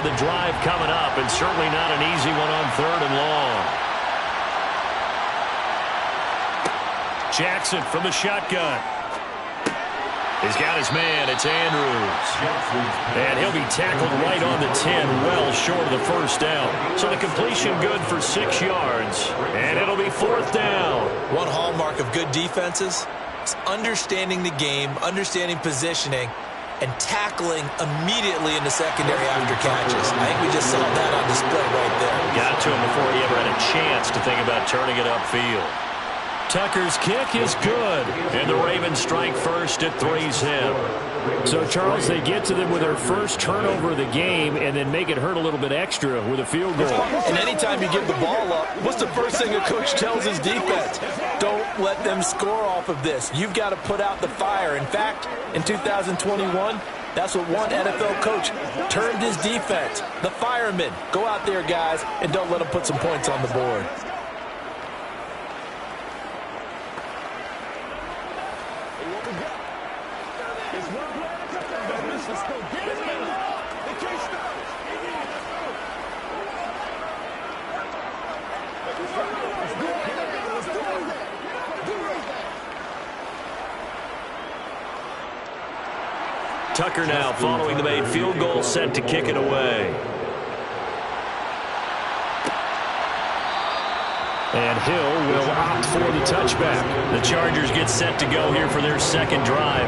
of the drive coming up, and certainly not an easy one on 3rd and long. Jackson from the shotgun. He's got his man. It's Andrews. And he'll be tackled right on the 10, well short of the first down. So the completion good for 6 yards. And it'll be 4th down. One hallmark of good defenses is understanding the game, understanding positioning, and tackling immediately in the secondary after catches. I think we just saw that on display right there. Got to him before he ever had a chance to think about turning it upfield. Tucker's kick is good, and the Ravens strike first at 3's him. So, Charles, they get to them with their first turnover of the game and then make it hurt a little bit extra with a field goal. And anytime you give the ball up, what's the first thing a coach tells his defense? Don't let them score off of this. You've got to put out the fire. In fact, in 2021, that's what one NFL coach termed his defense, the firemen. Go out there, guys, and don't let them put some points on the board. Tucker now following the made field goal, set to kick it away. And Hill will opt for the touchback. The Chargers get set to go here for their second drive.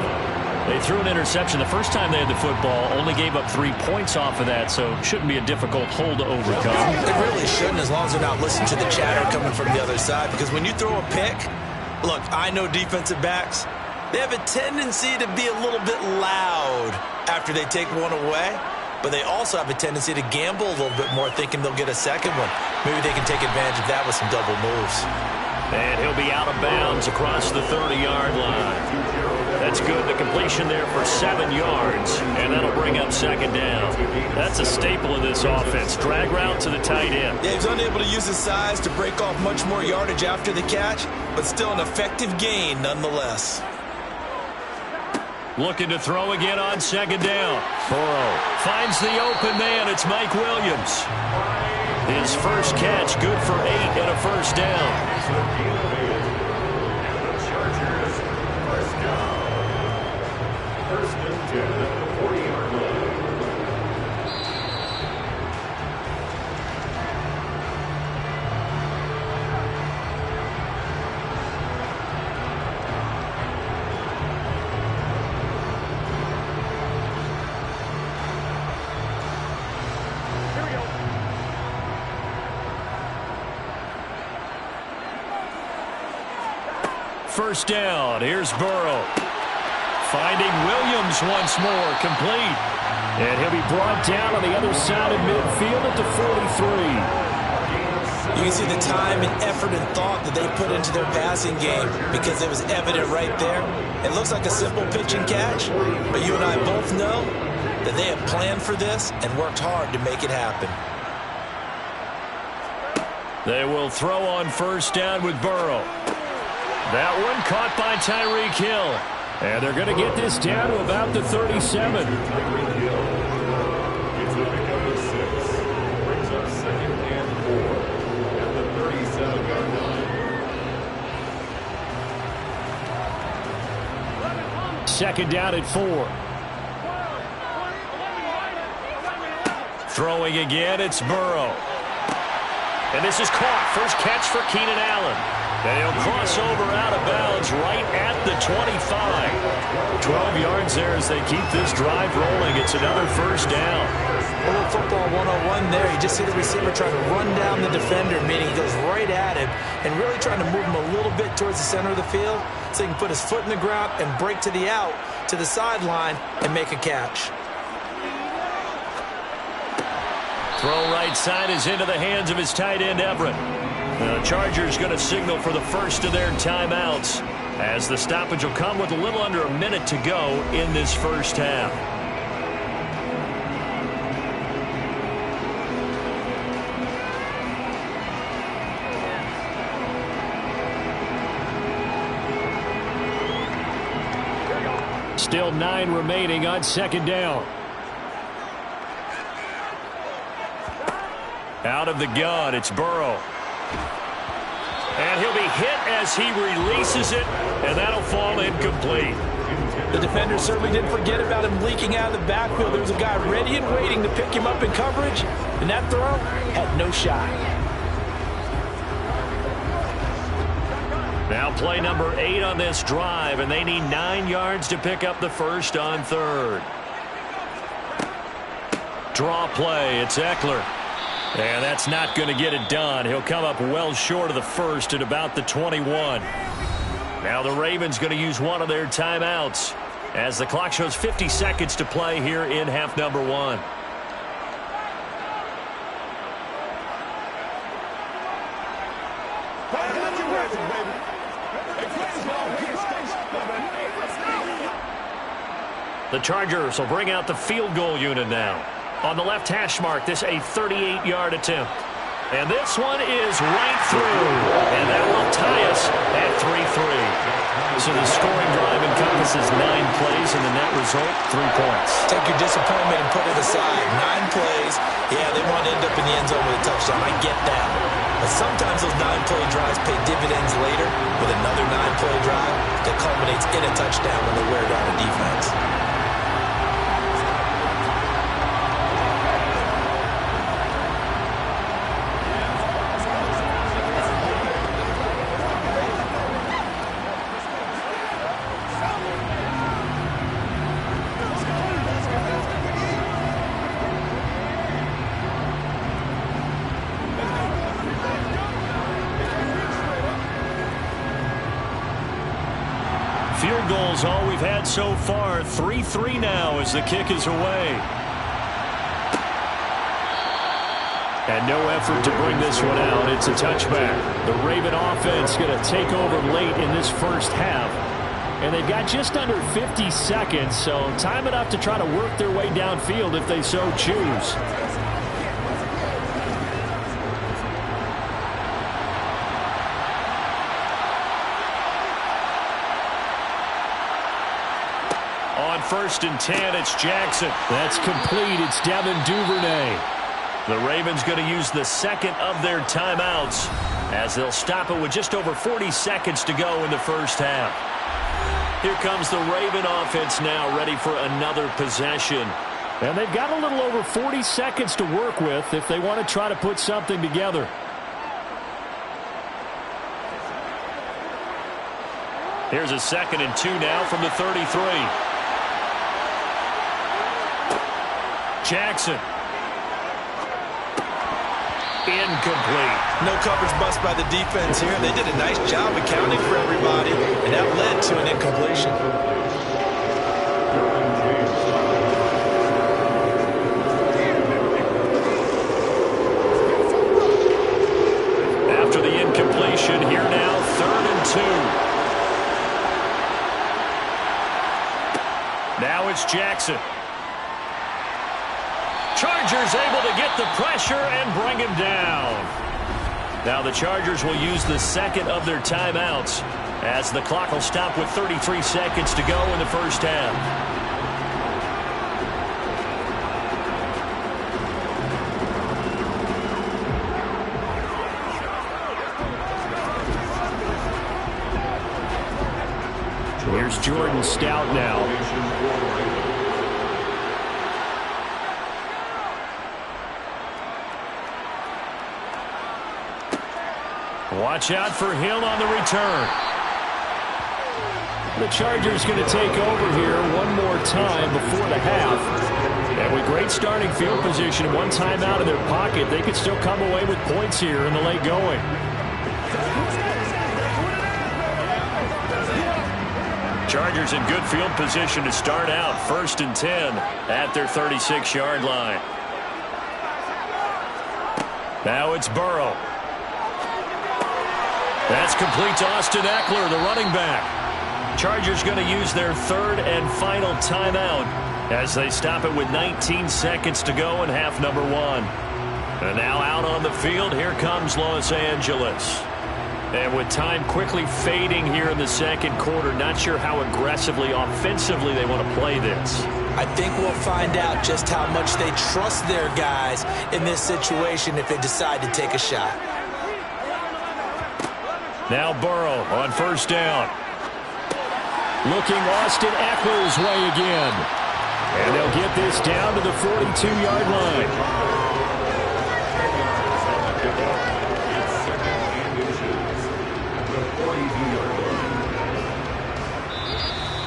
They threw an interception the first time they had the football, only gave up 3 points off of that, so shouldn't be a difficult hole to overcome. It really shouldn't, as long as they're not listening to the chatter coming from the other side, because when you throw a pick, look, I know defensive backs, they have a tendency to be a little bit loud after they take one away, but they also have a tendency to gamble a little bit more, thinking they'll get a second one. Maybe they can take advantage of that with some double moves. And he'll be out of bounds across the 30-yard line. That's good. The completion there for 7 yards, and that'll bring up second down. That's a staple of this offense. Drag route to the tight end. Yeah, he's unable to use his size to break off much more yardage after the catch, but still an effective gain nonetheless. Looking to throw again on second down. Burrow finds the open man. It's Mike Williams. His first catch, good for 8 and a first down. First and 10 at the 40-yard line. First down. Here's Burrow. Finding Williams once more, complete. And he'll be brought down on the other side of midfield at the 43. You can see the time and effort and thought that they put into their passing game because it was evident right there. It looks like a simple pitch and catch, but you and I both know that they have planned for this and worked hard to make it happen. They will throw on first down with Burrow. That one caught by Tyreek Hill. And they're going to get this down to about the 37. Second down at 4. Throwing again, it's Burrow. And this is caught. First catch for Keenan Allen. And he'll cross over out of bounds right at the 25. 12 yards there as they keep this drive rolling. It's another first down. A little football 101 there. You just see the receiver trying to run down the defender, meaning he goes right at him and really trying to move him a little bit towards the center of the field so he can put his foot in the ground and break to the out, to the sideline, and make a catch. Throw right side is into the hands of his tight end, Everett. The Chargers going to signal for the first of their timeouts as the stoppage will come with a little under a minute to go in this first half. Still 9 remaining on second down. Out of the gun, it's Burrow. And he'll be hit as he releases it, and that'll fall incomplete. The defender certainly didn't forget about him leaking out of the backfield. There was a guy ready and waiting to pick him up in coverage, and that throw had no shot. Now play number 8 on this drive, and they need 9 yards to pick up the first on third. Draw play, it's Eckler. And that's not going to get it done. He'll come up well short of the first at about the 21. Now the Ravens going to use one of their timeouts as the clock shows 50 seconds to play here in half number 1. The Chargers will bring out the field goal unit now. On the left hash mark, this a 38-yard attempt. And this one is right through. And that will tie us at 3-3. So the scoring drive encompasses 9 plays, and the net result, 3 points. Take your disappointment and put it aside. 9 plays. Yeah, they want to end up in the end zone with a touchdown. I get that. But sometimes those 9-play drives pay dividends later with another 9-play drive that culminates in a touchdown when they wear down a defense. Field goals all we've had so far. 3-3 now as the kick is away. And no effort to bring this one out. It's a touchback. The Raven offense going to take over late in this first half. And they've got just under 50 seconds, so time enough to try to work their way downfield if they so choose. On 1st and 10, it's Jackson. That's complete. It's Devin Duvernay. The Ravens going to use the second of their timeouts as they'll stop it with just over 40 seconds to go in the first half. Here comes the Raven offense now, ready for another possession. And they've got a little over 40 seconds to work with if they want to try to put something together. Here's a 2nd and 2 now from the 33. Jackson. Incomplete. No coverage bust by the defense here. They did a nice job accounting for everybody, and that led to an incompletion. After the incompletion, here now, 3rd and 2. Now it's Jackson. Chargers able to get the pressure and bring him down. Now the Chargers will use the second of their timeouts as the clock will stop with 33 seconds to go in the first half. Here's Jordan Stout now. Watch out for Hill on the return. The Chargers going to take over here one more time before the half. And with great starting field position, one timeout in their pocket, they could still come away with points here in the late going. Chargers in good field position to start out. 1st and 10 at their 36-yard line. Now it's Burrow. That's complete to Austin Eckler, the running back. Chargers going to use their 3rd and final timeout as they stop it with 19 seconds to go in half number 1. And now out on the field, here comes Los Angeles. And with time quickly fading here in the second quarter, not sure how aggressively, offensively they want to play this. I think we'll find out just how much they trust their guys in this situation if they decide to take a shot. Now Burrow on first down. Looking Austin Eckler's way again. And they'll get this down to the 42-yard line.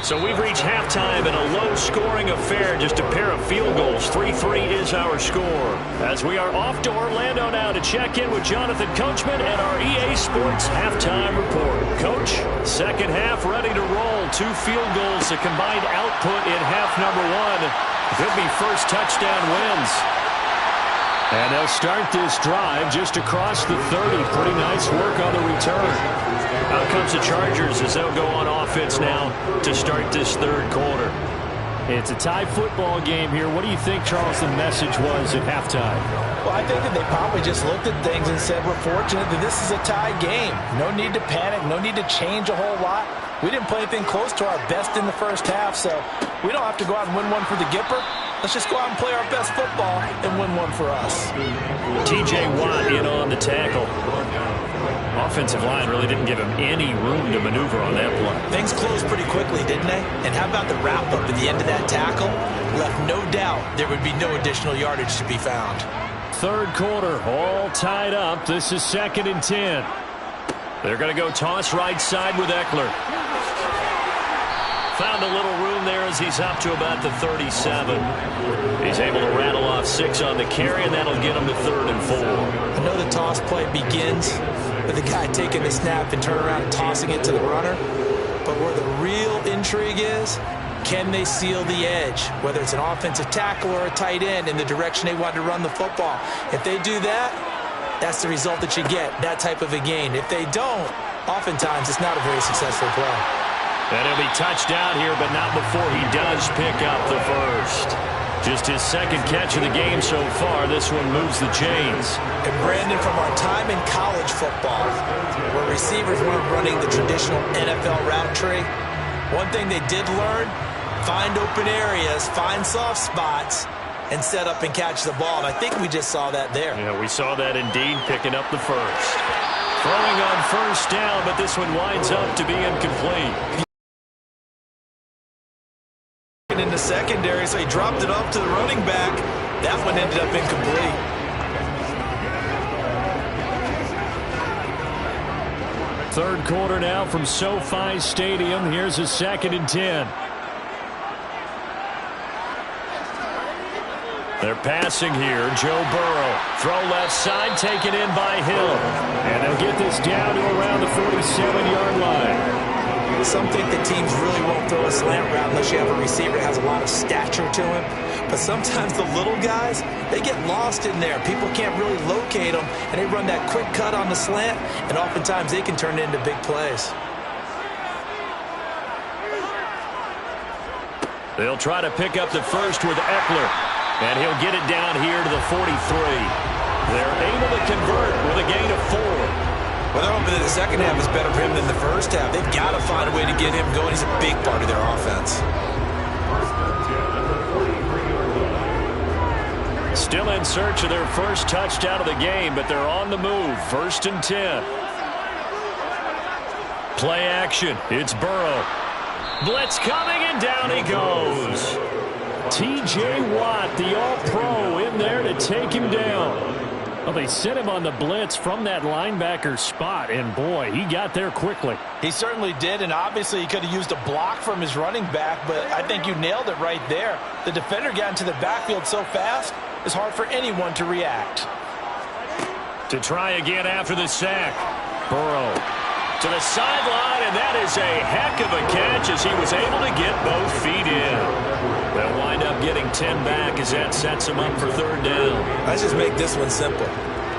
So we've reached halftime in a low-scoring affair, just a pair of field goals. 3-3 is our score. As we are off to Orlando now to check in with Jonathan Coachman and our EA Sports halftime report. Coach, second half ready to roll. 2 field goals, a combined output in half number 1. Could be first touchdown wins. And they'll start this drive just across the 30. Pretty nice work on the return. Out comes the Chargers as they'll go on offense now to start this third quarter. It's a tie football game here. What do you think, Charles, the message was at halftime? Well, I think that they probably just looked at things and said, we're fortunate that this is a tie game. No need to panic. No need to change a whole lot. We didn't play anything close to our best in the first half, so we don't have to go out and win one for the Gipper. Let's just go out and play our best football and win one for us. T.J. Watt in on the tackle. Offensive line really didn't give him any room to maneuver on that play. Things closed pretty quickly, didn't they? And how about the wrap-up at the end of that tackle? Left no doubt there would be no additional yardage to be found. Third quarter, all tied up. This is 2nd and 10. They're going to go toss right side with Eckler. Found a little room there as he's up to about the 37. He's able to rattle off 6 on the carry, and that'll get him to 3rd and 4. I know the toss play begins with the guy taking the snap and turn around and tossing it to the runner. But where the real intrigue is, can they seal the edge, whether it's an offensive tackle or a tight end, in the direction they want to run the football? If they do that, that's the result that you get, that type of a gain. If they don't, oftentimes it's not a very successful play. And he'll be touched down here, but not before he does pick up the first. Just his second catch of the game so far. This one moves the chains. And Brandon, from our time in college football, where receivers weren't running the traditional NFL route tree, one thing they did learn, find open areas, find soft spots, and set up and catch the ball. And I think we just saw that there. Yeah, we saw that indeed, picking up the first. Throwing on first down, but this one winds up to be incomplete. In the secondary, so he dropped it off to the running back. That one ended up incomplete. Third quarter now from SoFi Stadium. Here's a 2nd and 10. They're passing here. Joe Burrow. Throw left side, taken in by Hill. And they'll get this down to around the 47-yard line. Some think the teams really won't throw a slant route unless you have a receiver that has a lot of stature to him. But sometimes the little guys, they get lost in there. People can't really locate them, and they run that quick cut on the slant, and oftentimes they can turn it into big plays. They'll try to pick up the first with Eckler, and he'll get it down here to the 43. They're able to convert with a gain of 4. Well, they're hoping that the second half is better for him than the first half. They've got to find a way to get him going. He's a big part of their offense. Still in search of their first touchdown of the game, but they're on the move. 1st and 10. Play action. It's Burrow. Blitz coming, and down he goes. T.J. Watt, the All-Pro, in there to take him down. Well, they sent him on the blitz from that linebacker spot, and boy, he got there quickly. He certainly did, and obviously he could have used a block from his running back, but I think you nailed it right there. The defender got into the backfield so fast, it's hard for anyone to react. To try again after the sack. Burrow to the sideline, and that is a heck of a catch as he was able to get both feet in. They'll wind up getting 10 back as that sets him up for 3rd down. Let's just make this one simple.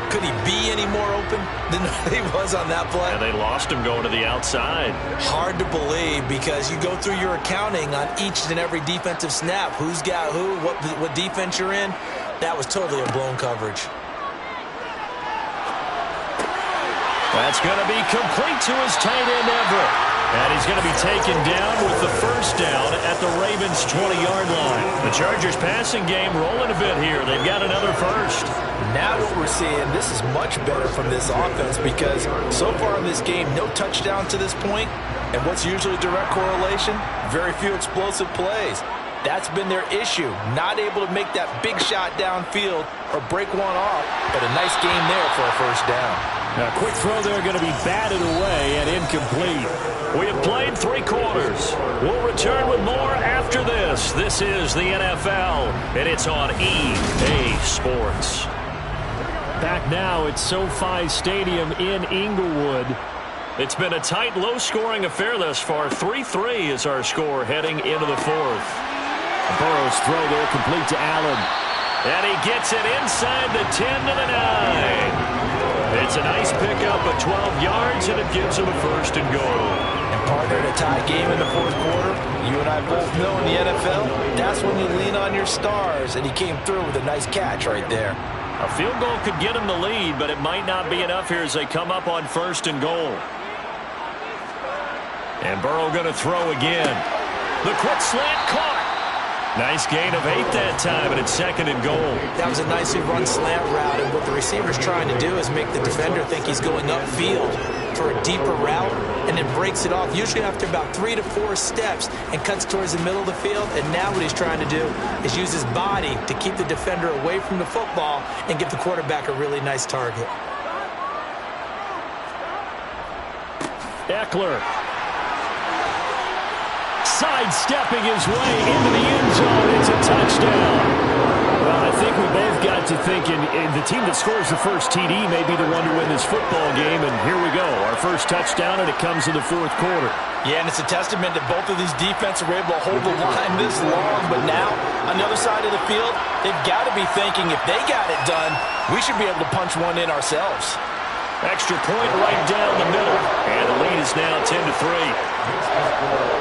Could he be any more open than he was on that play? And they lost him going to the outside. Hard to believe because you go through your accounting on each and every defensive snap. Who's got who, what defense you're in. That was totally a blown coverage. That's going to be complete to his tight end, Everett. And he's going to be taken down with the first down at the Ravens' 20-yard line. The Chargers passing game rolling a bit here. They've got another first. Now what we're seeing, this is much better from this offense because so far in this game, no touchdown to this point. And what's usually direct correlation? Very few explosive plays. That's been their issue. Not able to make that big shot downfield or break one off, but a nice game there for a first down. A quick throw there going to be batted away and incomplete. We have played 3 quarters. We'll return with more after this. This is the NFL, and it's on EA Sports. Back now at SoFi Stadium in Inglewood. It's been a tight, low-scoring affair thus far. 3-3 is our score heading into the 4th. Burrow's throw there complete to Allen. And he gets it inside the 10 to the 9. It's a nice pickup of 12 yards, and it gives him a first and goal. And partner, in a tie game in the 4th quarter, you and I both know in the NFL, that's when you lean on your stars, and he came through with a nice catch right there. A field goal could get him the lead, but it might not be enough here as they come up on first and goal. And Burrow going to throw again. The quick slant caught. Nice gain of 8 that time, and it's second and goal. That was a nicely run slant route, and what the receiver's trying to do is make the defender think he's going upfield for a deeper route, and then breaks it off, usually after about 3 to 4 steps, and cuts towards the middle of the field. And now what he's trying to do is use his body to keep the defender away from the football and give the quarterback a really nice target. Eckler. Sidestepping his way into the end zone. It's a touchdown. Well, I think we both got to thinking the team that scores the first TD may be the one to win this football game, and here we go. Our first touchdown, and it comes in the 4th quarter. Yeah, and it's a testament that both of these defenses were able to hold the line this long, but now, on the other side of the field, they've got to be thinking if they got it done, we should be able to punch one in ourselves. Extra point right down the middle, and the lead is now 10-3.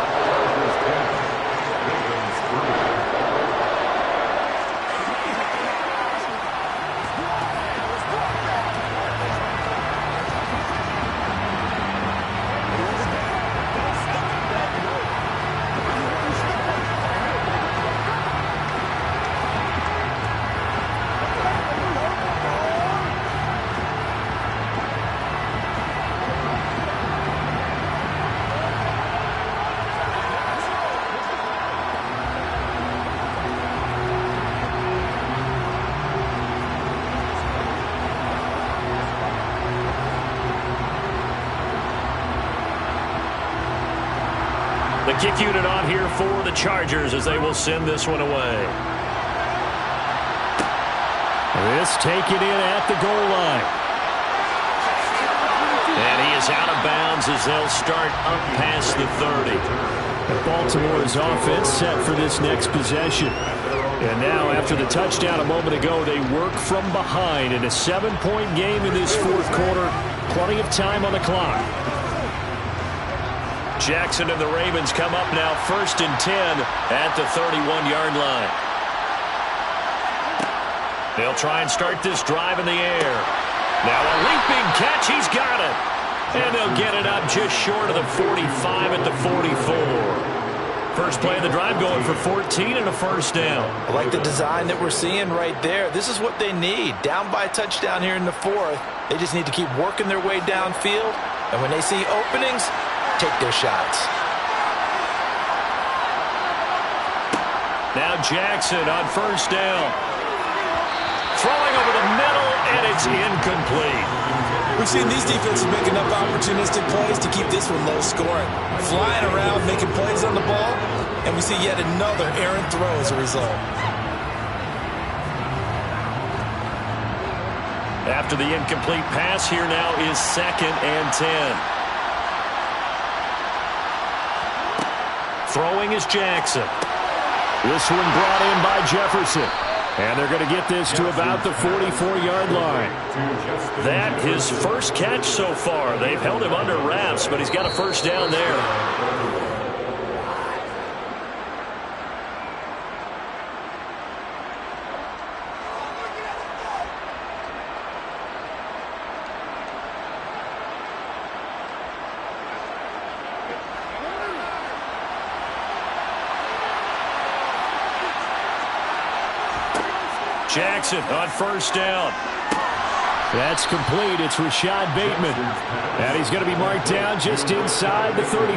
The kick unit on here for the Chargers as they will send this one away. This taken in at the goal line. And he is out of bounds as they'll start up past the 30. Baltimore's offense set for this next possession. And now, after the touchdown a moment ago, they work from behind in a 7-point game in this 4th quarter. Plenty of time on the clock. Jackson and the Ravens come up now 1st and 10 at the 31-yard line. They'll try and start this drive in the air. Now a leaping catch. He's got it. And they'll get it up just short of the 45 at the 44. First play of the drive going for 14 and a first down. I like the design that we're seeing right there. This is what they need. Down by a touchdown here in the 4th. They just need to keep working their way downfield. And when they see openings, take their shots. Now Jackson on first down. Throwing over the middle, and it's incomplete. We've seen these defenses make enough opportunistic plays to keep this one low scoring. Flying around, making plays on the ball, and we see yet another errant throw as a result. After the incomplete pass, here now is 2nd and 10. Throwing is Jackson. This one brought in by Jefferson. And they're going to get this to about the 44-yard line. That his first catch so far. They've held him under wraps, but he's got a first down there. Jackson on first down. That's complete. It's Rashad Bateman. And he's going to be marked down just inside the 35.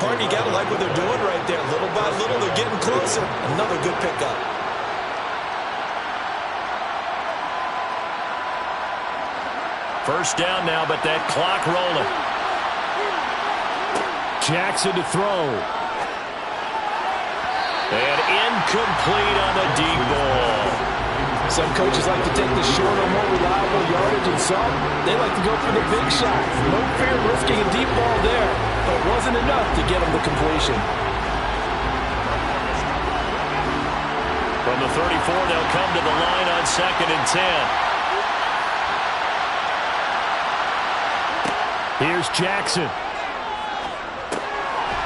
Partner, you got to like what they're doing right there. Little by little, they're getting closer. Another good pickup. First down now, but that clock rolling. Jackson to throw. And incomplete on the deep ball. Some coaches like to take the shorter, more reliable yardage, and some, they like to go for the big shot. No fear of risking a deep ball there, but it wasn't enough to get them the completion. From the 34, they'll come to the line on 2nd and 10. Here's Jackson.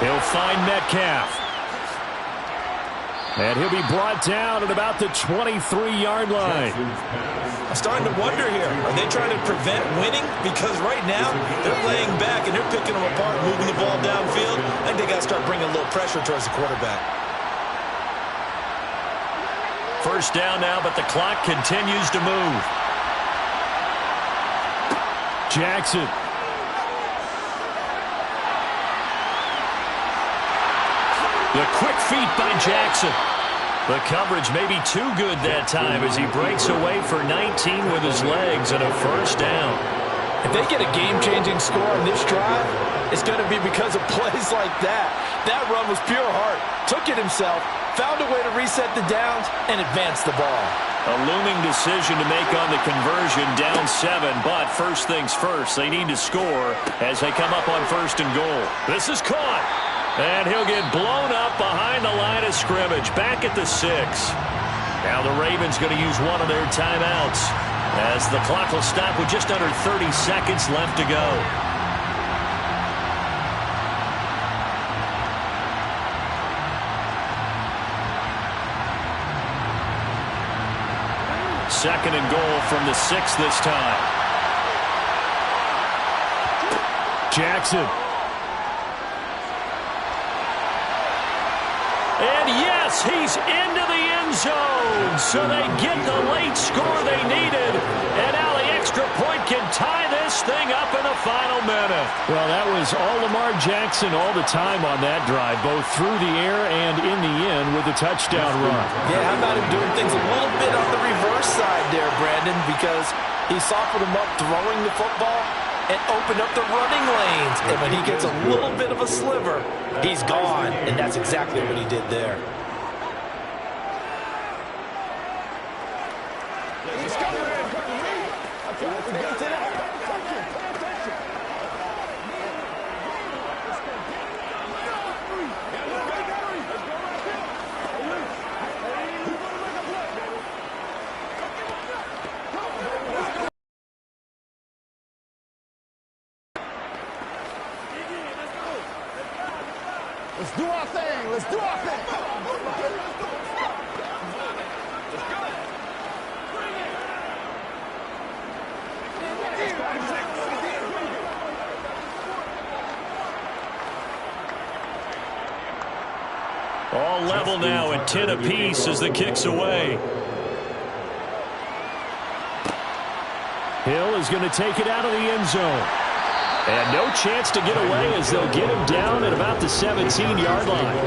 He'll find Metcalf. And he'll be brought down at about the 23-yard line. I'm starting to wonder here. Are they trying to prevent winning? Because right now, they're laying back and they're picking them apart, moving the ball downfield. I think they got to start bringing a little pressure towards the quarterback. First down now, but the clock continues to move. Jackson. The quick feet by Jackson. The coverage may be too good that time as he breaks away for 19 with his legs and a first down. If they get a game-changing score on this drive, it's going to be because of plays like that. That run was pure heart. Took it himself, found a way to reset the downs, and advance the ball. A looming decision to make on the conversion, down 7, but first things first, they need to score as they come up on 1st and goal. This is caught. And he'll get blown up behind the line of scrimmage, back at the 6. Now the Ravens going to use one of their timeouts as the clock will stop with just under 30 seconds left to go. Second and goal from the 6 this time. Jackson. And yes, he's into the end zone. So they get the late score they needed. And now the extra point can tie this thing up in the final minute. Well, that was all Lamar Jackson all the time on that drive, both through the air and in the end with a touchdown run. Yeah, how about him doing things a little bit on the reverse side there, Brandon, because he softened him up throwing the football and opened up the running lanes. And when he gets a little bit of a sliver, he's gone. And that's exactly what he did there. Let's do our thing. Let's do our thing. All level now at 10 apiece as the kick's away. Hill is going to take it out of the end zone. And no chance to get away as they'll get him down at about the 17-yard line.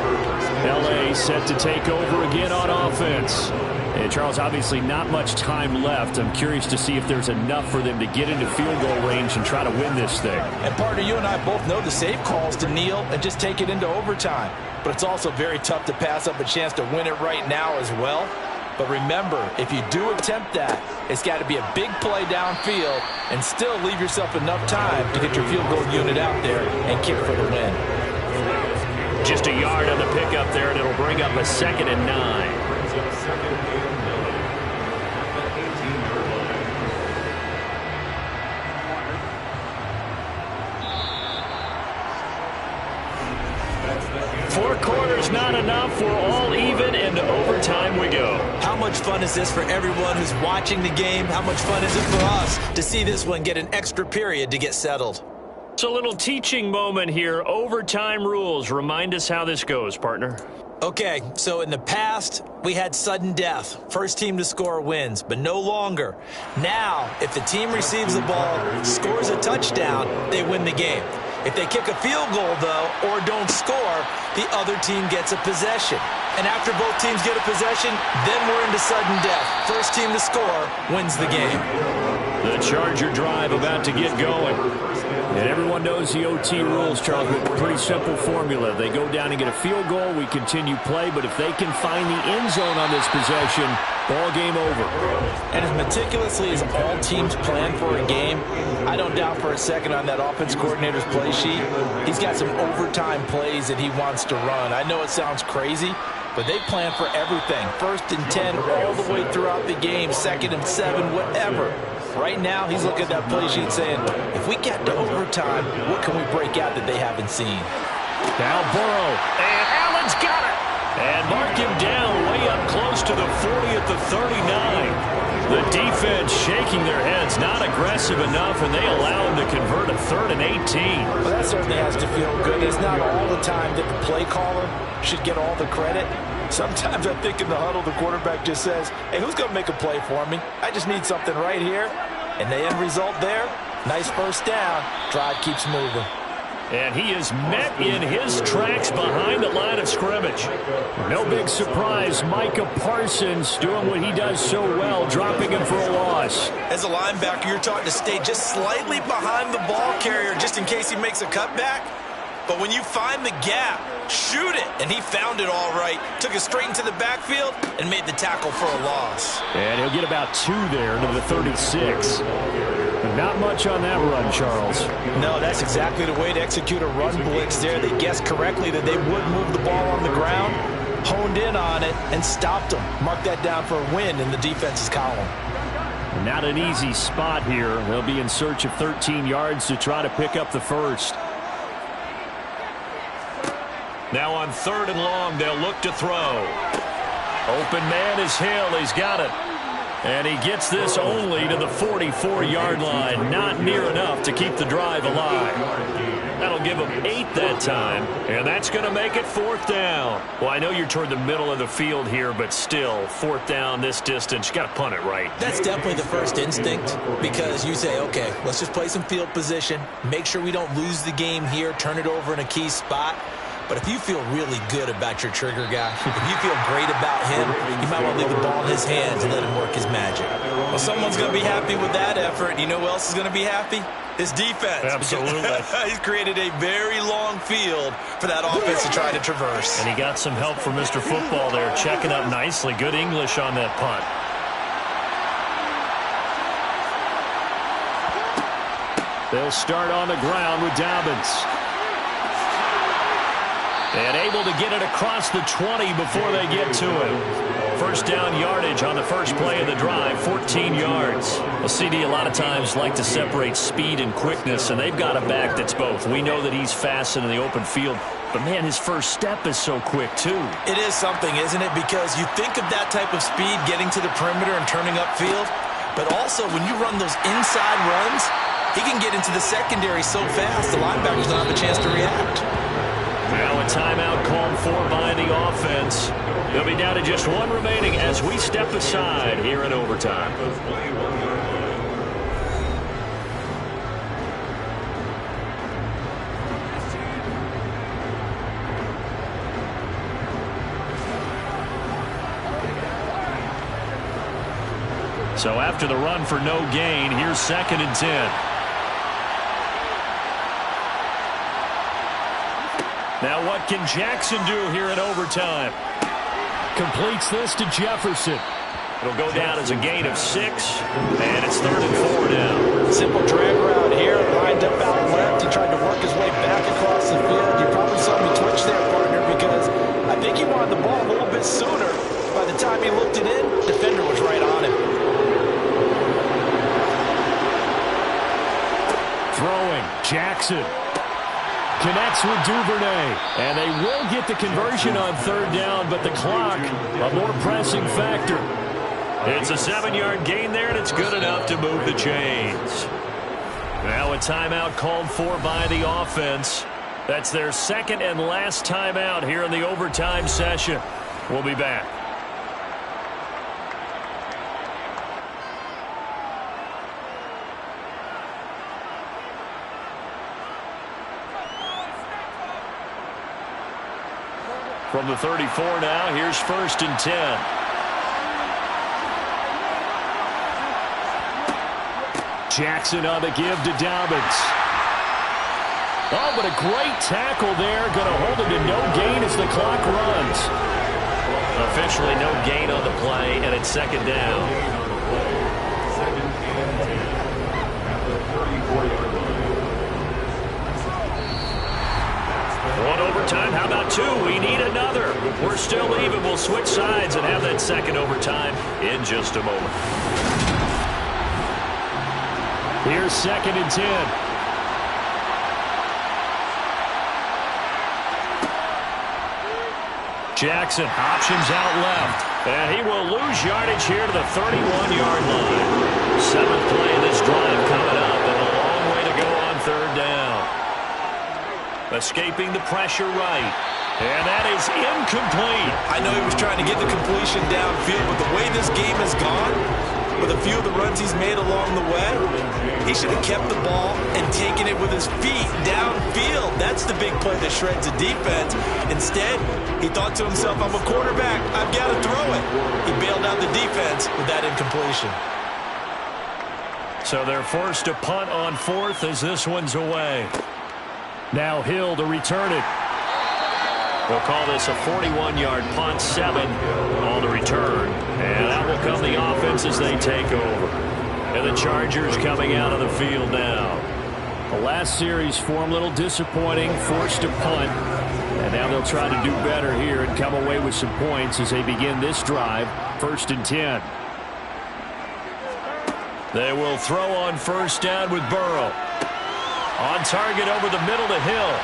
L.A. set to take over again on offense. And Charles, obviously not much time left. I'm curious to see if there's enough for them to get into field goal range and try to win this thing. And partner, you and I both know the safe calls to kneel and just take it into overtime. But it's also very tough to pass up a chance to win it right now as well. But remember, if you do attempt that, it's got to be a big play downfield and still leave yourself enough time to get your field goal unit out there and kick for the win. Just a yard on the pickup there, and it'll bring up a 2nd and 9. Four quarters not enough. We're all even, and to overtime we go. How much fun is this for everyone who's watching the game? How much fun is it for us to see this one get an extra period to get settled? It's a little teaching moment here. Overtime rules. Remind us how this goes, partner. Okay, so in the past, we had sudden death. First team to score wins, but no longer. Now, if the team receives the ball, scores a touchdown, they win the game. If they kick a field goal, though, or don't score, the other team gets a possession. And after both teams get a possession, then we're into sudden death. First team to score wins the game. The Charger drive about to get going. And everyone knows the OT rules, Charles, with a pretty simple formula. They go down and get a field goal, we continue play, but if they can find the end zone on this possession, ball game over. And as meticulously as all teams plan for a game, I don't doubt for a second on that offense coordinator's play sheet, he's got some overtime plays that he wants to run. I know it sounds crazy, but they plan for everything. 1st and 10 all the way throughout the game, 2nd and 7, whatever. Right now, he's looking at that play sheet saying, if we get to overtime, what can we break out that they haven't seen? Now Burrow, and Allen's got it. And mark him down way up close to the 40 at the 39. The defense shaking their heads, not aggressive enough, and they allow him to convert a 3rd and 18. Well, that certainly has to feel good. It's not all the time that the play caller should get all the credit. Sometimes I think in the huddle, the quarterback just says, hey, who's going to make a play for me? I just need something right here. And the end result there, nice first down. Drive keeps moving. And he is met in his tracks behind the line of scrimmage. No big surprise, Micah Parsons doing what he does so well, dropping him for a loss. As a linebacker, you're taught to stay just slightly behind the ball carrier just in case he makes a cutback. But when you find the gap, shoot it. And he found it all right. Took it straight into the backfield and made the tackle for a loss. And he'll get about 2 there to the 36. Not much on that run, Charles. No, that's exactly the way to execute a run blitz there. They guessed correctly that they would move the ball on the ground, honed in on it, and stopped them. Mark that down for a win in the defense's column. Not an easy spot here. They'll be in search of 13 yards to try to pick up the first. Now on 3rd and long, they'll look to throw. Open man is Hill. He's got it. And he gets this only to the 44-yard line. Not near enough to keep the drive alive. That'll give him 8 that time. And that's going to make it 4th down. Well, I know you're toward the middle of the field here, but still, 4th down this distance. You got to punt it right. That's definitely the first instinct because you say, okay, let's just play some field position. Make sure we don't lose the game here. Turn it over in a key spot. But if you feel really good about your trigger guy, if you feel great about him, you might want to leave the ball in his hands and let him work his magic. Well, someone's going to be happy with that effort. You know who else is going to be happy? His defense. Absolutely. He's created a very long field for that offense to try to traverse. And he got some help from Mr. Football there, checking up nicely. Good English on that punt. They'll start on the ground with Dobbins. And able to get it across the 20 before they get to him. First down yardage on the first play of the drive, 14 yards. Well, CD a lot of times like to separate speed and quickness, and they've got a back that's both. We know that he's fast in the open field, but, man, his first step is so quick, too. It is something, isn't it? Because you think of that type of speed getting to the perimeter and turning upfield, but also when you run those inside runs, he can get into the secondary so fast the linebackers don't have a chance to react. Now a timeout called for by the offense. They'll be down to just 1 remaining as we step aside here in overtime. So after the run for no gain, here's 2nd and 10. Now what can Jackson do here in overtime? Completes this to Jefferson. It'll go down as a gain of 6, and it's 3rd and 4 now. Simple drag route here, lined up out left. He tried to work his way back across the field. You probably saw me twitch there, partner, because I think he wanted the ball a little bit sooner. By the time he looked it in, the defender was right on him. Throwing, Jackson. Connects with Duvernay. And they will get the conversion on 3rd down, but the clock, a more pressing factor. It's a 7-yard gain there, and it's good enough to move the chains. Now a timeout called for by the offense. That's their second and last timeout here in the overtime session. We'll be back. From the 34 now, here's 1st and 10. Jackson on the give to Dobbins. Oh, but a great tackle there. Going to hold him to no gain as the clock runs. Officially no gain on the play, and it's 2nd down. One overtime. How about 2? We need another. We're still even. We'll switch sides and have that 2nd overtime in just a moment. Here's 2nd and 10. Jackson options out left. And he will lose yardage here to the 31-yard line. 7th play of this drive coming up, and a long way to go on 3rd down. Escaping the pressure right. And that is incomplete. I know he was trying to get the completion downfield, but the way this game has gone, with a few of the runs he's made along the way, he should have kept the ball and taken it with his feet downfield. That's the big play that shreds the defense. Instead, he thought to himself, I'm a quarterback, I've got to throw it. He bailed out the defense with that incompletion. So they're forced to punt on 4th as this one's away. Now Hill to return it. We'll call this a 41-yard punt, 7 on the return. And out will come the offense as they take over. And the Chargers coming out of the field now. The last series for him, a little disappointing, forced to punt. And now they'll try to do better here and come away with some points as they begin this drive, 1st and 10. They will throw on 1st down with Burrow. On target over the middle to Hill.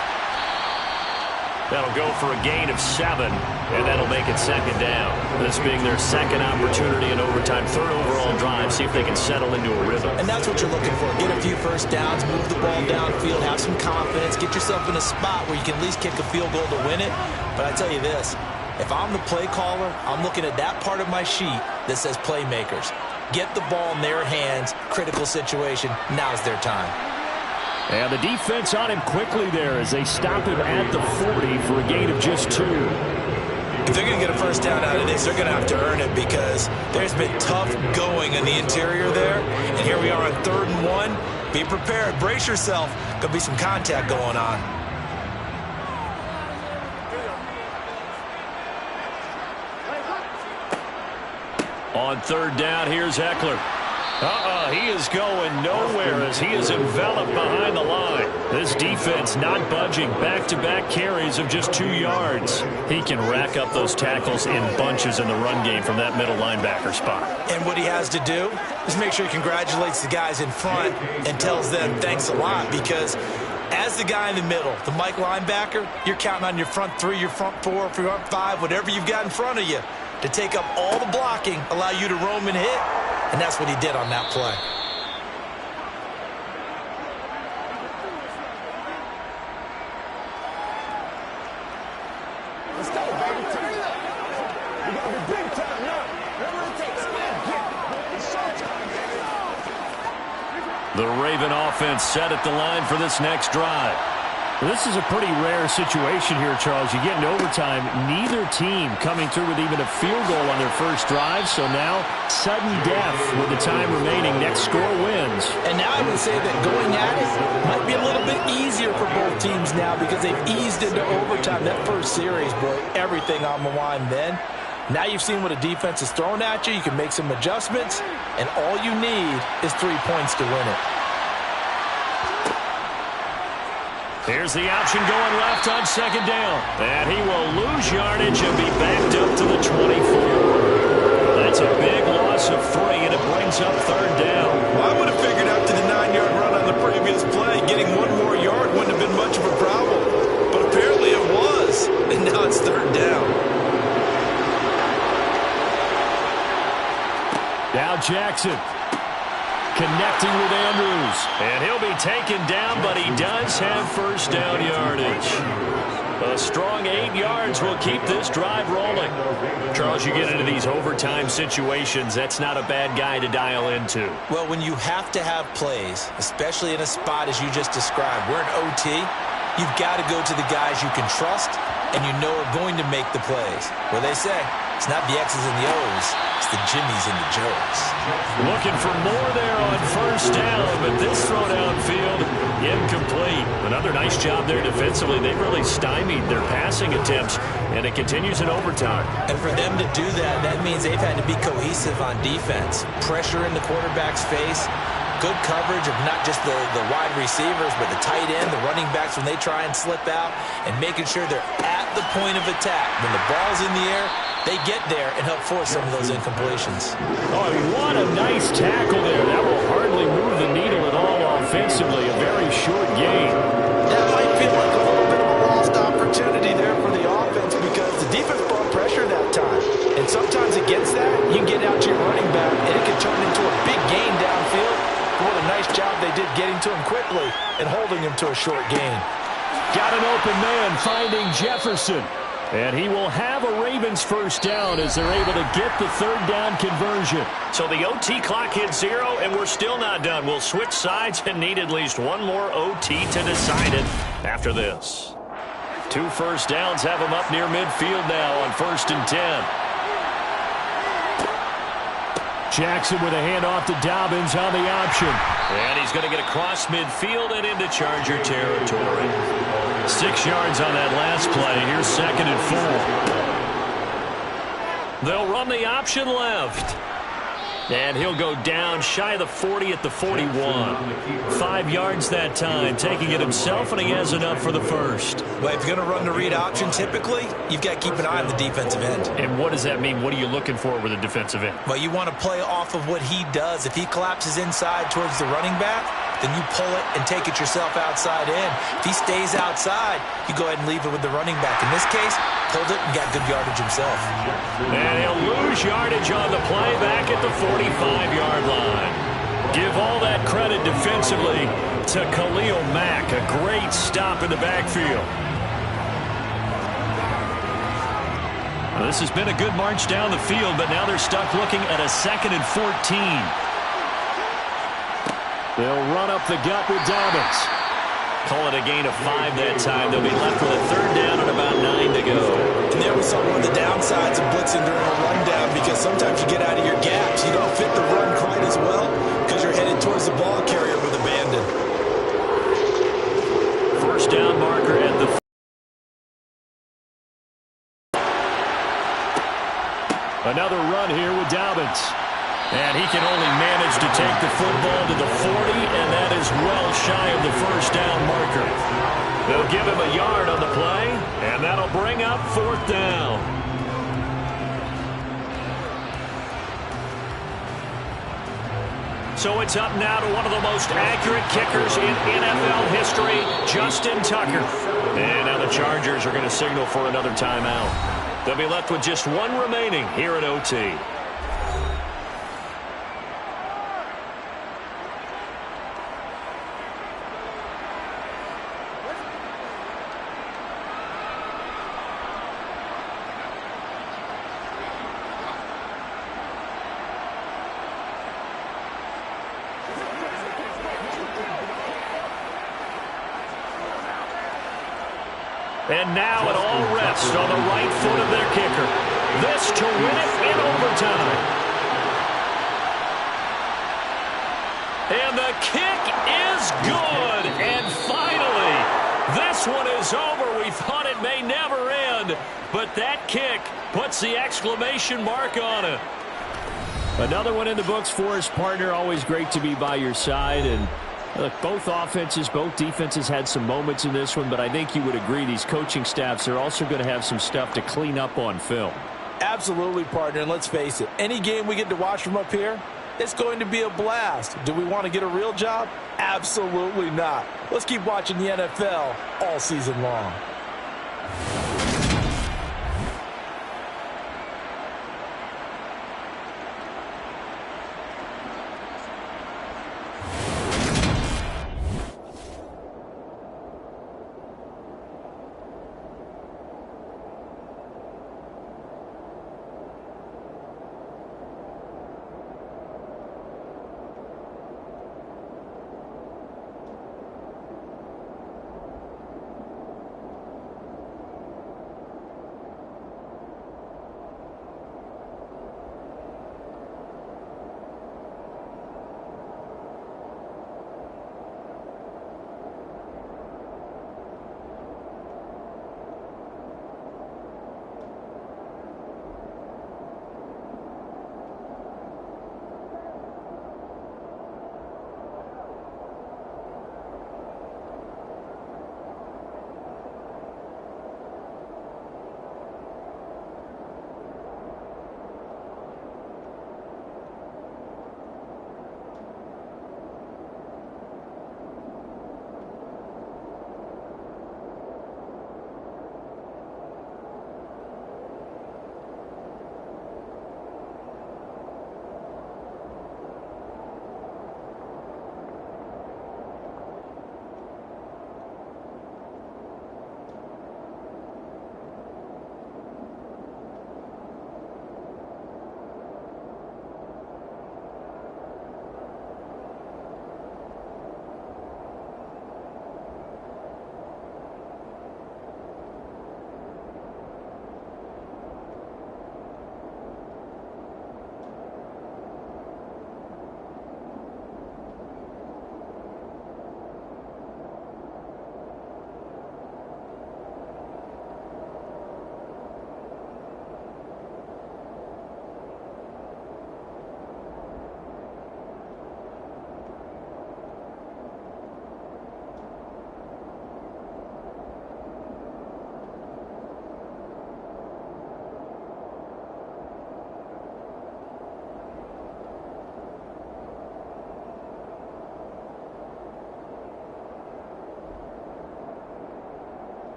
That'll go for a gain of 7, and that'll make it 2nd down. This being their 2nd opportunity in overtime, 3rd overall drive, see if they can settle into a rhythm. And that's what you're looking for. Get a few 1st downs, move the ball downfield, have some confidence, get yourself in a spot where you can at least kick a field goal to win it. But I tell you this, if I'm the play caller, I'm looking at that part of my sheet that says playmakers. Get the ball in their hands, critical situation, now's their time. And the defense on him quickly there as they stop him at the 40 for a gain of just 2. If they're going to get a 1st down out of this, they're going to have to earn it because there's been tough going in the interior there. And here we are on 3rd and 1. Be prepared. Brace yourself. Going to be some contact going on. On 3rd down, here's Eckler. He is going nowhere as he is enveloped behind the line. This defense not budging. Back-to-back carries of just 2 yards. He can rack up those tackles in bunches in the run game from that middle linebacker spot. And what he has to do is make sure he congratulates the guys in front and tells them thanks a lot, because as the guy in the middle, the Mike linebacker, you're counting on your front 3, your front 4, front 5, whatever you've got in front of you to take up all the blocking, allow you to roam and hit. And that's what he did on that play. Let's go, baby. Turn it up. We got to be big time now. Whatever it takes. It's showtime. The Raven offense set at the line for this next drive. This is a pretty rare situation here, Charles. You get in overtime, neither team coming through with even a field goal on their first drive. So now, sudden death with the time remaining. Next score wins. And now I would say that going at it might be a little bit easier for both teams now because they've eased into overtime. That first series, boy, everything on the line then. Now you've seen what a defense is throwing at you. You can make some adjustments, and all you need is 3 points to win it. Here's the option going left on 2nd down. And he will lose yardage and be backed up to the 24. That's a big loss of 3, and it brings up 3rd down. Well, I would have figured after the 9-yard run on the previous play, getting 1 more yard wouldn't have been much of a problem. But apparently it was, and now it's 3rd down. Now Jackson connecting with Andrews. And he'll be taken down, but he does Giants have first down yardage. A strong 8 yards will keep this drive rolling. Charles, you get into these overtime situations, that's not a bad guy to dial into. Well, when you have to have plays, especially in a spot as you just described, we're in OT, you've got to go to the guys you can trust and you know are going to make the plays. Well, they say it's not the X's and the O's, it's the Jimmies and the Joes. Looking for more there on first down, but this throw downfield, incomplete. Another nice job there defensively. They really stymied their passing attempts, and it continues in overtime. And for them to do that, that means they've had to be cohesive on defense. Pressure in the quarterback's face, good coverage of not just the wide receivers, but the tight end, the running backs when they try and slip out, and making sure they're at the point of attack. When the ball's in the air, they get there and help force some of those incompletions. Oh, I mean, what a nice tackle there. That will hardly move the needle at all offensively. A very short game. That might feel like a little bit of a lost opportunity there for the offense because the defense brought pressure that time. And sometimes against that, you can get out to your running back, and it can turn into a big gain downfield. What a nice job they did getting to him quickly and holding him to a short gain. Got an open man finding Jefferson. And he will have a Ravens first down as they're able to get the third down conversion. So the OT clock hits 0, and we're still not done. We'll switch sides and need at least one more OT to decide it after this. 2 first downs have them up near midfield now on 1st and 10. Jackson with a handoff to Dobbins on the option. And he's going to get across midfield and into Charger territory. 6 yards on that last play. Here's 2nd and 4. They'll run the option left. And he'll go down shy of the 40 at the 41. 5 yards that time, taking it himself, and he has enough for the first. Well, if you're going to run the read option, typically, you've got to keep an eye on the defensive end. And what does that mean? What are you looking for with a defensive end? Well, you want to play off of what he does. If he collapses inside towards the running back, then you pull it and take it yourself outside in. If he stays outside, you go ahead and leave it with the running back. In this case, pulled it and got good yardage himself. And he'll lose yardage on the play back at the 45-yard line. Give all that credit defensively to Khalil Mack. A great stop in the backfield. Well, this has been a good march down the field, but now they're stuck looking at a 2nd and 14. They'll run up the gut with Dobbins. Call it a gain of 5 that time. They'll be left with a 3rd down and about 9 to go. And there we saw one of the downsides of blitzing during a rundown because sometimes you get out of your gaps. You don't fit the run quite as well because you're headed towards the ball carrier with abandon. First down marker at the... Another run here with Dobbins. And he can only manage to take the football to the 40, and that is well shy of the first down marker. They'll give him a yard on the play, and that'll bring up 4th down. So it's up now to one of the most accurate kickers in NFL history, Justin Tucker. And now the Chargers are going to signal for another timeout. They'll be left with just 1 remaining here at OT. And now it all rests on the right foot of their kicker. This to win it in overtime. And the kick is good. And finally, this one is over. We thought it may never end, but that kick puts the exclamation mark on it. Another one in the books for his partner. Always great to be by your side. And look, both offenses, both defenses had some moments in this one, but I think you would agree these coaching staffs are also going to have some stuff to clean up on film. Absolutely, partner, and let's face it, any game we get to watch from up here, it's going to be a blast. Do we want to get a real job? Absolutely not. Let's keep watching the NFL all season long.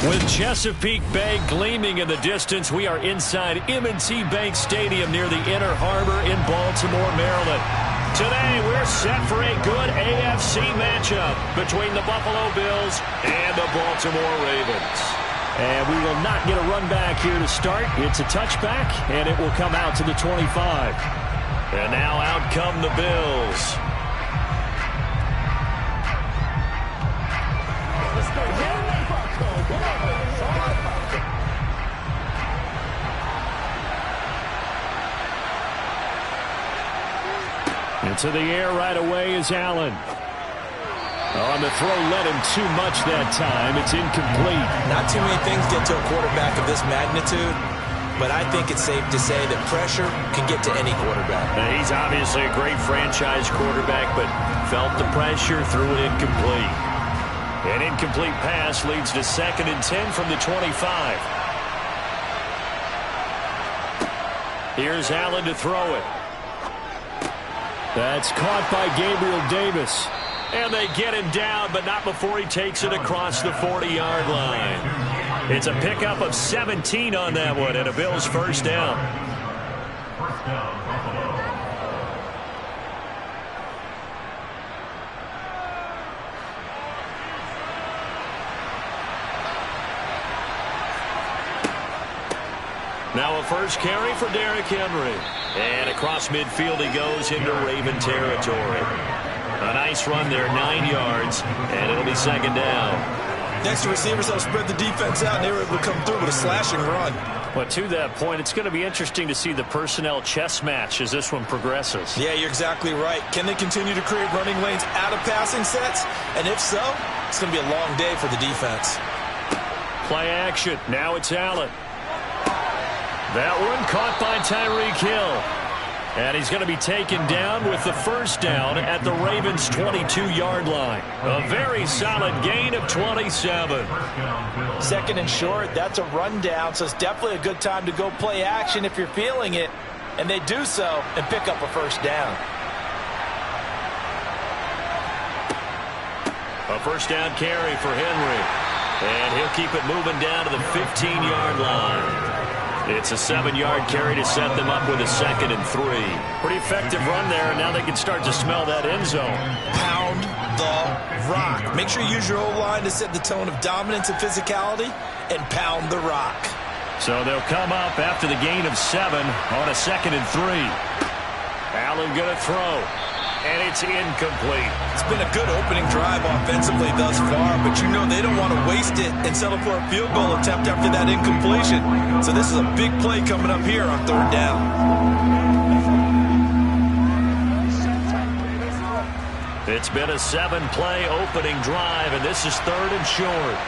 With Chesapeake Bay gleaming in the distance, we are inside M&T Bank Stadium near the Inner Harbor in Baltimore, Maryland. Today, we're set for a good AFC matchup between the Buffalo Bills and the Baltimore Ravens. And we will not get a run back here to start. It's a touchback, and it will come out to the 25. And now out come the Bills. Into the air right away is Allen. On the throw, led him too much that time. It's incomplete. Not too many things get to a quarterback of this magnitude, but I think it's safe to say that pressure can get to any quarterback. He's obviously a great franchise quarterback, but felt the pressure, threw it incomplete. An incomplete pass leads to 2nd and 10 from the 25. Here's Allen to throw it. That's caught by Gabriel Davis. And they get him down, but not before he takes it across the 40-yard line. It's a pickup of 17 on that one, and a Bills first down. Now a first carry for Derrick Henry. And across midfield he goes into Raven territory. A nice run there, 9 yards, and it'll be 2nd down. Next to receivers, they'll spread the defense out, and they were able to come through with a slashing run. But to that point, it's going to be interesting to see the personnel chess match as this one progresses. Yeah, you're exactly right. Can they continue to create running lanes out of passing sets? And if so, it's going to be a long day for the defense. Play action. Now it's Allen. That one caught by Tyreek Hill. And he's going to be taken down with the first down at the Ravens' 22-yard line. A very solid gain of 27. 2nd and short, that's a rundown, so it's definitely a good time to go play action if you're feeling it. And they do so and pick up a first down. A first down carry for Henry. And he'll keep it moving down to the 15-yard line. It's a 7-yard carry to set them up with a 2nd and 3. Pretty effective run there, and now they can start to smell that end zone. Pound the rock. Make sure you use your O-line to set the tone of dominance and physicality, and pound the rock. So they'll come up after the gain of 7 on a 2nd and 3. Allen going to throw. And it's incomplete. It's been a good opening drive offensively thus far, but you know they don't want to waste it and settle for a field goal attempt after that incompletion. So this is a big play coming up here on 3rd down. It's been a 7-play opening drive, and this is 3rd and short.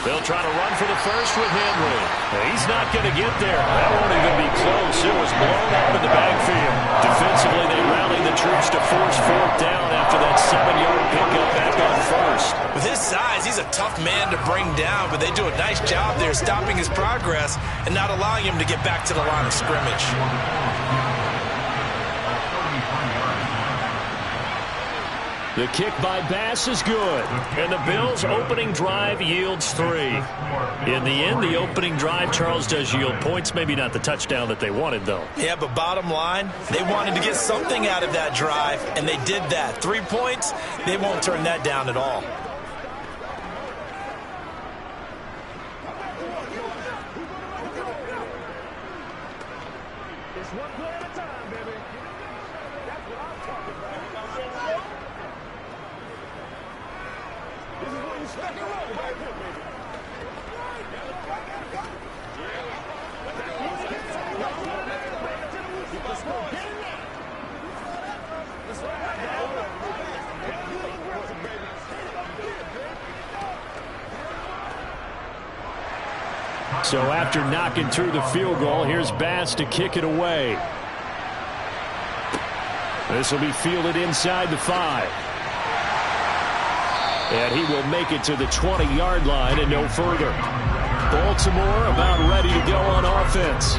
They'll try to run for the first with Henry. He's not going to get there. That won't even be close. It was blown up in the backfield. Defensively, they rallied the troops to force 4th down after that 7-yard pickup back on first. With his size, he's a tough man to bring down, but they do a nice job there stopping his progress and not allowing him to get back to the line of scrimmage. The kick by Bass is good. And the Bills' opening drive yields 3. In the end, the opening drive, Charles, does yield points. Maybe not the touchdown that they wanted, though. Yeah, but bottom line, they wanted to get something out of that drive, and they did that. 3 points, they won't turn that down at all. It's one play at a time, baby. That's what I'm talking about. This is where you stack and roll, baby. Let's go. Get in there. That's right. So after knocking through the field goal, here's Bass to kick it away. This will be fielded inside the 5. And he will make it to the 20-yard line and no further. Baltimore about ready to go on offense.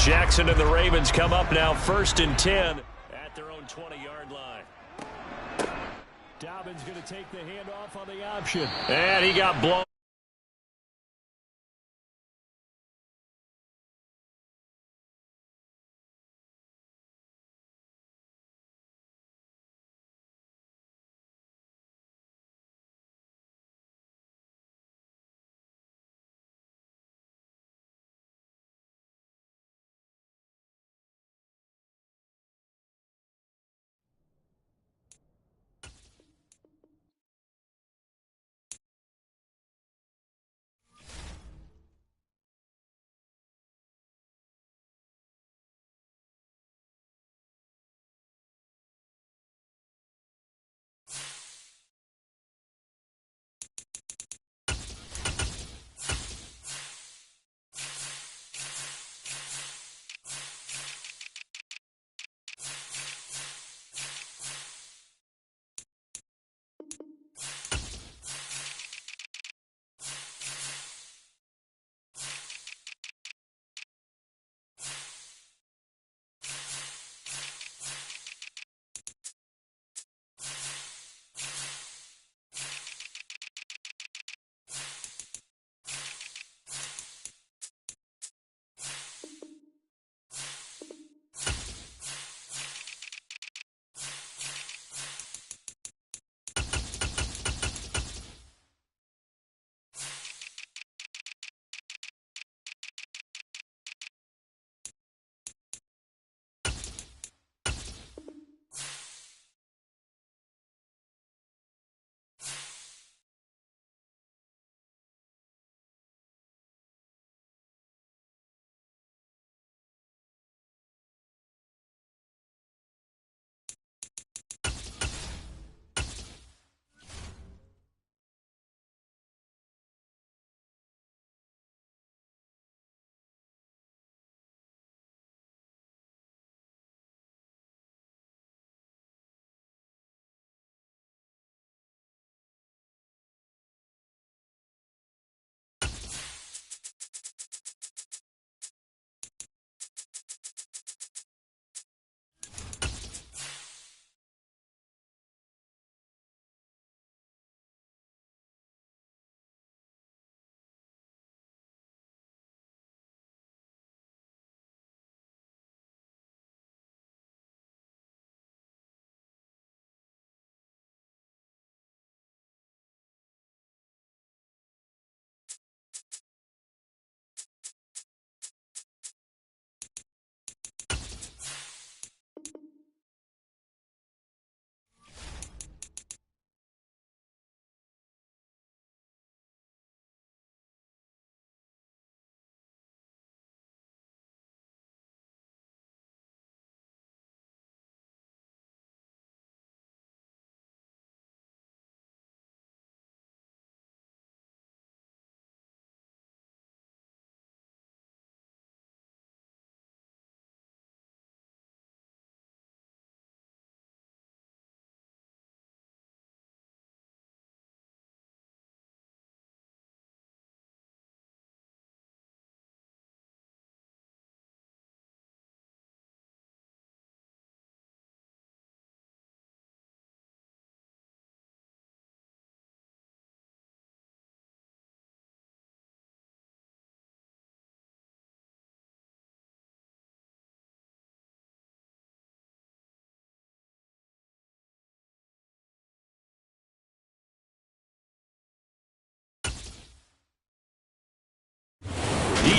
Jackson and the Ravens come up now 1st and 10 at their own 20-yard line. Dobbins going to take the handoff on the option. And he got blown.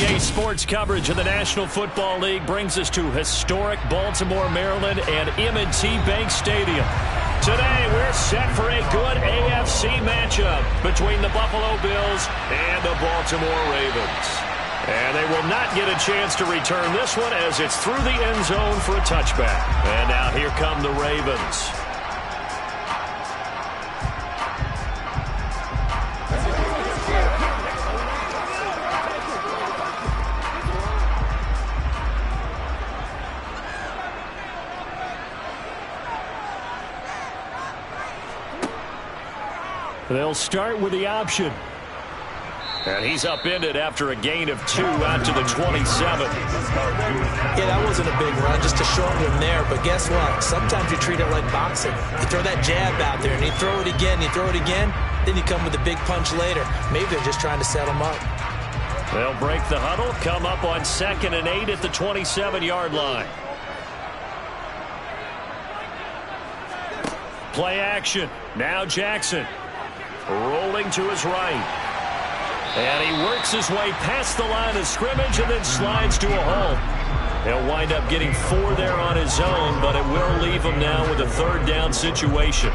EA Sports coverage of the National Football League brings us to historic Baltimore, Maryland, and M&T Bank Stadium. Today, we're set for a good AFC matchup between the Buffalo Bills and the Baltimore Ravens. And they will not get a chance to return this one as it's through the end zone for a touchback. And now here come the Ravens. They'll start with the option. And he's upended after a gain of 2 out to the 27. Yeah, that wasn't a big run, just a short one there. But guess what? Sometimes you treat it like boxing. You throw that jab out there, and you throw it again, then you come with a big punch later. Maybe they're just trying to set him up. They'll break the huddle, come up on 2nd and 8 at the 27-yard line. Play action. Now Jackson. Rolling to his right. And he works his way past the line of scrimmage and then slides to a halt. He'll wind up getting 4 there on his own, but it will leave him now with a 3rd down situation.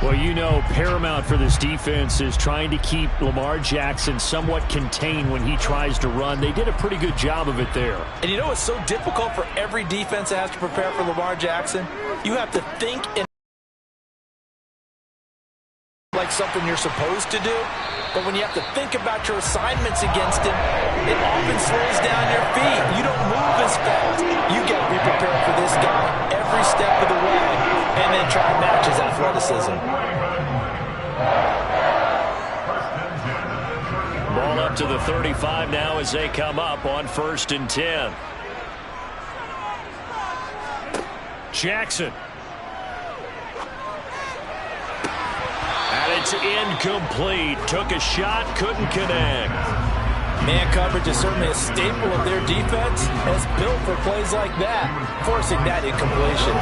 Well, you know, paramount for this defense is trying to keep Lamar Jackson somewhat contained when he tries to run. They did a pretty good job of it there. And you know it's so difficult for every defense that has to prepare for Lamar Jackson? You have to think and like something you're supposed to do. But when you have to think about your assignments against him, it often slows down your feet. You don't move as fast. You got to be prepared for this guy every step of the way and then try and match his athleticism. Ball up to the 35 now as they come up on 1st and 10. Jackson. And it's incomplete. Took a shot, couldn't connect. Man coverage is certainly a staple of their defense, and it's built for plays like that, forcing that incompletion.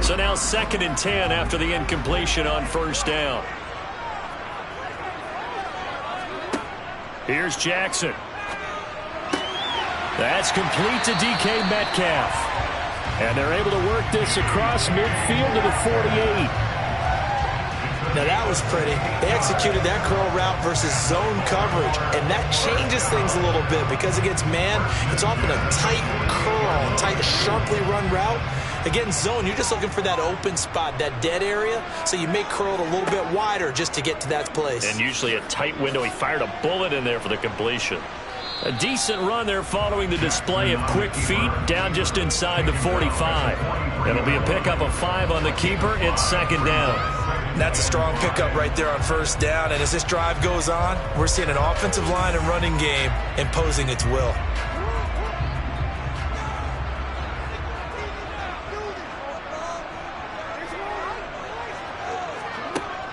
So now 2nd and 10 after the incompletion on 1st down. Here's Jackson. That's complete to DK Metcalf. And they're able to work this across midfield to the 48. Now that was pretty. They executed that curl route versus zone coverage, and that changes things a little bit because against man, it's often a tight curl, tight, sharply run route. Against zone, you're just looking for that open spot, that dead area, so you may curl it a little bit wider just to get to that place. And usually a tight window. He fired a bullet in there for the completion. A decent run there following the display of quick feet down just inside the 45. It'll be a pickup of 5 on the keeper. It's 2nd down. That's a strong pickup right there on 1st down. And as this drive goes on, we're seeing an offensive line and running game imposing its will.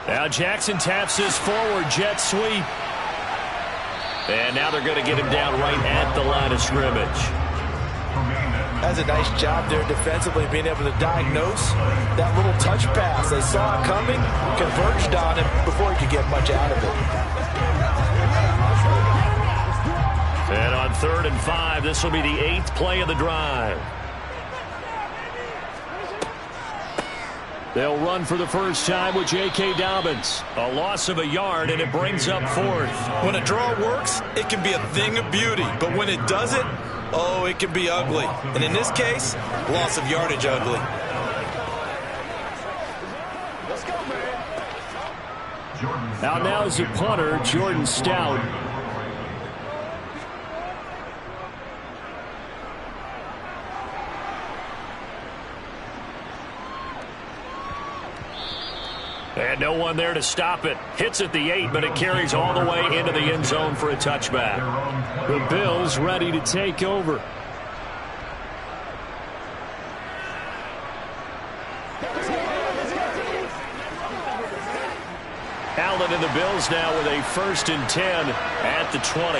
Now Jackson taps his forward jet sweep. And now they're going to get him down right at the line of scrimmage. That's a nice job there defensively, being able to diagnose that little touch pass. They saw it coming, converged on him before he could get much out of it. And on 3rd and 5, this will be the 8th play of the drive. They'll run for the first time with J.K. Dobbins. A loss of a yard, and it brings up 4th. When a draw works, it can be a thing of beauty. But when it doesn't, oh, it can be ugly. And in this case, loss of yardage ugly. Now is a punter, Jordan Stout. And no one there to stop it. Hits at the 8, but it carries all the way into the end zone for a touchback. The Bills ready to take over. Allen and the Bills now with a 1st and 10 at the 20.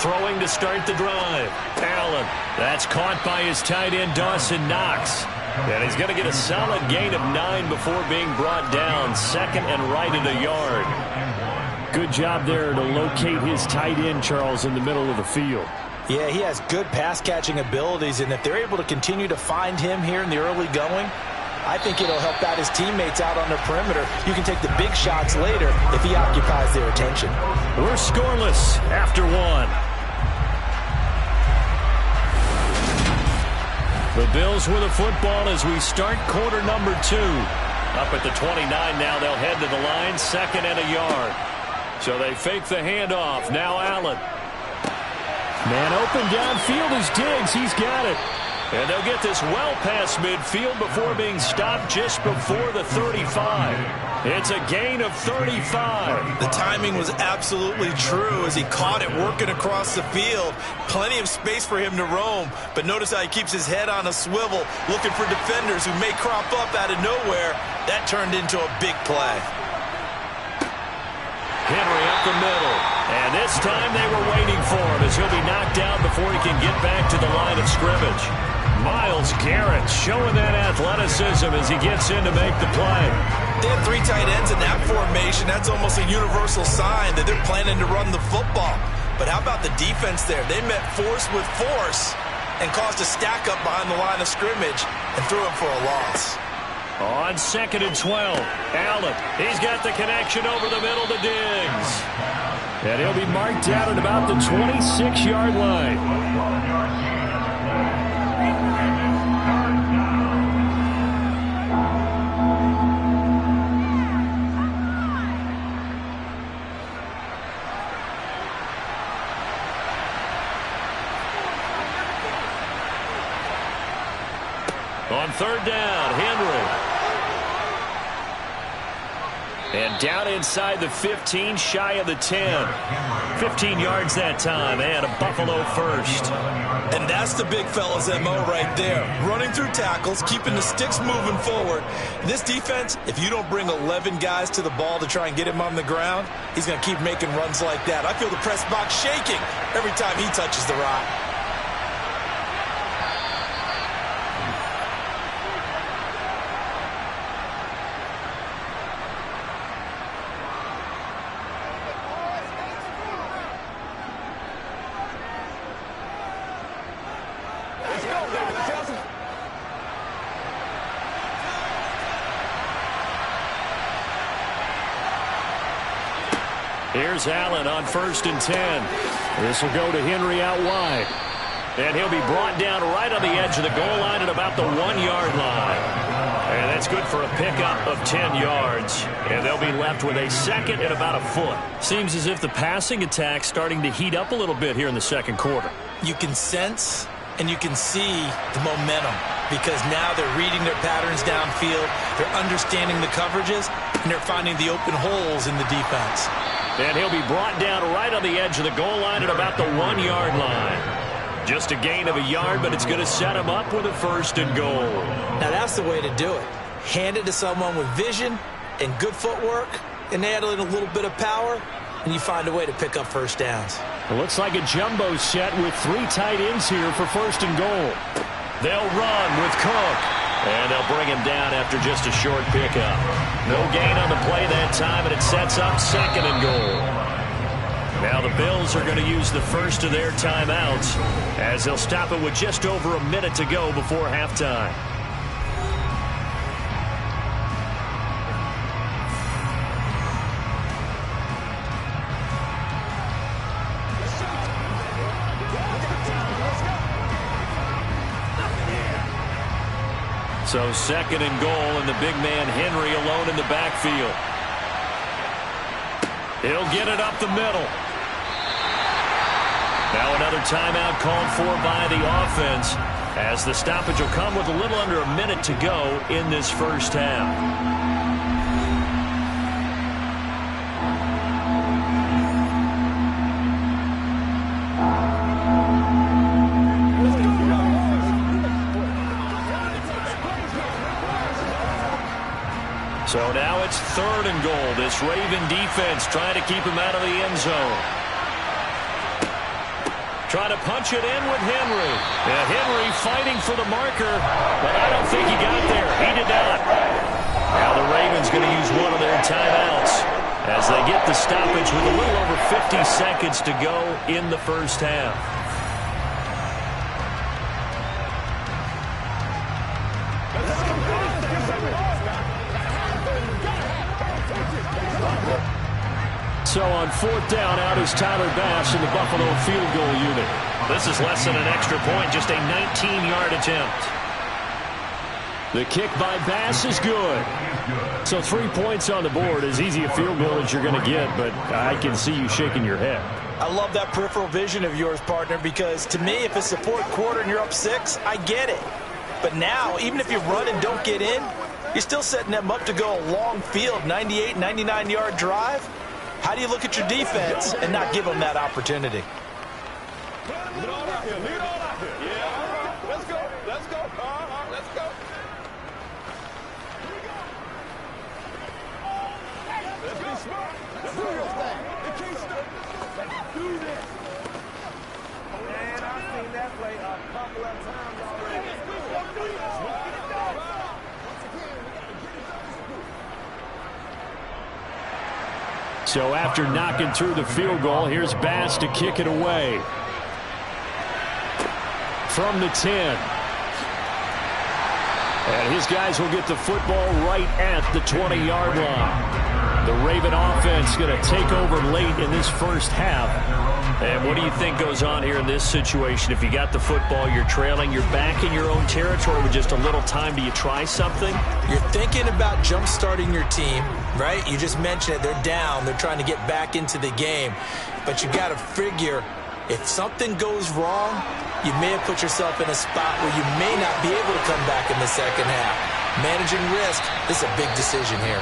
Throwing to start the drive. Allen. That's caught by his tight end, Dawson Knox. And he's going to get a solid gain of 9 before being brought down. 2nd and right at a yard. Good job there to locate his tight end, Charles, in the middle of the field. Yeah, he has good pass-catching abilities, and if they're able to continue to find him here in the early going, I think it'll help out his teammates out on the perimeter. You can take the big shots later if he occupies their attention. We're scoreless after 1. The Bills with the football as we start quarter number 2. Up at the 29 now, they'll head to the line, 2nd and a yard. So they fake the handoff. Now Allen. Man open downfield is Diggs. He's got it. And they'll get this well past midfield before being stopped just before the 35. It's a gain of 35. The timing was absolutely true as he caught it working across the field. Plenty of space for him to roam, but notice how he keeps his head on a swivel, looking for defenders who may crop up out of nowhere. That turned into a big play. Henry up the middle. And this time they were waiting for him as he'll be knocked down before he can get back to the line of scrimmage. Myles Garrett showing that athleticism as he gets in to make the play. They had 3 tight ends in that formation. That's almost a universal sign that they're planning to run the football. But how about the defense there? They met force with force and caused a stack up behind the line of scrimmage and threw him for a loss. On 2nd and 12, Allen, he's got the connection over the middle to Diggs. And he'll be marked out at about the 26-yard line. On 3rd down, Henry. And down inside the 15, shy of the 10. 15 yards that time, and a Buffalo first. And that's the big fella's MO right there. Running through tackles, keeping the sticks moving forward. This defense, if you don't bring 11 guys to the ball to try and get him on the ground, he's going to keep making runs like that. I feel the press box shaking every time he touches the rock. Here's Allen on 1st and 10. This will go to Henry out wide. And he'll be brought down right on the edge of the goal line at about the 1-yard line. And that's good for a pickup of 10 yards. And they'll be left with a 2nd and about a foot. Seems as if the passing attack's starting to heat up a little bit here in the 2nd quarter. You can sense and you can see the momentum because now they're reading their patterns downfield, they're understanding the coverages, and they're finding the open holes in the defense. And he'll be brought down right on the edge of the goal line at about the 1-yard line. Just a gain of a yard, but it's going to set him up with a 1st and goal. Now that's the way to do it. Hand it to someone with vision and good footwork, and add in a little bit of power, and you find a way to pick up first downs. It looks like a jumbo set with 3 tight ends here for 1st and goal. They'll run with Cook. And they'll bring him down after just a short pickup. No gain on the play that time, and it sets up 2nd and goal. Now the Bills are going to use the first of their timeouts as they'll stop it with just over a minute to go before halftime. So 2nd and goal, and the big man Henry alone in the backfield. He'll get it up the middle. Now another timeout called for by the offense as the stoppage will come with a little under a minute to go in this first half. So now it's 3rd and goal. This Raven defense trying to keep him out of the end zone. Trying to punch it in with Henry. Yeah, Henry fighting for the marker, but I don't think he got there. He did not. Now the Ravens going to use one of their timeouts as they get the stoppage with a little over 50 seconds to go in the first half. So on 4th down, out is Tyler Bass in the Buffalo field goal unit. This is less than an extra point, just a 19-yard attempt. The kick by Bass is good. So 3 points on the board, as easy a field goal as you're going to get, but I can see you shaking your head. I love that peripheral vision of yours, partner, because to me, if it's the fourth quarter and you're up 6, I get it. But now, even if you run and don't get in, you're still setting them up to go a long field, 98, 99-yard drive. How do you look at your defense and not give them that opportunity? Lead all out here. Lead all out here. Yeah. Let's go. Let's go. Let's go. Let's be smart. Let's do your thing. It can't stop. Let's do this. Man, I've seen that play a couple of times already. So after knocking through the field goal, here's Bass to kick it away. From the 10. And his guys will get the football right at the 20-yard line. The Raven offense going to take over late in this first half. And what do you think goes on here in this situation? If you got the football, you're trailing, you're back in your own territory with just a little time. Do you try something? You're thinking about jump-starting your team, right? You just mentioned it. They're down. They're trying to get back into the game. But you got to figure, if something goes wrong, you may have put yourself in a spot where you may not be able to come back in the second half. Managing risk, this is a big decision here.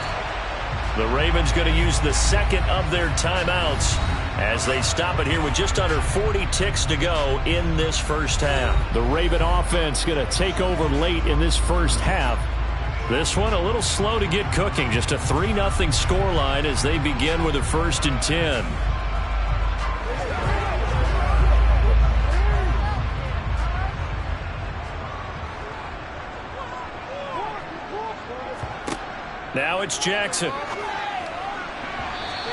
The Ravens going to use the second of their timeouts as they stop it here with just under 40 ticks to go in this first half. The Raven offense going to take over late in this first half. This one a little slow to get cooking. Just a 3-0 scoreline as they begin with a 1st and 10. Now it's Jackson.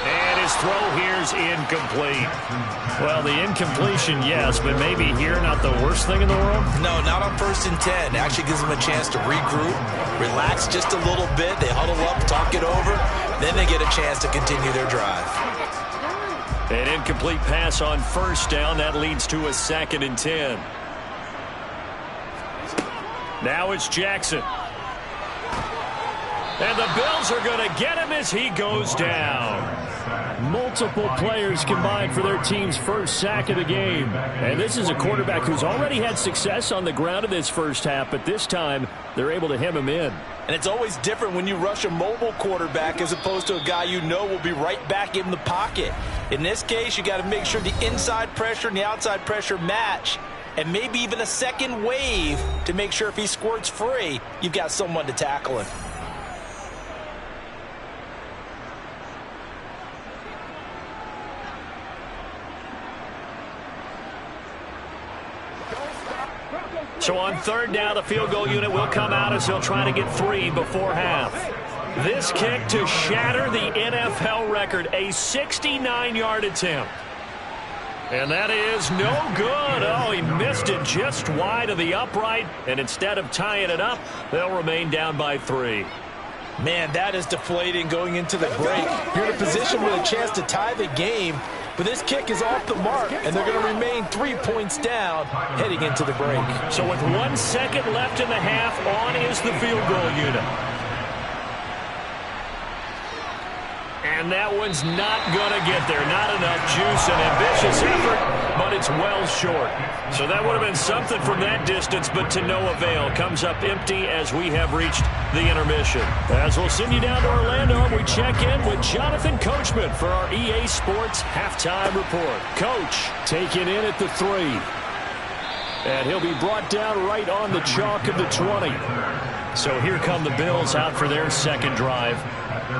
And his throw here's incomplete. Well, the incompletion, yes, but maybe here not the worst thing in the world? No, not on 1st and 10. Actually gives them a chance to regroup, relax just a little bit. They huddle up, talk it over. Then they get a chance to continue their drive. An incomplete pass on 1st down. That leads to a 2nd and 10. Now it's Jackson. And the Bills are going to get him as he goes down. Multiple players combined for their team's first sack of the game. And this is a quarterback who's already had success on the ground in this first half, but this time they're able to hem him in. And it's always different when you rush a mobile quarterback as opposed to a guy you know will be right back in the pocket. In this case, you got to make sure the inside pressure and the outside pressure match, and maybe even a second wave to make sure if he squirts free, you've got someone to tackle him. So on 3rd down, the field goal unit will come out as he'll try to get 3 before half. This kick to shatter the NFL record, a 69-yard attempt. And that is no good. Oh, he missed it just wide of the upright. And instead of tying it up, they'll remain down by 3. Man, that is deflating going into the break. You're in a position with a chance to tie the game, but this kick is off the mark, and they're going to remain 3 points down heading into the break. So with 1 second left in the half, on is the field goal unit. And that one's not going to get there. Not enough juice, an ambitious effort, but it's well short. So that would have been something from that distance, but to no avail. Comes up empty as we have reached the intermission. As we'll send you down to Orlando, we check in with Jonathan Coachman for our EA Sports Halftime Report. Coach taken in at the 3. And he'll be brought down right on the chalk of the 20. So here come the Bills out for their second drive.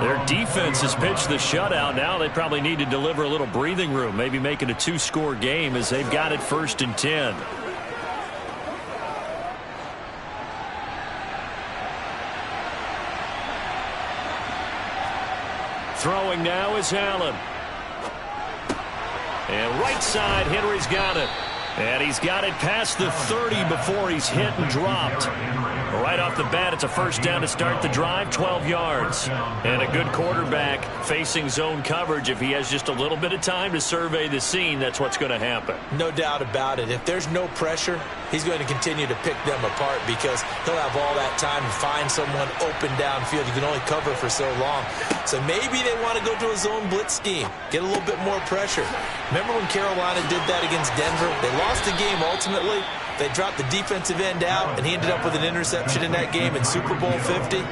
Their defense has pitched the shutout. Now they probably need to deliver a little breathing room, maybe make it a 2-score game as they've got it 1st and 10. Throwing now is Allen. And right side, Henry's got it. And he's got it past the 30 before he's hit and dropped. Right off the bat, it's a first down to start the drive, 12 yards. And a good quarterback facing zone coverage. If he has just a little bit of time to survey the scene, that's what's going to happen. No doubt about it. If there's no pressure, he's going to continue to pick them apart because he'll have all that time to find someone open downfield. You can only cover for so long. So maybe they want to go to a zone blitz scheme, get a little bit more pressure. Remember when Carolina did that against Denver? They lost the game ultimately. They dropped the defensive end out, and he ended up with an interception in that game in Super Bowl 50.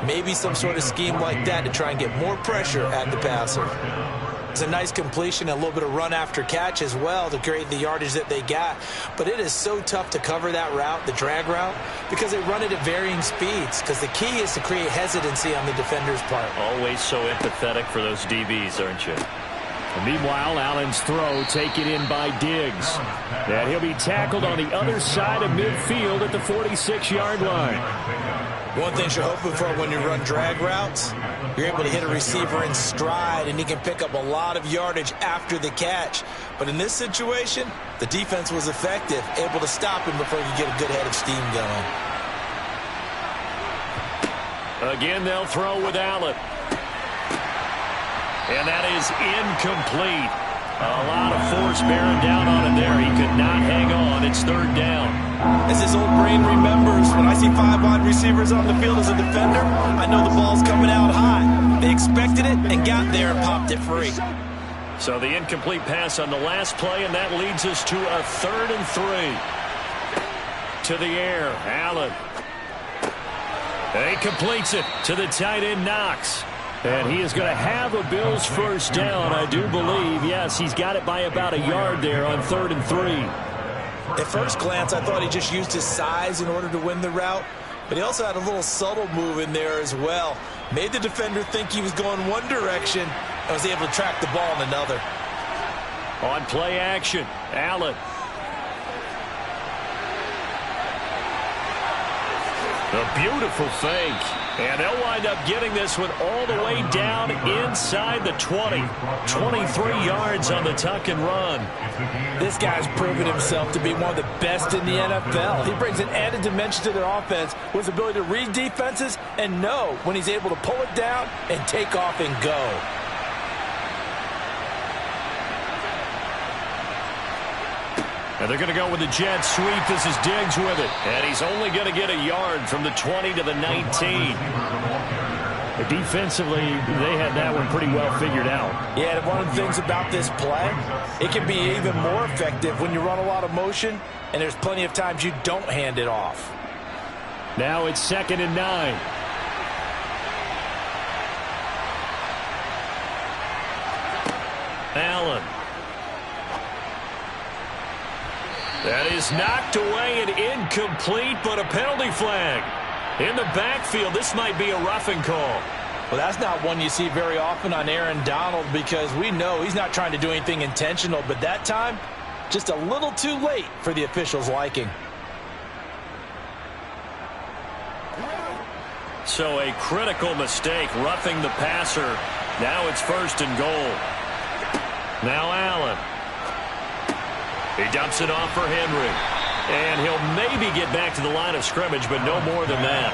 Maybe some sort of scheme like that to try and get more pressure at the passer. It's a nice completion, a little bit of run after catch as well to create the yardage that they got. But it is so tough to cover that route, the drag route, because they run it at varying speeds. Because the key is to create hesitancy on the defender's part. Always so empathetic for those DBs, aren't you? Meanwhile, Allen's throw taken in by Diggs. And he'll be tackled on the other side of midfield at the 46-yard line. One thing you're hoping for when you run drag routes, you're able to hit a receiver in stride, and he can pick up a lot of yardage after the catch. But in this situation, the defense was effective, able to stop him before he could get a good head of steam going. Again, they'll throw with Allen. And that is incomplete. A lot of force bearing down on him there. He could not hang on. It's third down. As his old brain remembers, when I see 5 wide receivers on the field as a defender, I know the ball's coming out high. They expected it and got there and popped it free. So the incomplete pass on the last play, and that leads us to a 3rd and 3. To the air, Allen. He completes it to the tight end, Knox. And he is going to have a Bills first down, I do believe. Yes, he's got it by about a yard there on 3rd and 3. At first glance, I thought he just used his size in order to win the route, but he also had a little subtle move in there as well. Made the defender think he was going one direction and was able to track the ball in another. On play action, Allen. A beautiful fake. And they'll wind up getting this one all the way down inside the 20. 23 yards on the tuck and run. This guy's proven himself to be one of the best in the NFL. He brings an added dimension to their offense with his ability to read defenses and know when he's able to pull it down and take off and go. And they're going to go with the jet sweep. This is Diggs with it. And he's only going to get a yard from the 20 to the 19. Defensively, they had that one pretty well figured out. Yeah, and one of the things about this play, it can be even more effective when you run a lot of motion, and there's plenty of times you don't hand it off. Now it's 2nd and 9. Allen. That is knocked away and incomplete, but a penalty flag. In the backfield, this might be a roughing call. Well, that's not one you see very often on Aaron Donald because we know he's not trying to do anything intentional, but that time, just a little too late for the officials' liking. So a critical mistake, roughing the passer. Now it's 1st and goal. Now Allen. He dumps it off for Henry. And he'll maybe get back to the line of scrimmage, but no more than that.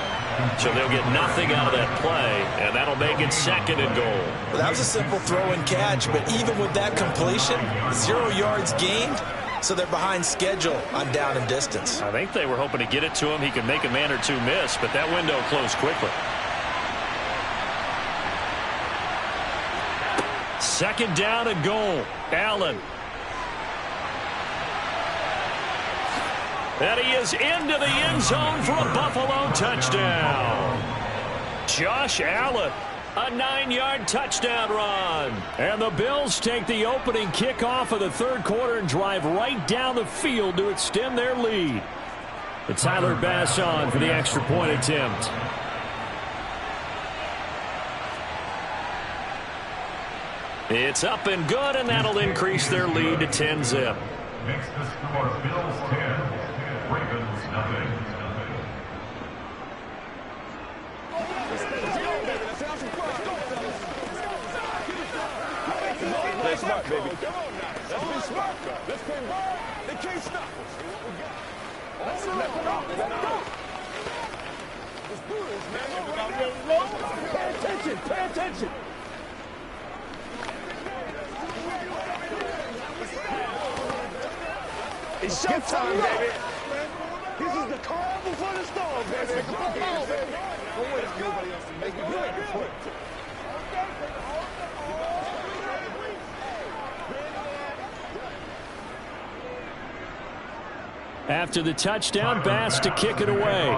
So they'll get nothing out of that play, and that'll make it 2nd and goal. Well, that was a simple throw and catch, but even with that completion, 0 yards gained, so they're behind schedule on down and distance. I think they were hoping to get it to him. He could make a man or two miss, but that window closed quickly. 2nd down and goal. Allen. And he is into the end zone for a Buffalo touchdown. Josh Allen, a 9-yard touchdown run. And the Bills take the opening kickoff of the 3rd quarter and drive right down the field to extend their lead. And Tyler Bass on for the extra point attempt. It's up and good, and that'll increase their lead to 10-zip. Makes the score Bills 10, Ravens nothing. Play smart, baby. Come on now. Let's be smart. Let's play ball. They can't stop us. See what we got. Let's go. Pay attention. Pay attention. It's showtime, baby. This is the calm before the storm, baby. Come on, baby. Don't wait for nobody else to make it. You make it quick. After the touchdown, Bass to kick it away.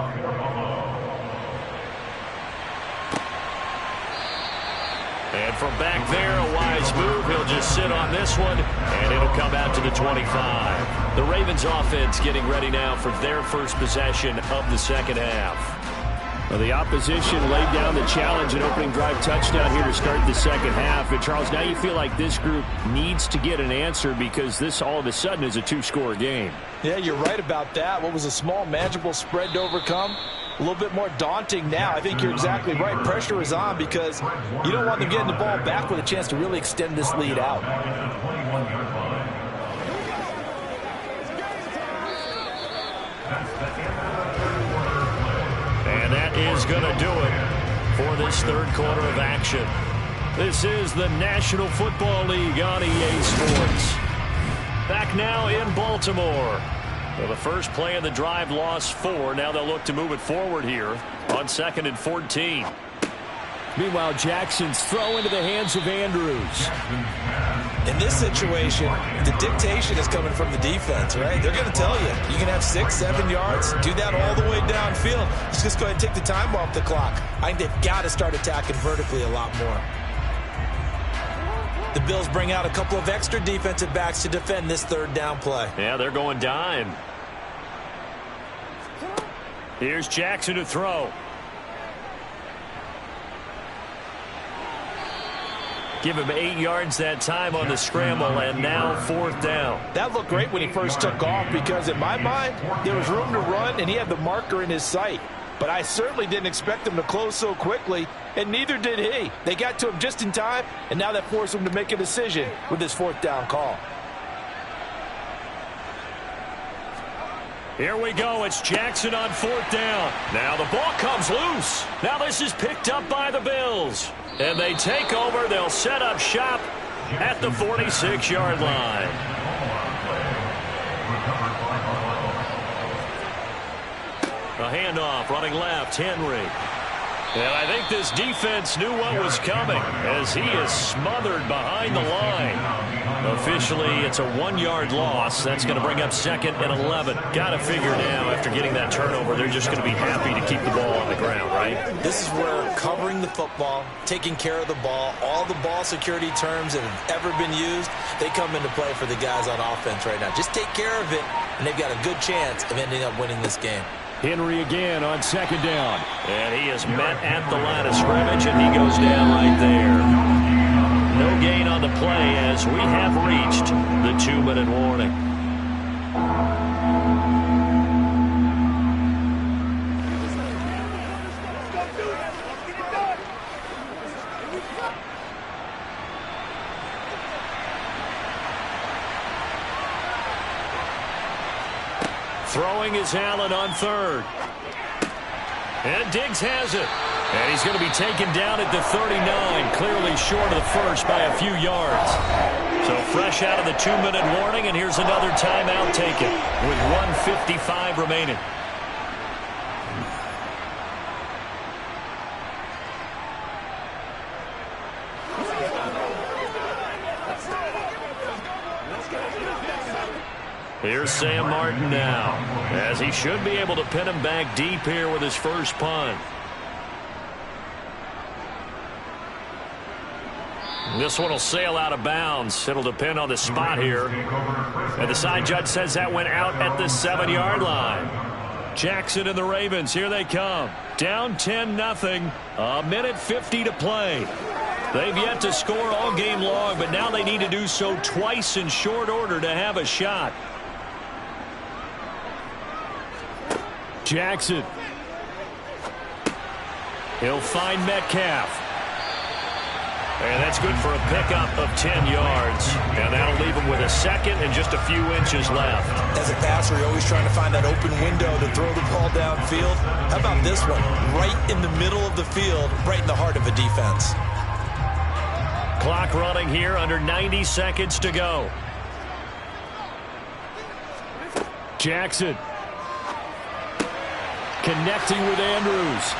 And from back there, a wise move. He'll just sit on this one, and it'll come out to the 25. The Ravens offense getting ready now for their first possession of the second half. Well, the opposition laid down the challenge and opening drive touchdown here to start the second half. And, Charles, now you feel like this group needs to get an answer because this all of a sudden is a two-score game. Yeah, you're right about that. What was a small, manageable spread to overcome? A little bit more daunting now. I think you're exactly right. Pressure is on because you don't want them getting the ball back with a chance to really extend this lead out. And that is going to do it for this third quarter of action. This is the National Football League on EA Sports. Back now in Baltimore. Well, the first play of the drive lost 4. Now they'll look to move it forward here on 2nd and 14. Meanwhile, Jackson's throw into the hands of Andrews. In this situation, the dictation is coming from the defense, right? They're going to tell you, you can have 6, 7 yards, do that all the way downfield. Let's just go ahead and take the time off the clock. I think they've got to start attacking vertically a lot more. The Bills bring out a couple of extra defensive backs to defend this third down play. Yeah, they're going dime. Here's Jackson to throw. Give him 8 yards that time on the scramble, and now 4th down. That looked great when he first took off because in my mind, there was room to run and he had the marker in his sight. But I certainly didn't expect him to close so quickly, and neither did he. They got to him just in time, and now that forced him to make a decision with his 4th down call. Here we go. It's Jackson on 4th down. Now the ball comes loose. Now this is picked up by the Bills. And they take over. They'll set up shop at the 46-yard line. A handoff running left, Henry. And I think this defense knew what was coming as he is smothered behind the line. Officially, it's a 1-yard loss. That's going to bring up 2nd and 11. Got to figure now, after getting that turnover, they're just going to be happy to keep the ball on the ground, right? This is where covering the football, taking care of the ball, all the ball security terms that have ever been used, they come into play for the guys on offense right now. Just take care of it, and they've got a good chance of ending up winning this game. Henry again on 2nd down. And he is met at the line of scrimmage, and he goes down right there. No gain on the play as we have reached the 2-minute warning. Throwing is Allen on 3rd. And Diggs has it. And he's going to be taken down at the 39, clearly short of the first by a few yards. So fresh out of the 2-minute warning, and here's another timeout taken with 1:55 remaining. Here's Sam Martin now, as he should be able to pin him back deep here with his first punt. This one will sail out of bounds. It'll depend on the spot here. And the side judge says that went out at the 7-yard line. Jackson and the Ravens, here they come. Down 10-0, a minute 50 to play. They've yet to score all game long, but now they need to do so twice in short order to have a shot. Jackson. He'll find Metcalf. And that's good for a pickup of 10 yards. And that'll leave him with a second and just a few inches left. As a passer, you're always trying to find that open window to throw the ball downfield. How about this one? Right in the middle of the field, right in the heart of a defense. Clock running here, under 90 seconds to go. Jackson. Connecting with Andrews.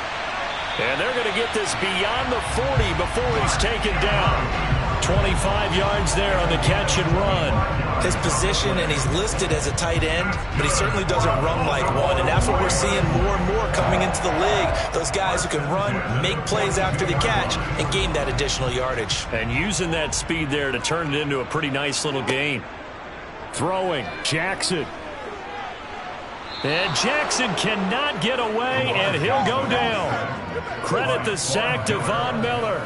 And they're going to get this beyond the 40 before he's taken down. 25 yards there on the catch and run. His position, and he's listed as a tight end, but he certainly doesn't run like one. And that's what we're seeing more and more coming into the league. Those guys who can run, make plays after the catch, and gain that additional yardage. And using that speed there to turn it into a pretty nice little gain. Throwing. Jackson. And Jackson cannot get away, and he'll go down. Credit the sack to Von Miller.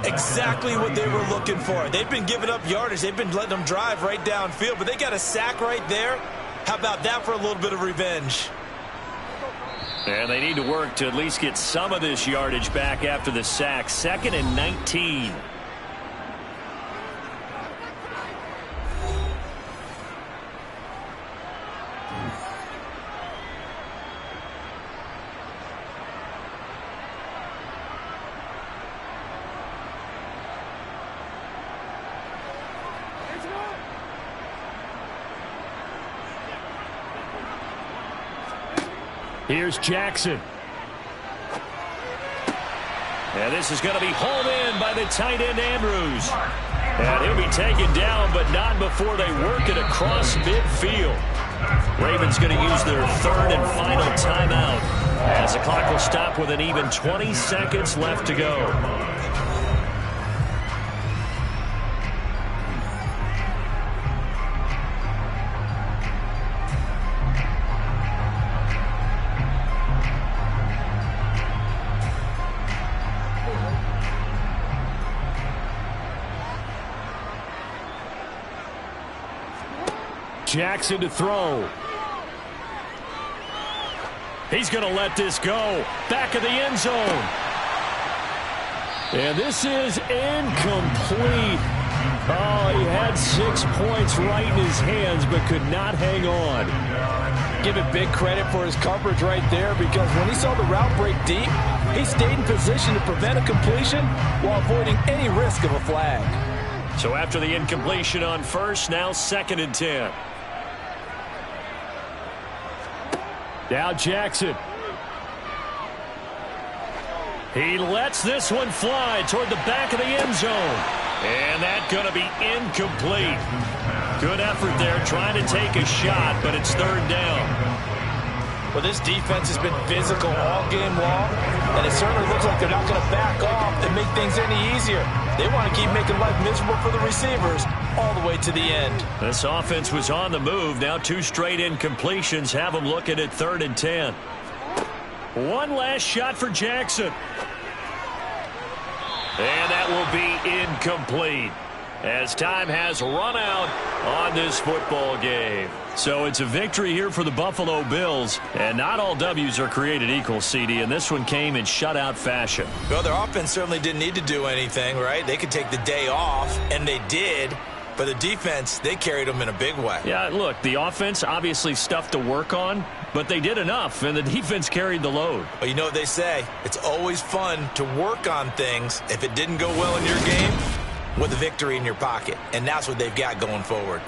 Exactly what they were looking for. They've been giving up yardage. They've been letting them drive right downfield, but they got a sack right there. How about that for a little bit of revenge? And they need to work to at least get some of this yardage back after the sack. 2nd and 19. Here's Jackson. And this is going to be hauled in by the tight end Andrews. And he'll be taken down, but not before they work it across midfield. Ravens going to use their 3rd and final timeout as the clock will stop with an even 20 seconds left to go. Jackson to throw. He's going to let this go. Back of the end zone. And this is incomplete. Oh, he had 6 points right in his hands, but could not hang on. Give it big credit for his coverage right there, because when he saw the route break deep, he stayed in position to prevent a completion while avoiding any risk of a flag. So after the incompletion on first, now 2nd and 10. Now Jackson. He lets this one fly toward the back of the end zone. And that's going to be incomplete. Good effort there trying to take a shot, but it's 3rd down. Well, this defense has been physical all game long, and it certainly looks like they're not going to back off and make things any easier. They want to keep making life miserable for the receivers all the way to the end. This offense was on the move. Now 2 straight incompletions have them looking at 3rd and 10. One last shot for Jackson. And that will be incomplete as time has run out on this football game. So it's a victory here for the Buffalo Bills. And not all W's are created equal, CD, and this one came in shutout fashion. Well, their offense certainly didn't need to do anything, right? They could take the day off, and they did. But the defense, they carried them in a big way. Yeah, look, the offense, obviously stuff to work on, but they did enough, and the defense carried the load. Well, you know what they say. It's always fun to work on things if it didn't go well in your game with a victory in your pocket. And that's what they've got going forward.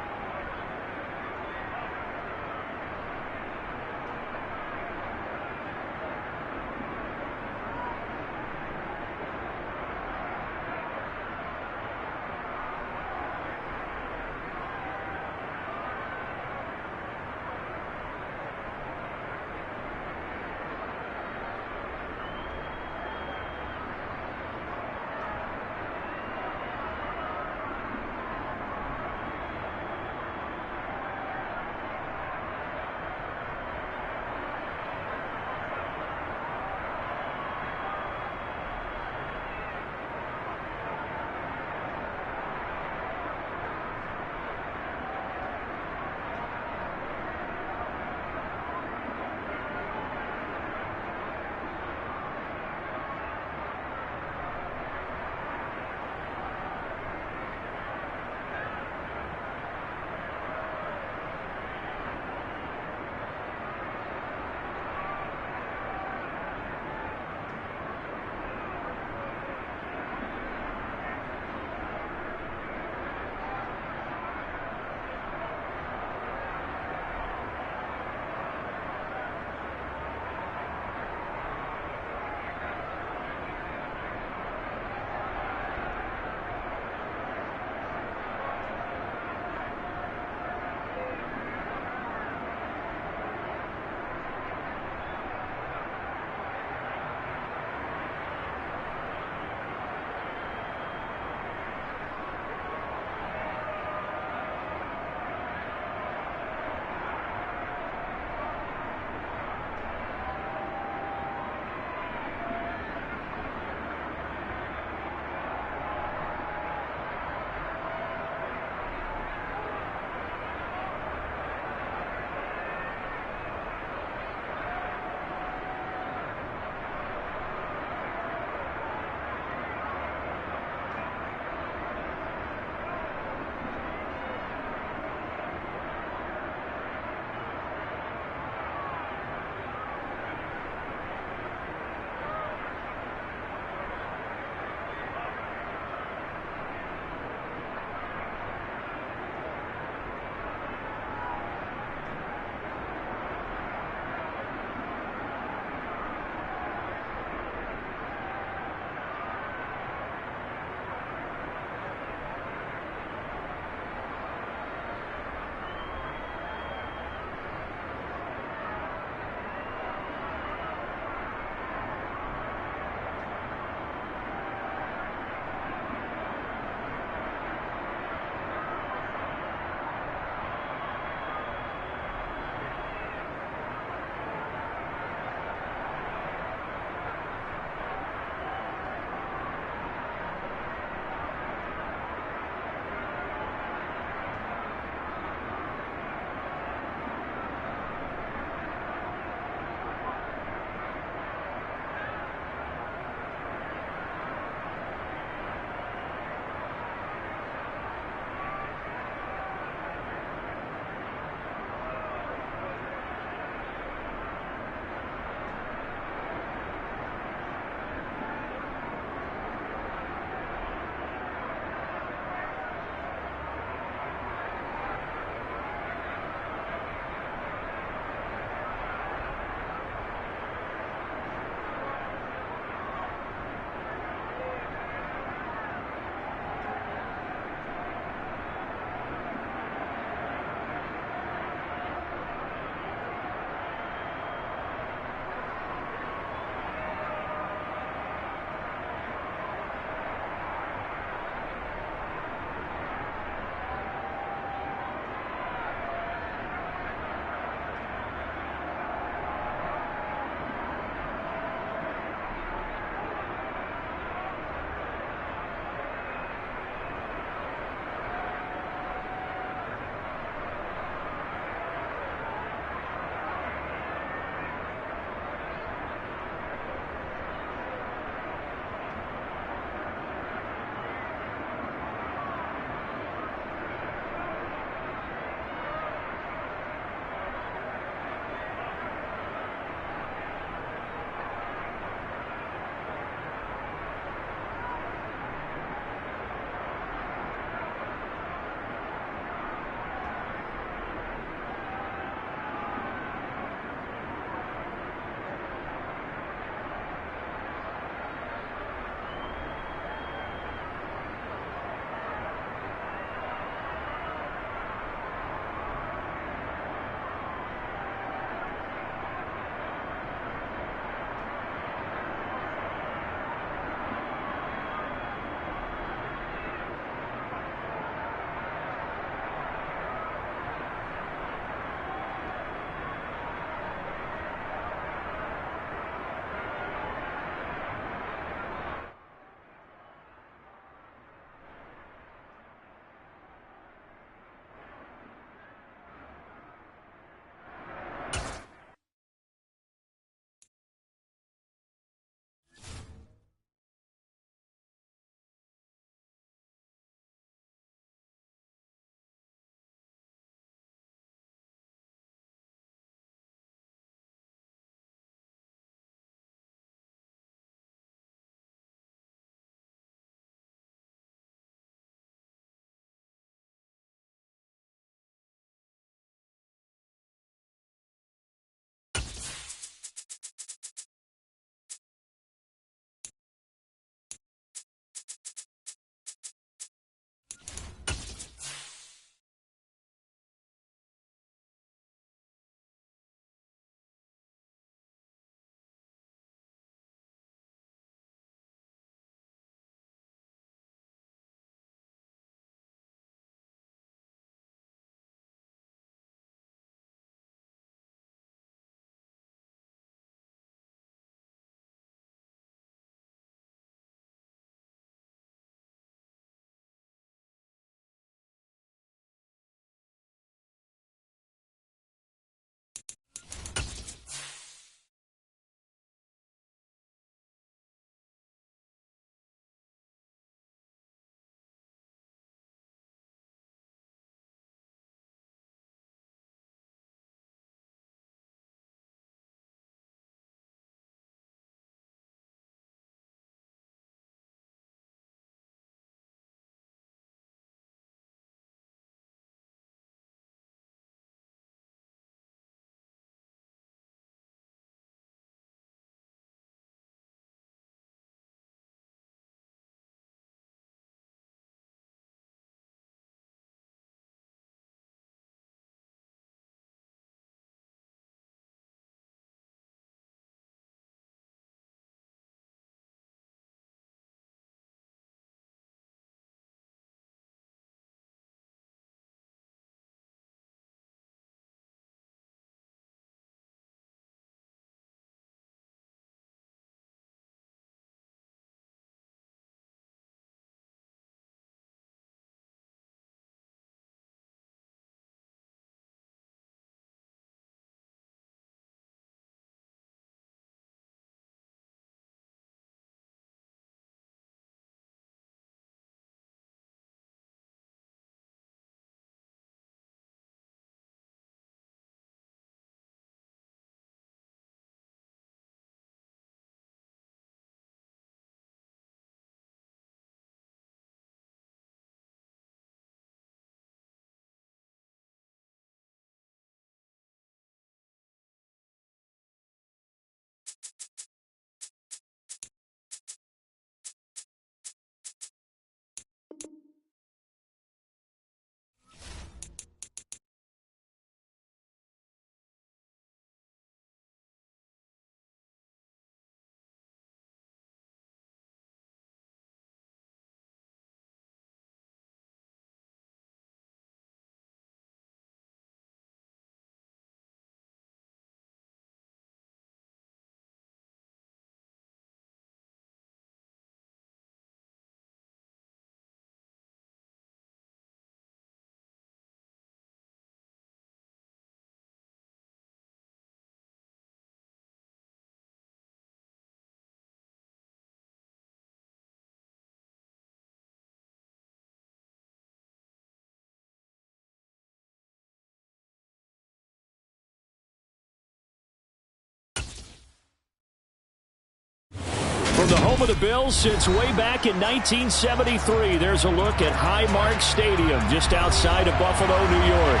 From the home of the Bills since way back in 1973, there's a look at Highmark Stadium just outside of Buffalo, New York.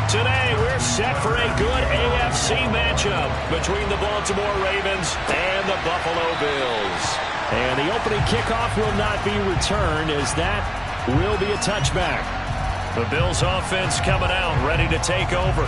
Today, we're set for a good AFC matchup between the Baltimore Ravens and the Buffalo Bills. And the opening kickoff will not be returned, as that will be a touchback. The Bills offense coming out, ready to take over.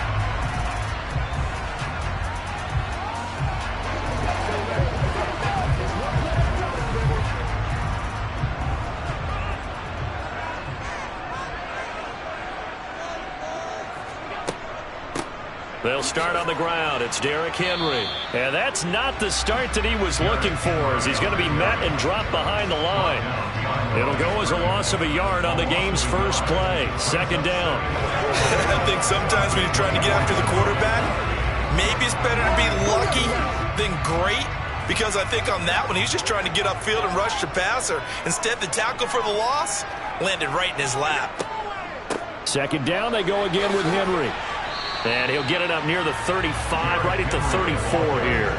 They'll start on the ground. It's Derrick Henry. And that's not the start that he was looking for, as he's going to be met and dropped behind the line. It'll go as a loss of a yard on the game's first play. Second down. I think sometimes when you're trying to get after the quarterback, maybe it's better to be lucky than great, because I think on that one, he's just trying to get upfield and rush the passer. Instead, the tackle for the loss landed right in his lap. Second down, they go again with Henry. And he'll get it up near the 35, right at the 34 here.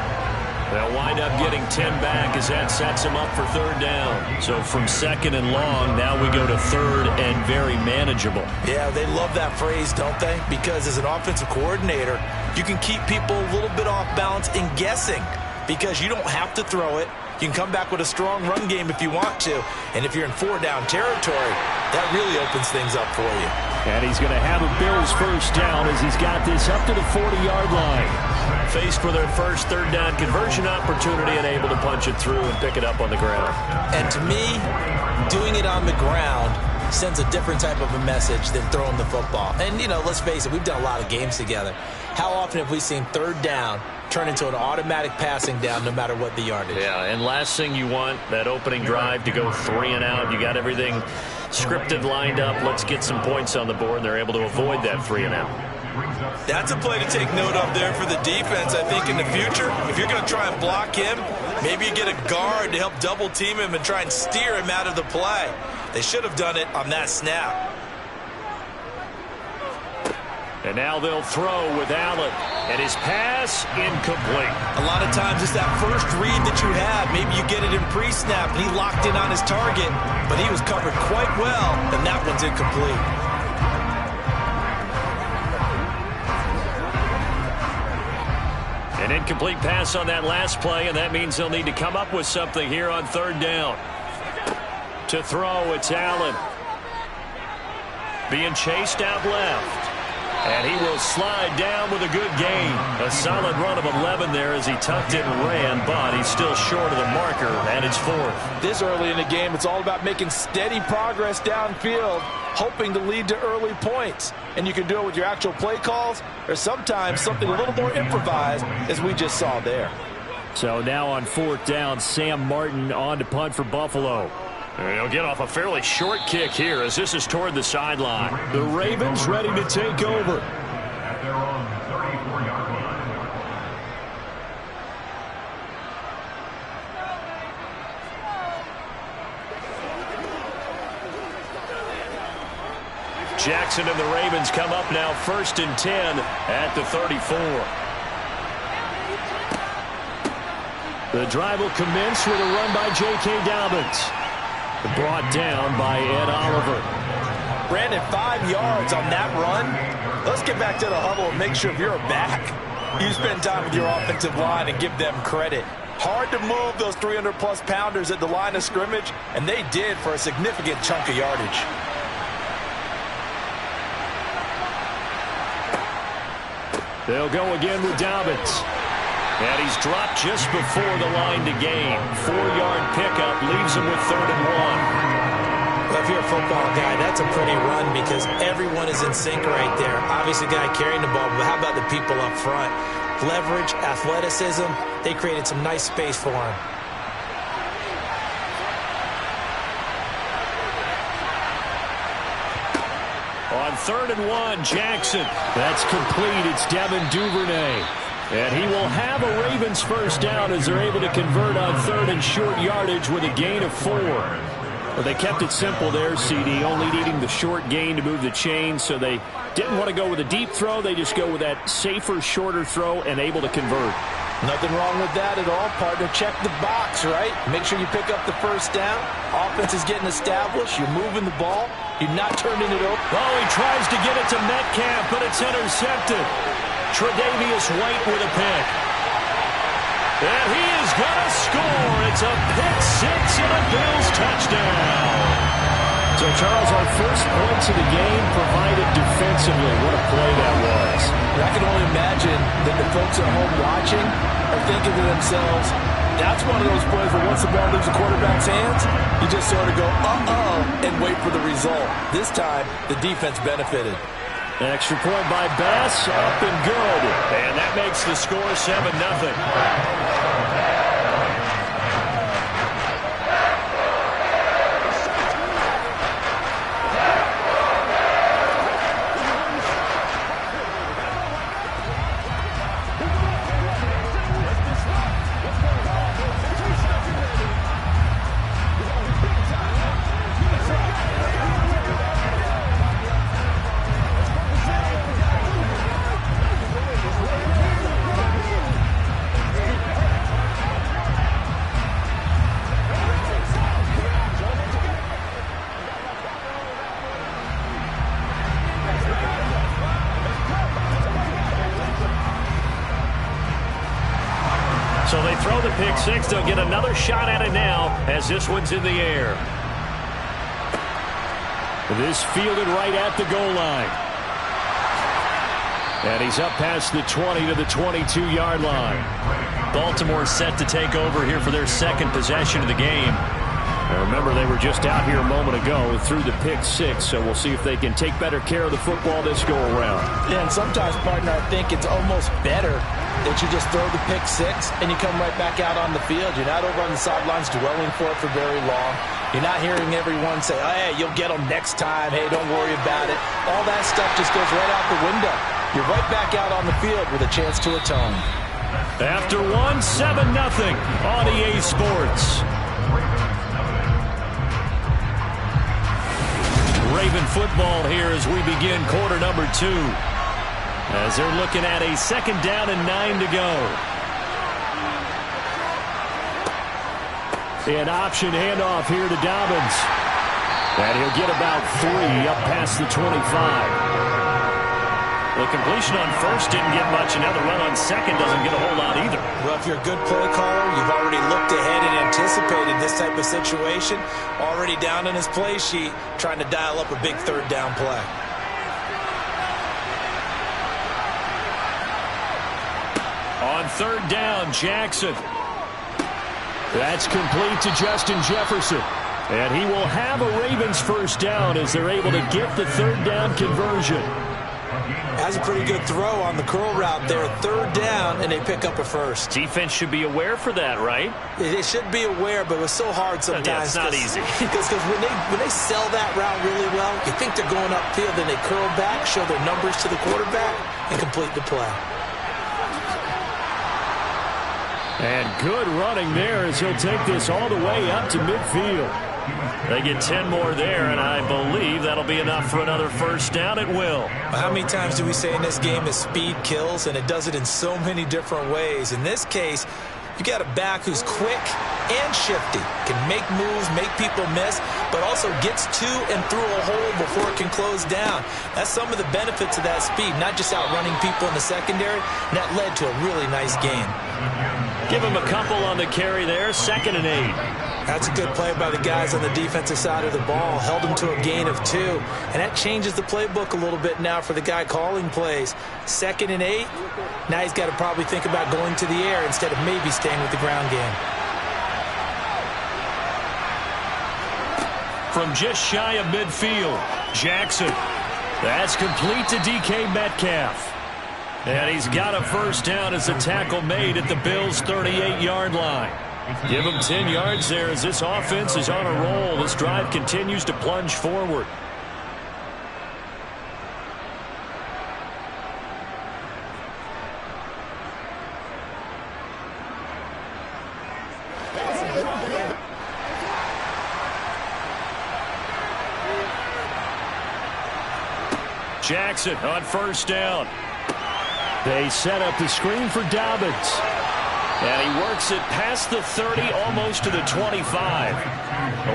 They'll wind up getting 10 back as that sets him up for third down. So from second and long, now we go to third and very manageable. Yeah, they love that phrase, don't they? Because as an offensive coordinator, you can keep people a little bit off balance in guessing, because you don't have to throw it. You can come back with a strong run game if you want to. And if you're in four-down territory, that really opens things up for you. And he's going to have a Bills first down as he's got this up to the 40-yard line. Faced with their first third down conversion opportunity and able to punch it through and pick it up on the ground. And to me, doing it on the ground sends a different type of a message than throwing the football. And, you know, let's face it, we've done a lot of games together. How often have we seen third down turn into an automatic passing down no matter what the yardage? Yeah, and last thing you want, that opening drive to go 3 and out. You got everything scripted, lined up. Let's get some points on the board, and they're able to avoid that 3 and out. That's a play to take note of there for the defense, I think, in the future. If you're going to try and block him, maybe you get a guard to help double team him and try and steer him out of the play. They should have done it on that snap. And now they'll throw with Allen. And his pass, incomplete. A lot of times it's that first read that you have. Maybe you get it in pre-snap, and he locked in on his target, but he was covered quite well, and that one's incomplete. An incomplete pass on that last play, and that means they'll need to come up with something here on third down. To throw, it's Allen. Being chased out left. And he will slide down with a good gain. A solid run of 11 there as he tucked it and ran, but he's still short of the marker, and it's fourth. This early in the game, it's all about making steady progress downfield, hoping to lead to early points. And you can do it with your actual play calls, or sometimes something a little more improvised, as we just saw there. So now on fourth down, Sam Martin on to punt for Buffalo. And he'll get off a fairly short kick here as this is toward the sideline. The Ravens ready to take over. At their own 34-yard line. Jackson and the Ravens come up now first and 10 at the 34. The drive will commence with a run by J.K. Dobbins. Brought down by Ed Oliver. Brandon, 5 yards on that run. Let's get back to the huddle and make sure if you're a back, you spend time with your offensive line and give them credit. Hard to move those 300-plus pounders at the line of scrimmage, and they did for a significant chunk of yardage. They'll go again with Dobbins. And he's dropped just before the line to gain. 4-yard pickup leaves him with 3rd and 1. Well, if you're a football guy, that's a pretty run because everyone is in sync right there. Obviously, the guy carrying the ball, but how about the people up front? Leverage, athleticism, they created some nice space for him. On 3rd and 1, Jackson. That's complete. It's Devin Duvernay. And he will have a Ravens first down as they're able to convert on 3rd and short yardage with a gain of 4. Well, they kept it simple there, CD, only needing the short gain to move the chain, so they didn't want to go with a deep throw. They just go with that safer, shorter throw and able to convert. Nothing wrong with that at all, partner. Check the box, right? Make sure you pick up the first down. Offense is getting established. You're moving the ball. You're not turning it over. Oh, he tries to get it to Metcalf, but it's intercepted. Tre'Davious White with a pick. And he is going to score. It's a pick six and a Bills touchdown. So, Charles, our first points of the game provided defensively. What a play that was. I can only imagine that the folks at home watching are thinking to themselves, that's one of those plays where once the ball leaves the quarterback's hands, you just sort of go, uh-oh, and wait for the result. This time, the defense benefited. An extra point by Bass, up and good. And that makes the score 7-0. So they throw the pick six. They'll get another shot at it now as this one's in the air. This fielded right at the goal line. And he's up past the 20 to the 22-yard line. Baltimore set to take over here for their second possession of the game. Now remember, they were just out here a moment ago through the pick six, so we'll see if they can take better care of the football this go-around. Yeah, and sometimes, partner, I think it's almost better that you just throw the pick six and you come right back out on the field. You're not over on the sidelines dwelling for it for very long. You're not hearing everyone say, oh, hey, you'll get them next time. Hey, don't worry about it. All that stuff just goes right out the window. You're right back out on the field with a chance to atone. After one, 7-0 on EA Sports. Raven football here as we begin quarter number 2. As they're looking at a second down and 9 to go. An option handoff here to Dobbins. And he'll get about 3 up past the 25. The completion on first didn't get much, and now the run on second doesn't get a whole lot either. Well, if you're a good play caller, you've already looked ahead and anticipated this type of situation. Already down in his play sheet, trying to dial up a big third down play. On third down, Jackson. That's complete to Justin Jefferson. And he will have a Ravens first down as they're able to get the third down conversion. Has a pretty good throw on the curl route there. Third down, and they pick up a first. Defense should be aware for that, right? They should be aware, but it was so hard sometimes. Yeah, it's not easy. Because when they sell that route really well, you think they're going upfield, then they curl back, show their numbers to the quarterback, and complete the play. And good running there as he'll take this all the way up to midfield. They get 10 more there, and I believe that'll be enough for another first down. It will. How many times do we say in this game that speed kills, and it does it in so many different ways? In this case, you got a back who's quick and shifty, can make moves, make people miss, but also gets to and through a hole before it can close down. That's some of the benefits of that speed, not just outrunning people in the secondary, and that led to a really nice game. Give him a couple on the carry there, 2nd and 8. That's a good play by the guys on the defensive side of the ball. Held him to a gain of 2. And that changes the playbook a little bit now for the guy calling plays. 2nd and 8. Now he's got to probably think about going to the air instead of maybe staying with the ground game. From just shy of midfield, Jackson. That's complete to DK Metcalf. And he's got a first down as a tackle made at the Bills' 38-yard line. Give him 10 yards there as this offense is on a roll. This drive continues to plunge forward. Jackson on first down. They set up the screen for Dobbins. And he works it past the 30, almost to the 25.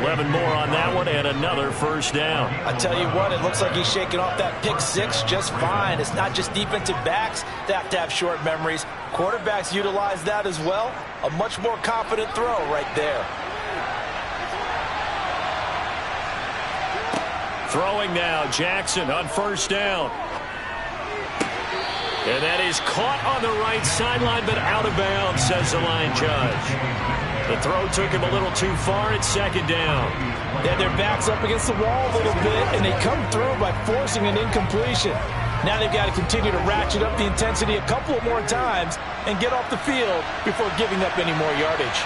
11 more on that one, and another first down. I tell you what, it looks like he's shaking off that pick six just fine. It's not just defensive backs that have to have short memories. Quarterbacks utilize that as well. A much more confident throw right there. Throwing now, Jackson on first down. And that is caught on the right sideline, but out of bounds, says the line judge. The throw took him a little too far at second down. Yeah, their backs up against the wall a little bit, and they come through by forcing an incompletion. Now they've got to continue to ratchet up the intensity a couple of more times and get off the field before giving up any more yardage.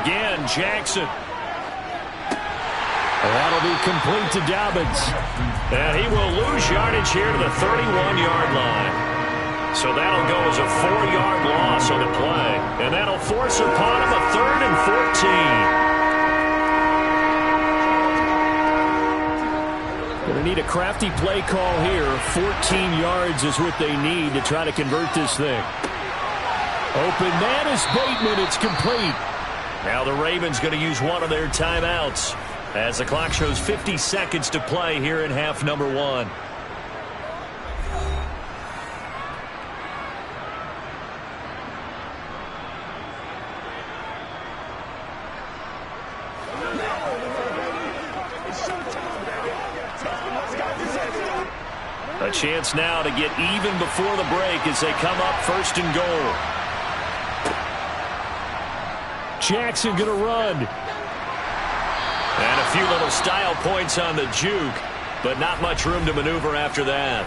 Again, Jackson. That'll be complete to Dobbins. And he will lose yardage here to the 31-yard line. So that'll go as a 4-yard loss on the play. And that'll force upon him a 3rd and 14. Going to need a crafty play call here. 14 yards is what they need to try to convert this thing. Open man is Bateman. It's complete. Now the Ravens going to use one of their timeouts as the clock shows 50 seconds to play here in half number 1. A chance now to get even before the break as they come up 1st and goal. Jackson going to run. And a few little style points on the juke, but not much room to maneuver after that.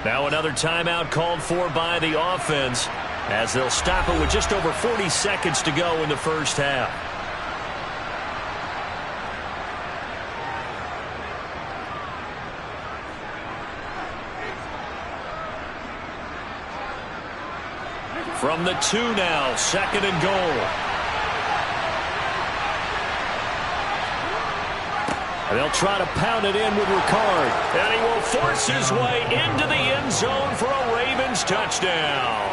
Now another timeout called for by the offense as they'll stop it with just over 40 seconds to go in the first half. From the 2 now, 2nd and goal. And they'll try to pound it in with Ricard. And he will force his way into the end zone for a Ravens touchdown.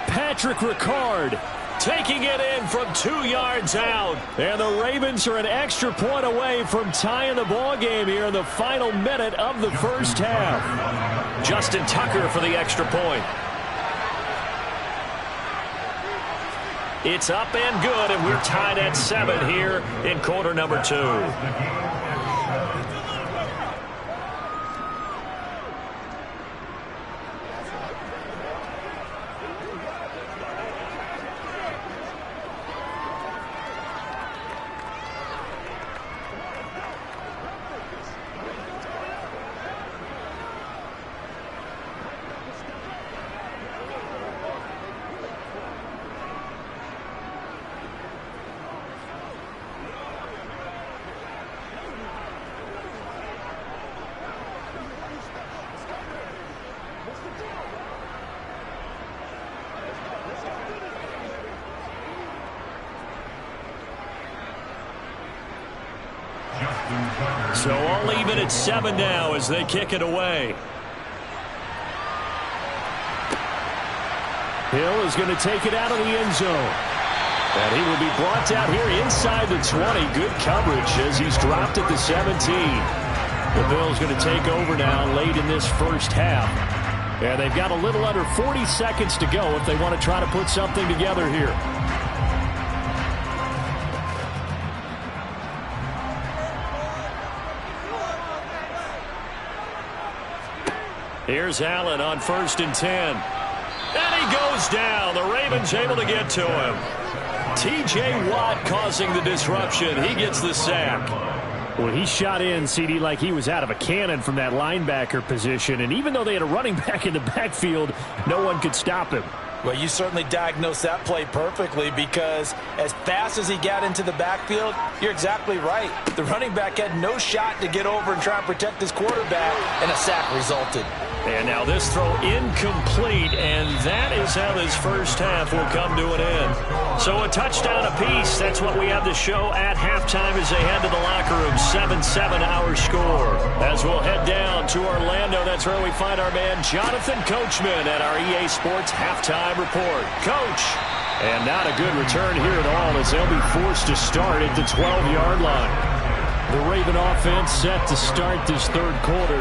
Patrick Ricard taking it in from 2 yards out. And the Ravens are an extra point away from tying the ball game here in the final minute of the first half. Justin Tucker for the extra point. It's up and good, and we're tied at 7 here in quarter number 2. So all even at 7 now as they kick it away. Hill is going to take it out of the end zone. And he will be brought down here inside the 20. Good coverage as he's dropped at the 17. The Bills going to take over now late in this first half. And they've got a little under 40 seconds to go if they want to try to put something together here. Here's Allen on 1st and 10. And he goes down. The Ravens able to get to him. T.J. Watt causing the disruption. He gets the sack. Well, he shot in, CD, like he was out of a cannon from that linebacker position. And even though they had a running back in the backfield, no one could stop him. Well, you certainly diagnosed that play perfectly because as fast as he got into the backfield, you're exactly right. The running back had no shot to get over and try and protect his quarterback, and a sack resulted. And now this throw incomplete, and that is how this first half will come to an end. So a touchdown apiece. That's what we have to show at halftime as they head to the locker room. 7-7 our score. As we'll head down to Orlando. That's where we find our man Jonathan Coachman at our EA Sports Halftime Report. Coach! And not a good return here at all as they'll be forced to start at the 12-yard line. The Raven offense set to start this third quarter.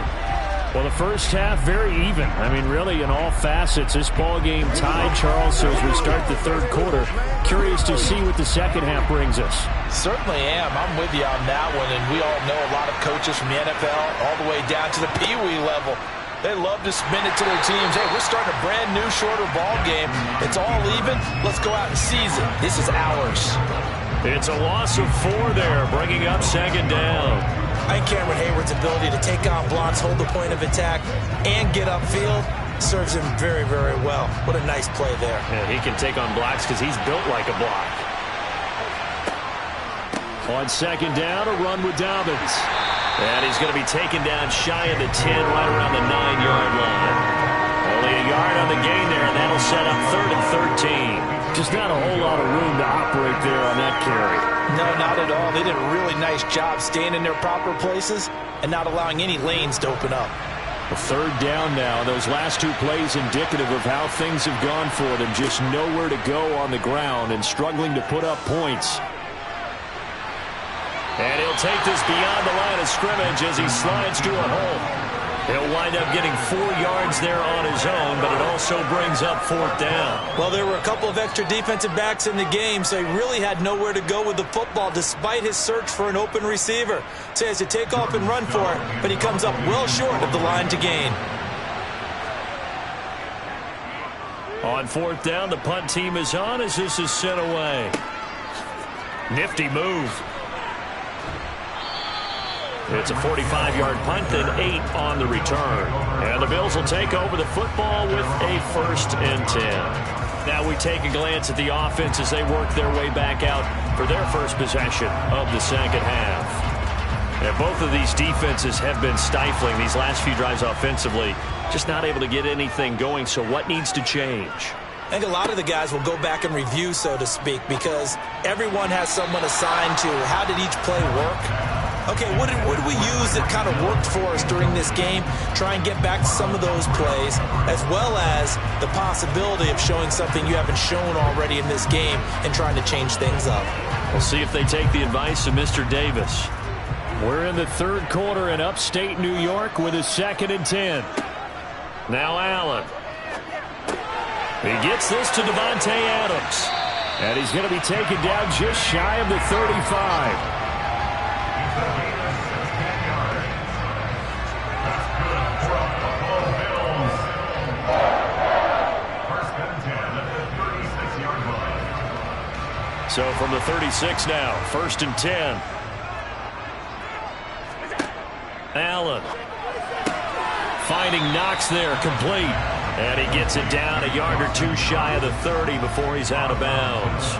Well, the first half, very even. I mean, really, in all facets, this ball game tied, Charles. So as we start the third quarter, curious to see what the second half brings us. Certainly am. I'm with you on that one. And we all know a lot of coaches from the NFL all the way down to the Pee Wee level. They love to spin it to their teams. Hey, we're starting a brand new, shorter ball game. It's all even. Let's go out and seize it. This is ours. It's a loss of 4 there, bringing up second down. I think Cameron Hayward's ability to take on blocks, hold the point of attack, and get upfield serves him very, very well. What a nice play there. Yeah, he can take on blocks because he's built like a block. On second down, a run with Dobbins. And he's going to be taken down shy of the 10, right around the 9-yard line. Only a yard on the gain there, and that'll set up 3rd and 13. Just not a whole lot of room to operate there on that carry. No, not at all. They did a really nice job staying in their proper places and not allowing any lanes to open up. A third down now. Those last 2 plays indicative of how things have gone for them. Just nowhere to go on the ground and struggling to put up points. And he'll take this beyond the line of scrimmage as he slides to a hole. He'll wind up getting 4 yards there on his own, but it also brings up 4th down. Well, there were a couple of extra defensive backs in the game, so he really had nowhere to go with the football despite his search for an open receiver. So he has to take off and run for it, but he comes up well short of the line to gain. On 4th down, the punt team is on as this is sent away. Nifty move. It's a 45-yard punt and 8 on the return. And the Bills will take over the football with a 1st and 10. Now we take a glance at the offense as they work their way back out for their first possession of the second half. And both of these defenses have been stifling these last few drives offensively. Just not able to get anything going, so what needs to change? I think a lot of the guys will go back and review, so to speak, because everyone has someone assigned to how did each play work. Okay, what did we use that kind of worked for us during this game? Try and get back to some of those plays, as well as the possibility of showing something you haven't shown already in this game and trying to change things up. We'll see if they take the advice of Mr. Davis. We're in the third quarter in upstate New York with a 2nd and 10. Now Allen. He gets this to Devontae Adams. And he's going to be taken down just shy of the 35. So from the 36 now, 1st and 10. Allen finding Knox there, complete. And he gets it down a yard or 2 shy of the 30 before he's out of bounds.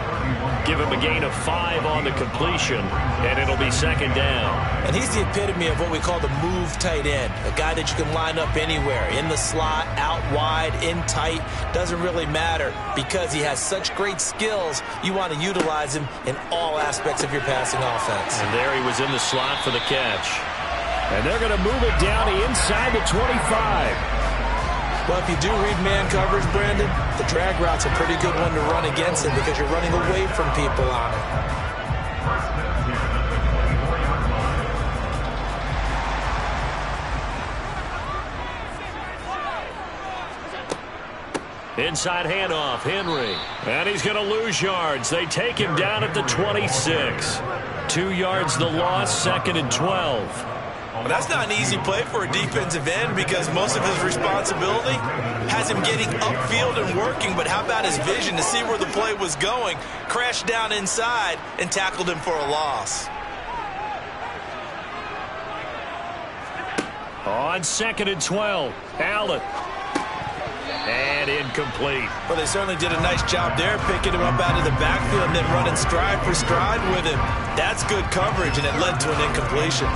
Give him a gain of 5 on the completion, and it'll be 2nd down. And he's the epitome of what we call the move tight end, a guy that you can line up anywhere, in the slot, out wide, in tight, doesn't really matter because he has such great skills. You want to utilize him in all aspects of your passing offense. And there he was in the slot for the catch. And they're going to move it down inside the 25. Well, if you do read man coverage, Brandon, the drag route's a pretty good one to run against him because you're running away from people on it. Inside handoff, Henry. And he's going to lose yards. They take him down at the 26. 2 yards the loss, 2nd and 12. Well, that's not an easy play for a defensive end because most of his responsibility has him getting upfield and working, but how about his vision to see where the play was going, crashed down inside, and tackled him for a loss. On 2nd and 12, Allen. And incomplete. Well, they certainly did a nice job there, picking him up out of the backfield and then running stride for stride with him. That's good coverage, and it led to an incompletion.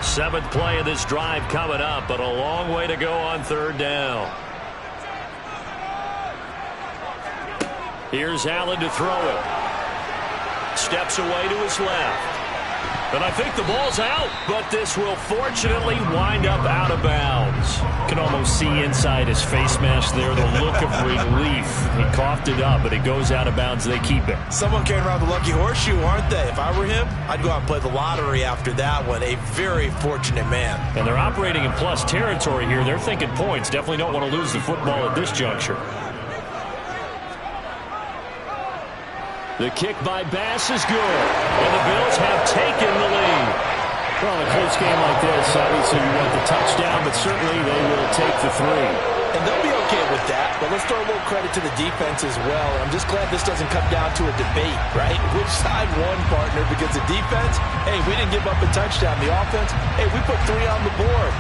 Seventh play of this drive coming up, but a long way to go on 3rd down. Here's Allen to throw it. steps away to his left. And I think the ball's out, but this will fortunately wind up out of bounds. Can almost see inside his face mask there the look of relief. He coughed it up, but it goes out of bounds. They keep it. Someone carrying around the lucky horseshoe, aren't they? If I were him, I'd go out and play the lottery after that one. A very fortunate man. And they're operating in plus territory here. They're thinking points. Definitely don't want to lose the football at this juncture. The kick by Bass is good. And the Bills have taken the lead. Well, in a close game like this, obviously you want the touchdown, but certainly they will take the 3. And they'll be okay with that, but let's throw a little credit to the defense as well. I'm just glad this doesn't come down to a debate, right? Which side won, partner? Because the defense, hey, we didn't give up a touchdown. The offense, hey, we put 3 on the board.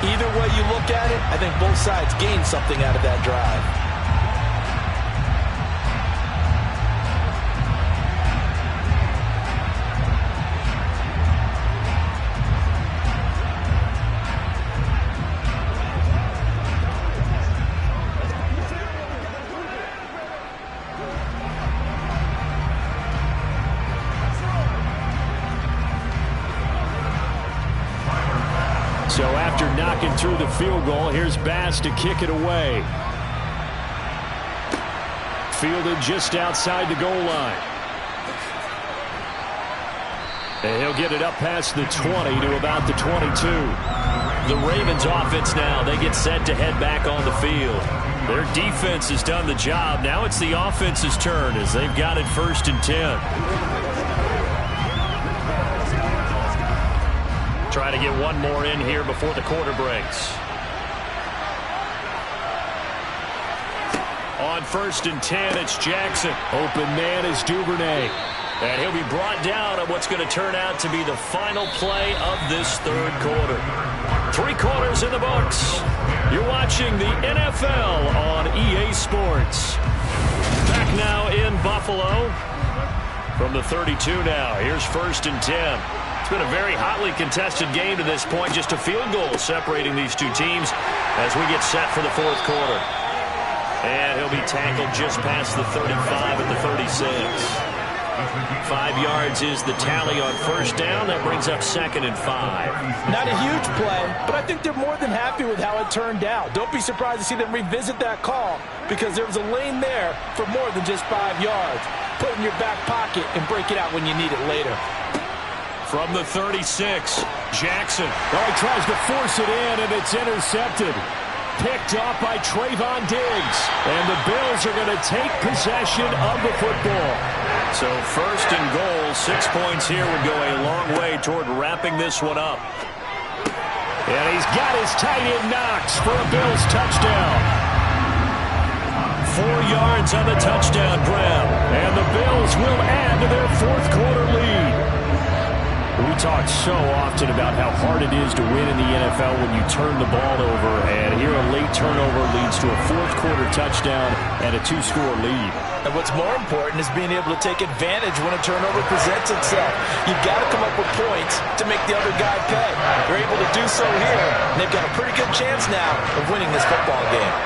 Either way you look at it, I think both sides gained something out of that drive. So after knocking through the field goal, here's Bass to kick it away. Fielded just outside the goal line. And he'll get it up past the 20 to about the 22. The Ravens offense now, they get set to head back on the field. Their defense has done the job. Now it's the offense's turn as they've got it 1st and 10. Try to get one more in here before the quarter breaks. On 1st and 10, it's Jackson. Open man is Duvernay. And he'll be brought down at what's going to turn out to be the final play of this 3rd quarter. 3 quarters in the books. You're watching the NFL on EA Sports. Back now in Buffalo. From the 32 now, here's 1st and 10. It's been a very hotly contested game to this point. Just a field goal separating these two teams as we get set for the 4th quarter. And he'll be tackled just past the 35 at the 36. 5 yards is the tally on 1st down. That brings up 2nd and 5. Not a huge play, but I think they're more than happy with how it turned out. Don't be surprised to see them revisit that call because there was a lane there for more than just 5 yards. Put it in your back pocket and break it out when you need it later. From the 36, Jackson. Oh, he tries to force it in, and it's intercepted. Picked off by Trayvon Diggs. And the Bills are going to take possession of the football. So 1st and goal, 6 points here would go a long way toward wrapping this one up. And he's got his tight end Knox for a Bills touchdown. 4 yards on the touchdown grab. And the Bills will add to their 4th quarter lead. We talk so often about how hard it is to win in the NFL when you turn the ball over, and here a late turnover leads to a 4th quarter touchdown and a 2-score lead. And what's more important is being able to take advantage when a turnover presents itself. You've got to come up with points to make the other guy pay. They're able to do so here, and they've got a pretty good chance now of winning this football game.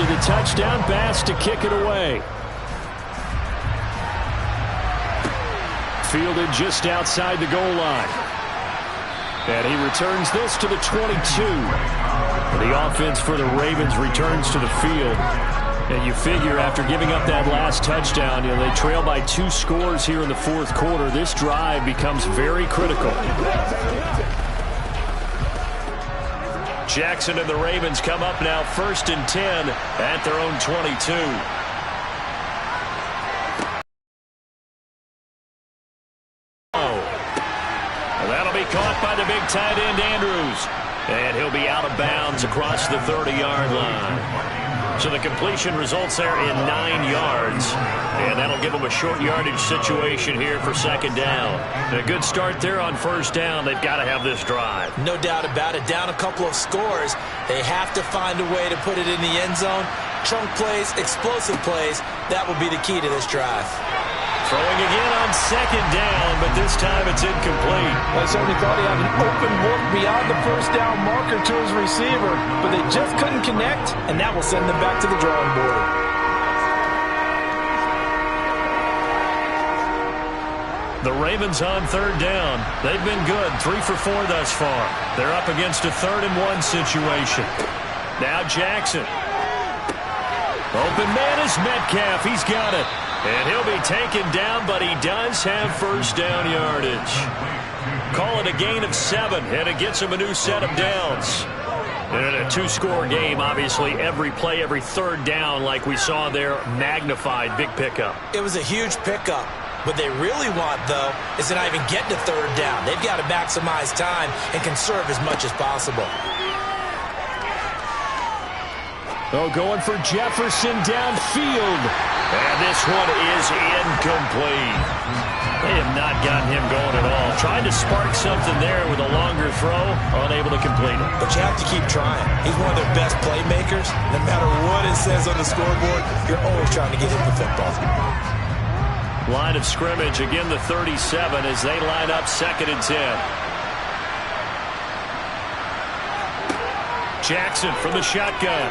The touchdown, Bass to kick it away. Fielded just outside the goal line. And he returns this to the 22. The offense for the Ravens returns to the field. And you figure after giving up that last touchdown, they trail by 2 scores here in the 4th quarter. This drive becomes very critical. Jackson and the Ravens come up now 1st and 10 at their own 22. Oh. Well, that'll be caught by the big tight end Andrews. And he'll be out of bounds across the 30-yard line. So the completion results there in 9 yards. And that'll give them a short yardage situation here for second down. A good start there on first down. They've got to have this drive. No doubt about it. Down a couple of scores. They have to find a way to put it in the end zone. Chunk plays, explosive plays. That will be the key to this drive. Throwing again on second down, but this time it's incomplete. I certainly thought he had an open look beyond the first down marker to his receiver, but they just couldn't connect, and that will send them back to the drawing board. The Ravens on third down. They've been good, 3 for 4 thus far. They're up against a 3rd and 1 situation. Now Jackson. Open man is Metcalf. He's got it. And he'll be taken down, but he does have first down yardage. Call it a gain of 7, and it gets him a new set of downs. And in a 2-score game, obviously, every play, every third down, like we saw there, magnified. Big pickup. It was a huge pickup. What they really want, though, is to not even get to third down. They've got to maximize time and conserve as much as possible. Oh, going for Jefferson downfield. And this one is incomplete. They have not gotten him going at all. Tried to spark something there with a longer throw, unable to complete it. But you have to keep trying. He's one of their best playmakers. No matter what it says on the scoreboard, you're always trying to get him the football. Line of scrimmage, again the 37 as they line up 2nd and 10. Jackson from the shotgun.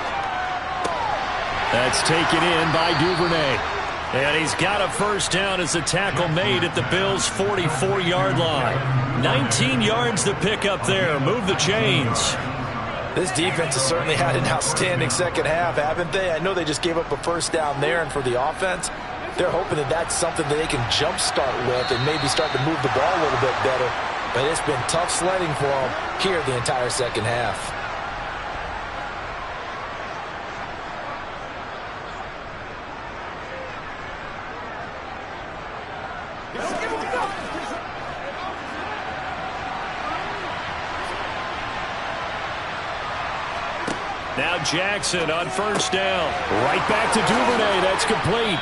That's taken in by Duvernay. And he's got a first down as the tackle made at the Bills' 44-yard line. 19 yards to pick up there. Move the chains. This defense has certainly had an outstanding second half, haven't they? I know they just gave up a first down there, and for the offense, they're hoping that that's something that they can jumpstart with and maybe start to move the ball a little bit better. But it's been tough sledding for them here the entire second half. Now Jackson on first down. Right back to Duvernay. That's complete.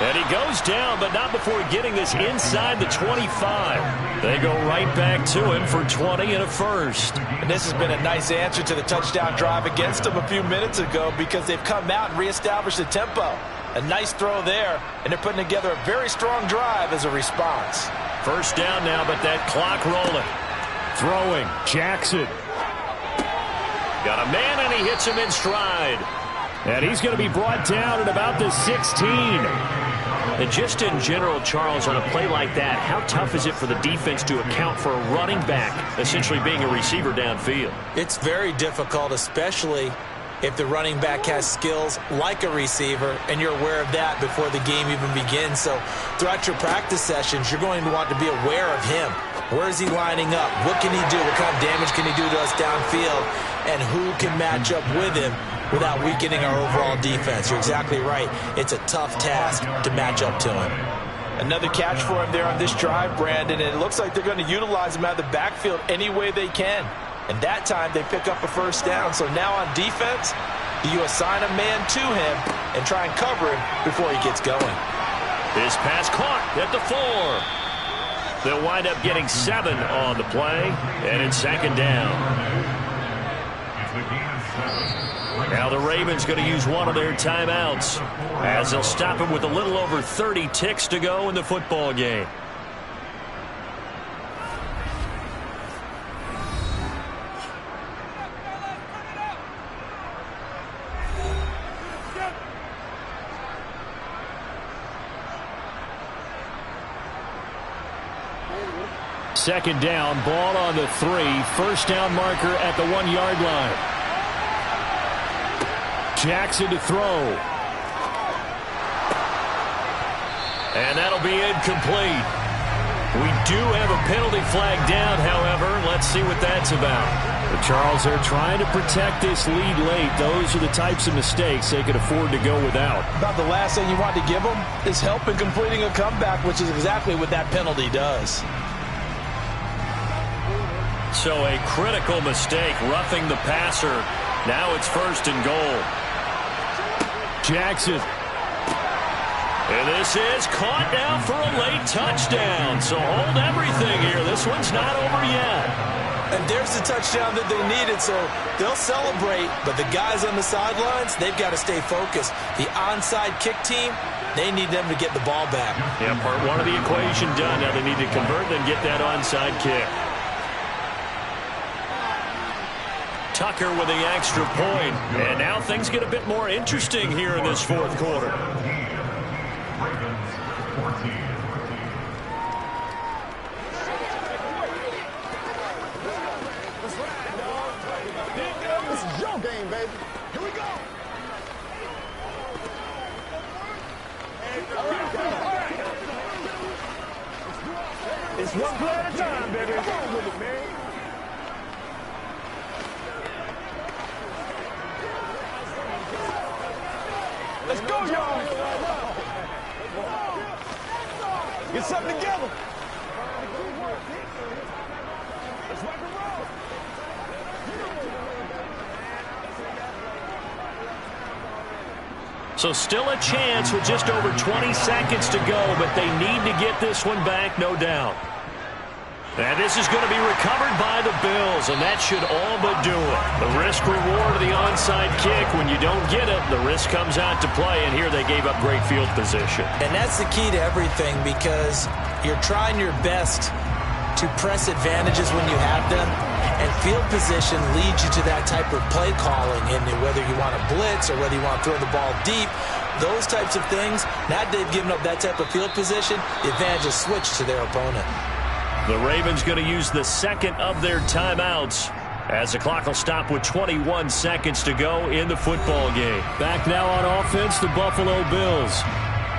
And he goes down, but not before getting this inside the 25. They go right back to him for 20 and a first. And this has been a nice answer to the touchdown drive against them a few minutes ago because they've come out and reestablished the tempo. A nice throw there, and they're putting together a very strong drive as a response. First down now, but that clock rolling. Throwing, Jackson. Got a man, and he hits him in stride. And he's going to be brought down at about the 16. And just in general, Charles, on a play like that, how tough is it for the defense to account for a running back essentially being a receiver downfield? It's very difficult, especially if the running back has skills like a receiver, and you're aware of that before the game even begins. So throughout your practice sessions, you're going to want to be aware of him. Where is he lining up? What can he do? What kind of damage can he do to us downfield? And who can match up with him without weakening our overall defense? You're exactly right. It's a tough task to match up to him. Another catch for him there on this drive, Brandon, and it looks like they're going to utilize him out of the backfield any way they can. And that time they pick up a first down. So now on defense, do you assign a man to him and try and cover him before he gets going? This pass caught at the 4. They'll wind up getting 7 on the play, and it's second down. Now the Ravens going to use one of their timeouts as they'll stop him with a little over 30 ticks to go in the football game. Second down, ball on the 3. First down marker at the 1-yard line. Jackson to throw. And that'll be incomplete. We do have a penalty flag down, however. Let's see what that's about. But Charles, they're trying to protect this lead late. Those are the types of mistakes they could afford to go without. About the last thing you want to give them is help in completing a comeback, which is exactly what that penalty does. So a critical mistake, roughing the passer. Now it's 1st and goal. Jackson. And this is caught now for a late touchdown. So hold everything here. This one's not over yet. And there's the touchdown that they needed, so they'll celebrate. But the guys on the sidelines, they've got to stay focused. The onside kick team, they need them to get the ball back. Yeah, part one of the equation done. Now they need to convert and get that onside kick. Tucker with the extra point. And now things get a bit more interesting here in this 4th quarter. This is your game, baby. Here we go. It's one play at a time, baby. Come on with it, man. Let's go, y'all. Get something together. Let's rock and roll. So still a chance with just over 20 seconds to go, but they need to get this one back, no doubt. And this is going to be recovered by the Bills, and that should all but do it. The risk-reward of the onside kick. When you don't get it, the risk comes out to play, and here they gave up great field position. And that's the key to everything, because you're trying your best to press advantages when you have them, and field position leads you to that type of play calling, and whether you want to blitz or whether you want to throw the ball deep, those types of things. Now they've given up that type of field position, the advantage is switched to their opponent. The Ravens going to use the second of their timeouts as the clock will stop with 21 seconds to go in the football game. Back now on offense, the Buffalo Bills.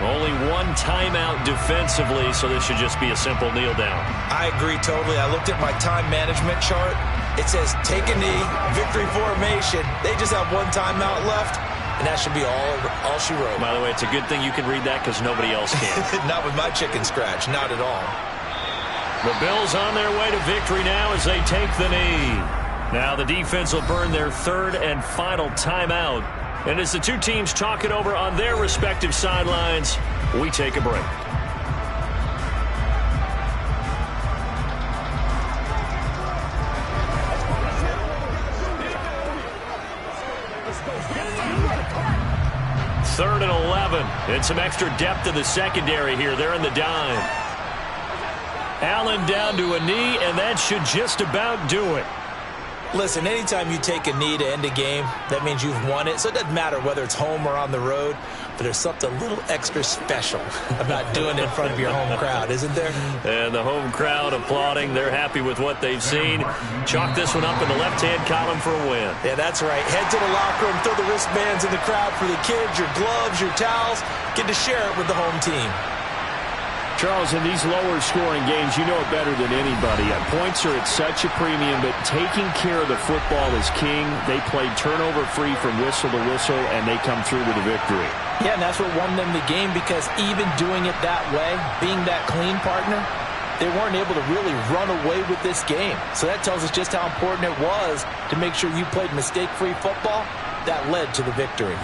Only one timeout defensively, so this should just be a simple kneel down. I agree totally. I looked at my time management chart. It says take a knee, victory formation. They just have one timeout left, and that should be all she wrote. By the way, it's a good thing you can read that because nobody else can. Not with my chicken scratch, not at all. The Bills on their way to victory now as they take the knee. Now the defense will burn their 3rd and final timeout. And as the two teams talk it over on their respective sidelines, we take a break. Third and 11. And some extra depth in the secondary here. They're in the dime. Allen down to a knee, and that should just about do it. Listen, anytime you take a knee to end a game, that means you've won it. So it doesn't matter whether it's home or on the road, but there's something a little extra special about doing it in front of your home crowd, isn't there? And the home crowd applauding. They're happy with what they've seen. Chalk this one up in the left-hand column for a win. Yeah, that's right. Head to the locker room, throw the wristbands in the crowd for the kids, your gloves, your towels. Get to share it with the home team. Charles, in these lower-scoring games, you know it better than anybody. Points are at such a premium, but taking care of the football is king. They played turnover-free from whistle to whistle, and they come through with a victory. Yeah, and that's what won them the game, because even doing it that way, being that clean partner, they weren't able to really run away with this game. So that tells us just how important it was to make sure you played mistake-free football. That led to the victory.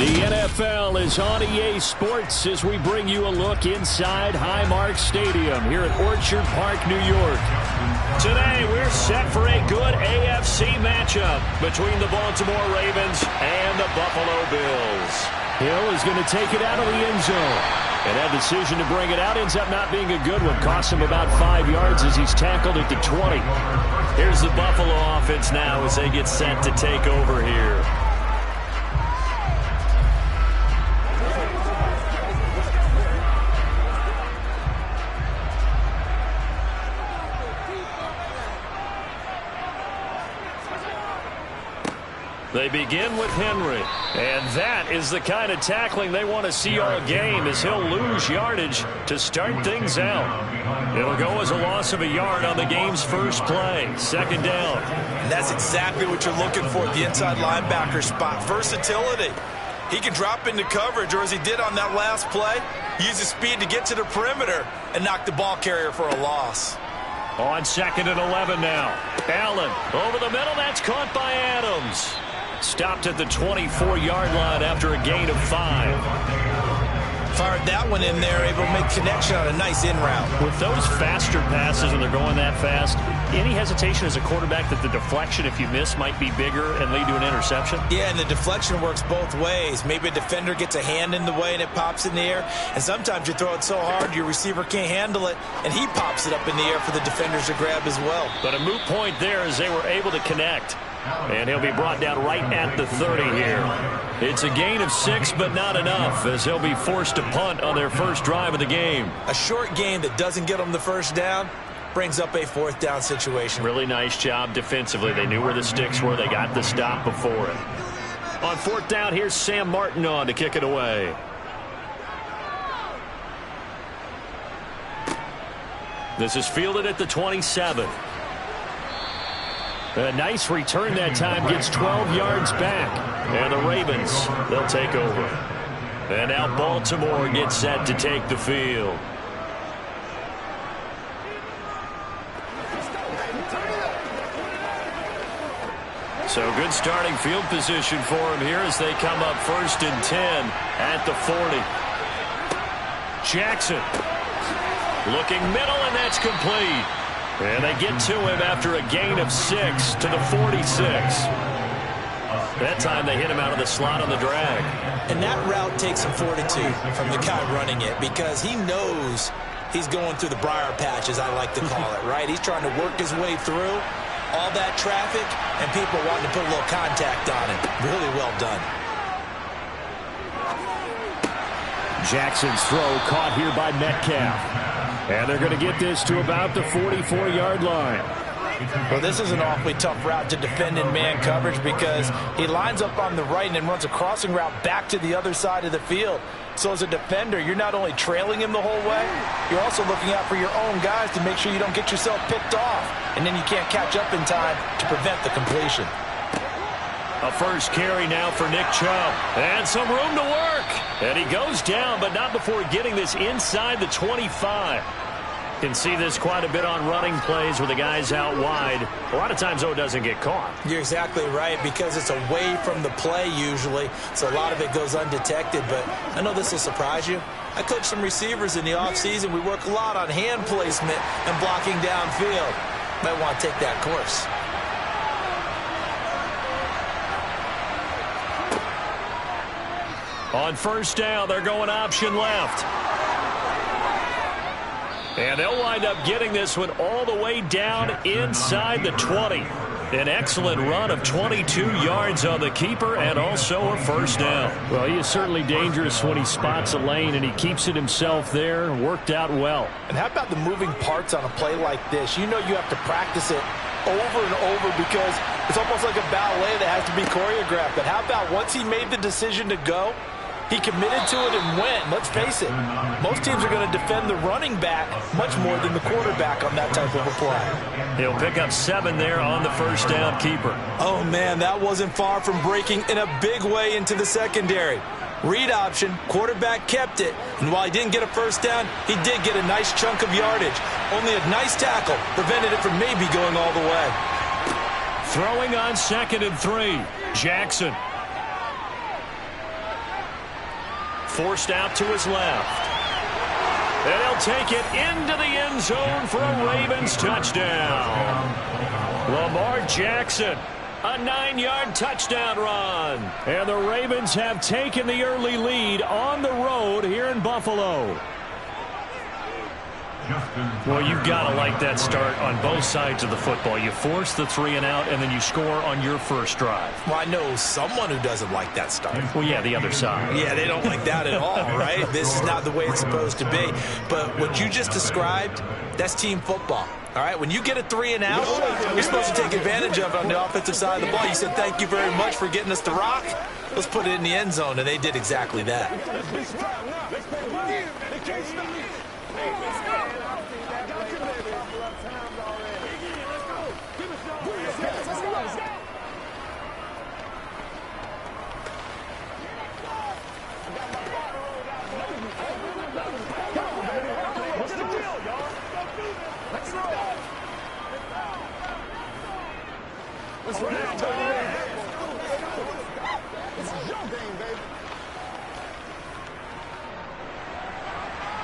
The NFL is on EA Sports as we bring you a look inside Highmark Stadium here at Orchard Park, New York. Today, we're set for a good AFC matchup between the Baltimore Ravens and the Buffalo Bills. Hill is going to take it out of the end zone. And that decision to bring it out ends up not being a good one. Costs him about 5 yards as he's tackled at the 20. Here's the Buffalo offense now as they get set to take over here. They begin with Henry, and that is the kind of tackling they want to see all game as he'll lose yardage to start things out. It'll go as a loss of a yard on the game's first play, 2nd down. And that's exactly what you're looking for at the inside linebacker spot, versatility. He can drop into coverage, or as he did on that last play, use his speed to get to the perimeter and knock the ball carrier for a loss. On 2nd and 11 now. Allen over the middle, that's caught by Adams. Stopped at the 24-yard line after a gain of 5. Fired that one in there, able to make connection on a nice in route. With those faster passes and they're going that fast, any hesitation as a quarterback that the deflection, if you miss, might be bigger and lead to an interception? Yeah, and the deflection works both ways. Maybe a defender gets a hand in the way and it pops in the air. And sometimes you throw it so hard your receiver can't handle it, and he pops it up in the air for the defenders to grab as well. But a moot point there as they were able to connect. And he'll be brought down right at the 30 here. It's a gain of 6, but not enough, as they'll be forced to punt on their first drive of the game. A short gain that doesn't get them the first down brings up a 4th down situation. Really nice job defensively. They knew where the sticks were. They got the stop before it. On 4th down, here's Sam Martin on to kick it away. This is fielded at the 27. A nice return that time, gets 12 yards back. And the Ravens, they'll take over. And now Baltimore gets set to take the field. So good starting field position for him here as they come up 1st and 10 at the 40. Jackson looking middle, and that's complete. And they get to him after a gain of 6 to the 46. That time they hit him out of the slot on the drag. And that route takes some fortitude from the guy running it, because he knows he's going through the briar patch, as I like to call it, right? He's trying to work his way through all that traffic, and people wanting to put a little contact on him. Really well done. Jackson's throw caught here by Metcalf. And they're going to get this to about the 44-yard line. Well, this is an awfully tough route to defend in man coverage, because he lines up on the right and then runs a crossing route back to the other side of the field. So as a defender, you're not only trailing him the whole way, you're also looking out for your own guys to make sure you don't get yourself picked off. And then you can't catch up in time to prevent the completion. A first carry now for Nick Chubb. And some room to work. And he goes down, but not before getting this inside the 25. Can see this quite a bit on running plays with the guys out wide. A lot of times, though, it doesn't get caught. You're exactly right, because it's away from the play usually, so a lot of it goes undetected. But I know this will surprise you. I coach some receivers in the offseason. We work a lot on hand placement and blocking downfield. Might want to take that course. On 1st down, they're going option left. And they'll wind up getting this one all the way down inside the 20. An excellent run of 22 yards on the keeper, and also a 1st down. Well, he is certainly dangerous when he spots a lane, and he keeps it himself there. Worked out well. And how about the moving parts on a play like this? You know you have to practice it over and over, because it's almost like a ballet that has to be choreographed. But how about once he made the decision to go, he committed to it and went. Let's face it, most teams are going to defend the running back much more than the quarterback on that type of a play. He'll pick up 7 there on the 1st down keeper. Oh, man, that wasn't far from breaking in a big way into the secondary. Read option, quarterback kept it, and while he didn't get a 1st down, he did get a nice chunk of yardage. Only a nice tackle prevented it from maybe going all the way. Throwing on 2nd and 3, Jackson. forced out to his left. And he'll take it into the end zone for a Ravens touchdown. Lamar Jackson, a 9-yard touchdown run. And the Ravens have taken the early lead on the road here in Buffalo. Well, you've got to like that start on both sides of the football. You force the 3 and out, and then you score on your first drive. Well, I know someone who doesn't like that start. Well, yeah, the other side. Yeah, they don't like that at all, right? This is not the way it's supposed to be. But what you just described, that's team football. All right, when you get a 3 and out, you're supposed to take advantage of it on the offensive side of the ball. You said, thank you very much for getting us to rock. Let's put it in the end zone, and they did exactly that.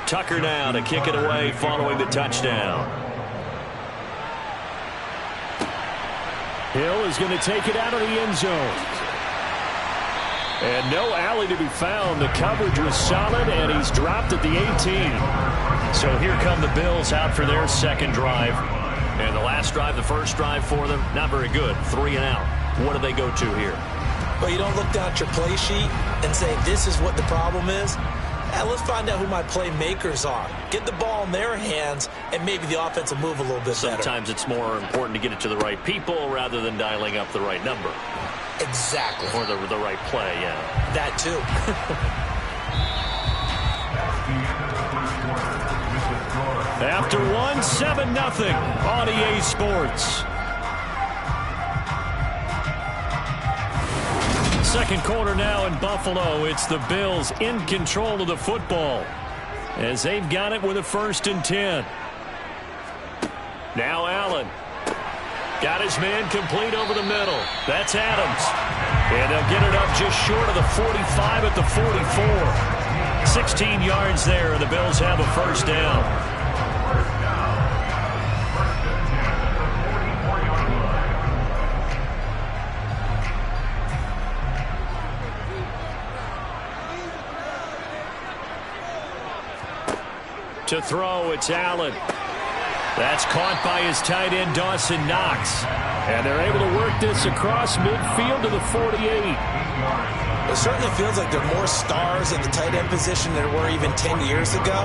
Tucker now to kick it away following the touchdown. Hill is going to take it out of the end zone. And no alley to be found. The coverage was solid, and he's dropped at the 18. So here come the Bills out for their second drive. And the last drive, the first drive for them, not very good. 3 and out. What do they go to here? Well, you don't look down at your play sheet and say, this is what the problem is. Let's find out who my playmakers are. Get the ball in their hands, and maybe the offense will move a little bit better. Sometimes it's more important to get it to the right people rather than dialing up the right number. Exactly. Or the right play, yeah. That too. After 1, 7-0 on EA Sports. Second quarter now in Buffalo. It's the Bills in control of the football as they've got it with a 1st and 10. Now Allen. Got his man complete over the middle. That's Adams. And they'll get it up just short of the 45 at the 44. 16 yards there, and the Bills have a 1st down. To throw, it's Allen. That's caught by his tight end, Dawson Knox. And they're able to work this across midfield to the 48. It certainly feels like there are more stars at the tight end position than there were even 10 years ago.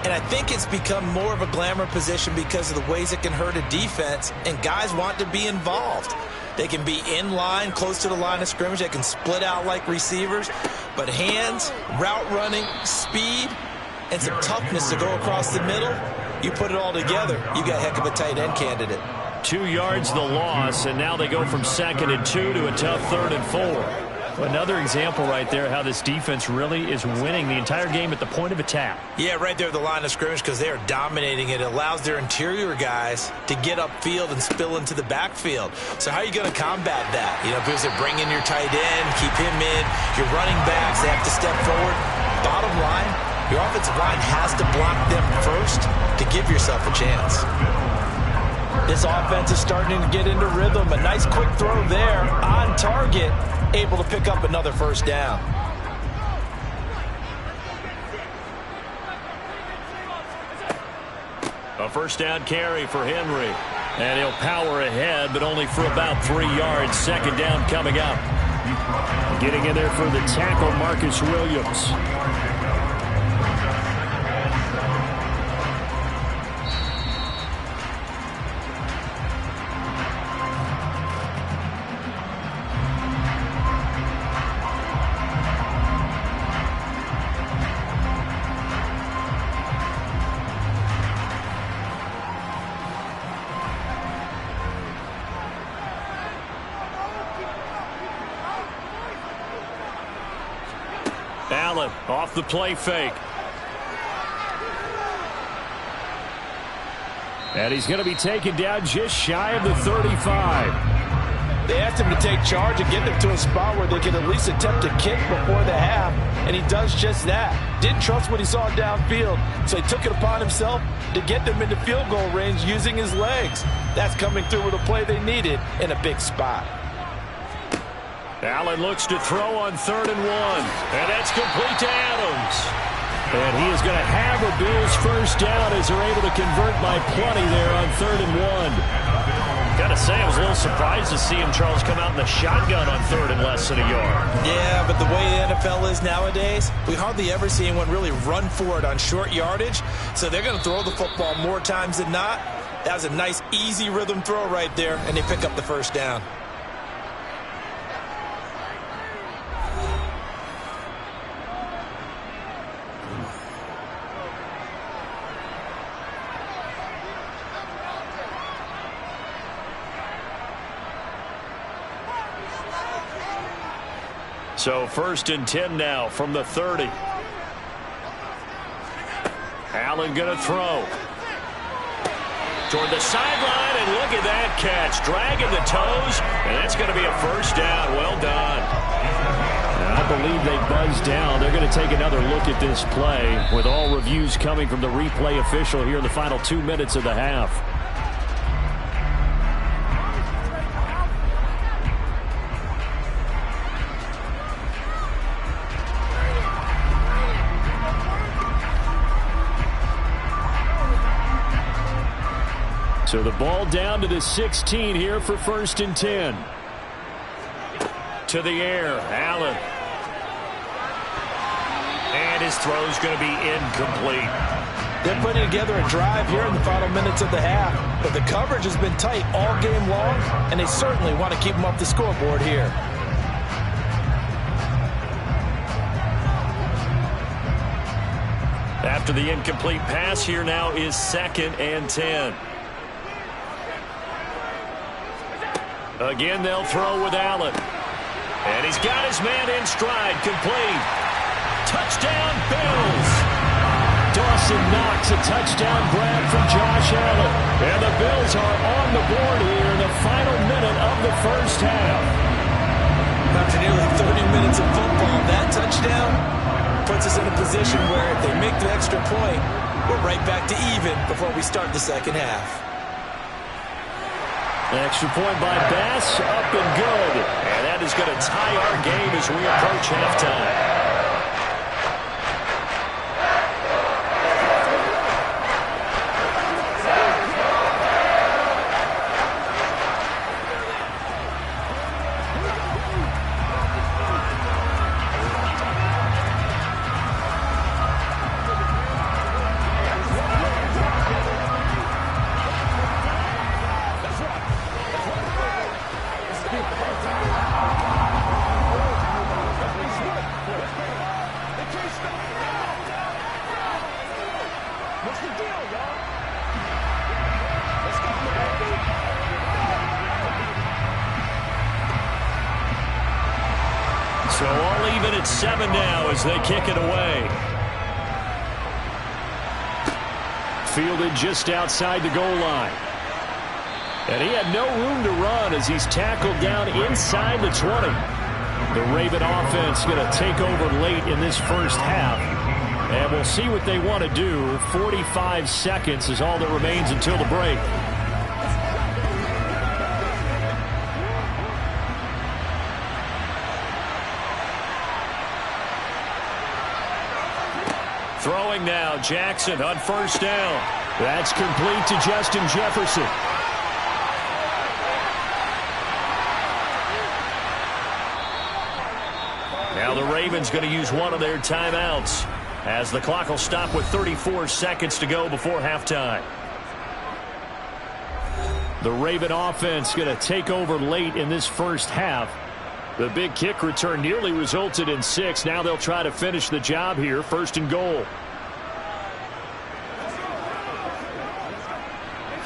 And I think it's become more of a glamour position because of the ways it can hurt a defense, and guys want to be involved. They can be in line, close to the line of scrimmage. They can split out like receivers. But hands, route running, speed, and some toughness to go across the middle, you put it all together, you got a heck of a tight end candidate. 2 yards the loss, and now they go from 2nd and 2 to a tough 3rd and 4. Another example right there how this defense really is winning the entire game at the point of attack. Yeah, right there at the line of scrimmage because they are dominating it. It allows their interior guys to get upfield and spill into the backfield. So how are you going to combat that? You know, because they bring in your tight end, keep him in, your running backs, they have to step forward. Bottom line, your offensive line has to block them first to give yourself a chance. This offense is starting to get into rhythm. A nice quick throw there on target, able to pick up another 1st down. A 1st down carry for Henry. And he'll power ahead, but only for about 3 yards. 2nd down coming up. Getting in there for the tackle, Marcus Williams. Allen off the play fake. And he's going to be taken down just shy of the 35. They asked him to take charge and get them to a spot where they could at least attempt to kick before the half. and he does just that. Didn't trust what he saw downfield, so he took it upon himself to get them into field goal range using his legs. That's coming through with a play they needed in a big spot. Allen looks to throw on 3rd and 1. And that's complete to Adams. And he is going to have a Bills first down as they're able to convert by plenty there on 3rd and 1. Got to say, I was a little surprised to see him, Charles, come out in the shotgun on 3rd and less than a yard. Yeah, but the way the NFL is nowadays, we hardly ever see anyone really run for it on short yardage. So they're going to throw the football more times than not. That was a nice, easy rhythm throw right there, and they pick up the first down. So 1st and 10 now from the 30. Allen going to throw. Toward the sideline, and look at that catch. Dragging the toes, and that's going to be a first down. Well done. And I believe they buzzed down. They're going to take another look at this play with all reviews coming from the replay official here in the final 2 minutes of the half. So the ball down to the 16 here for 1st and 10. To the air, Allen. And his throw's going to be incomplete. They're putting together a drive here in the final minutes of the half, but the coverage has been tight all game long, and they certainly want to keep them off the scoreboard here. After the incomplete pass, here now is 2nd and 10. Again, they'll throw with Allen. And he's got his man in stride, complete. Touchdown, Bills. Dawson Knox, a touchdown grab from Josh Allen. And the Bills are on the board here in the final minute of the first half. After nearly 30 minutes of football, that touchdown puts us in a position where if they make the extra point, we're right back to even before we start the second half. An extra point by Bass, up and good. And that is going to tie our game as we approach halftime. So all even at 7 now as they kick it away. Fielded just outside the goal line. And he had no room to run as he's tackled down inside the 20. The Raven offense going to take over late in this first half. And we'll see what they want to do. 45 seconds is all that remains until the break. Throwing now, Jackson on first down. That's complete to Justin Jefferson. Now the Ravens going to use one of their timeouts as the clock will stop with 34 seconds to go before halftime. The Raven offense going to take over late in this first half. The big kick return nearly resulted in 6. Now they'll try to finish the job here. 1st and goal.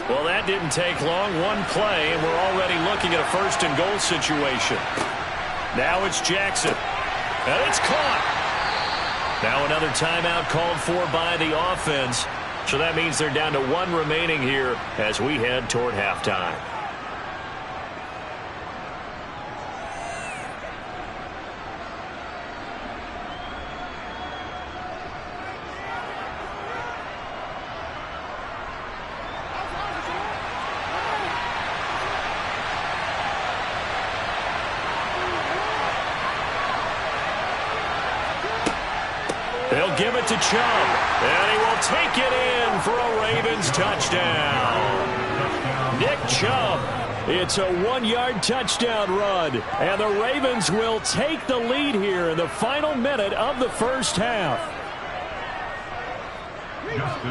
Well, that didn't take long. One play, and we're already looking at a 1st and goal situation. Now it's Jackson. And it's caught. Now another timeout called for by the offense. So that means they're down to 1 remaining here as we head toward halftime. They'll give it to Chubb. And he will take it in for a Ravens touchdown. Nick Chubb. It's a 1-yard touchdown run. And the Ravens will take the lead here in the final minute of the first half.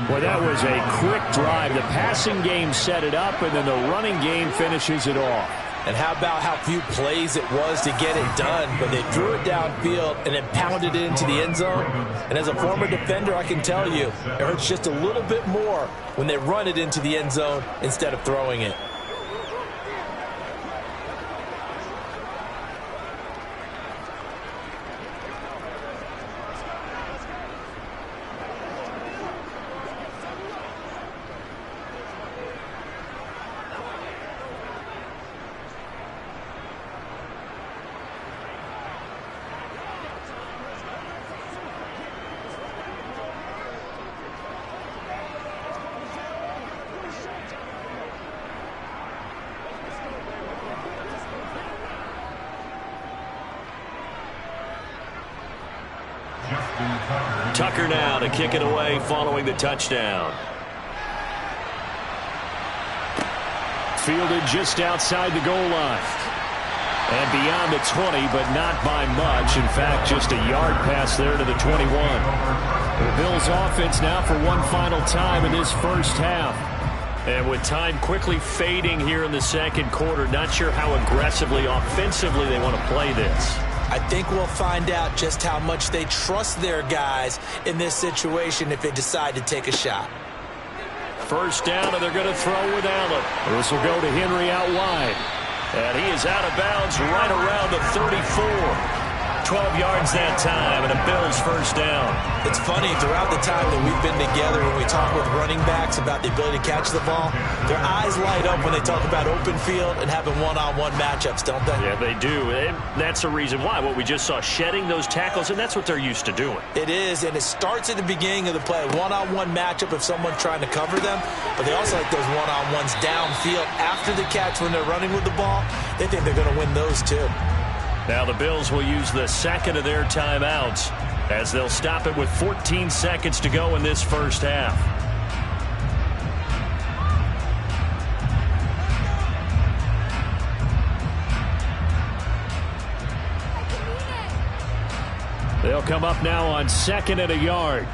Well, that was a quick drive. The passing game set it up, and then the running game finishes it off. And how about how few plays it was to get it done, but they threw it downfield and then pounded it into the end zone. And as a former defender, I can tell you, it hurts just a little bit more when they run it into the end zone instead of throwing it. Tucker now to kick it away following the touchdown. Fielded just outside the goal line. And beyond the 20, but not by much. In fact, just a yard pass there to the 21. The Bills offense now for one final time in this first half. And with time quickly fading here in the second quarter, not sure how aggressively, offensively they want to play this. I think we'll find out just how much they trust their guys in this situation if they decide to take a shot. First down, and they're going to throw with Allen. This will go to Henry out wide. And he is out of bounds right around the 34. 12 yards that time, and a Bills first down. It's funny, throughout the time that we've been together, when we talk with running backs about the ability to catch the ball, their eyes light up when they talk about open field and having one-on-one matchups, don't they? Yeah, they do. And that's the reason why. What we just saw, shedding those tackles, and that's what they're used to doing. It is, and it starts at the beginning of the play. One-on-one matchup if someone's trying to cover them, but they also like those one-on-ones downfield after the catch when they're running with the ball. They think they're going to win those too. Now the Bills will use the second of their timeouts as they'll stop it with 14 seconds to go in this first half. They'll come up now on 2nd and a yard.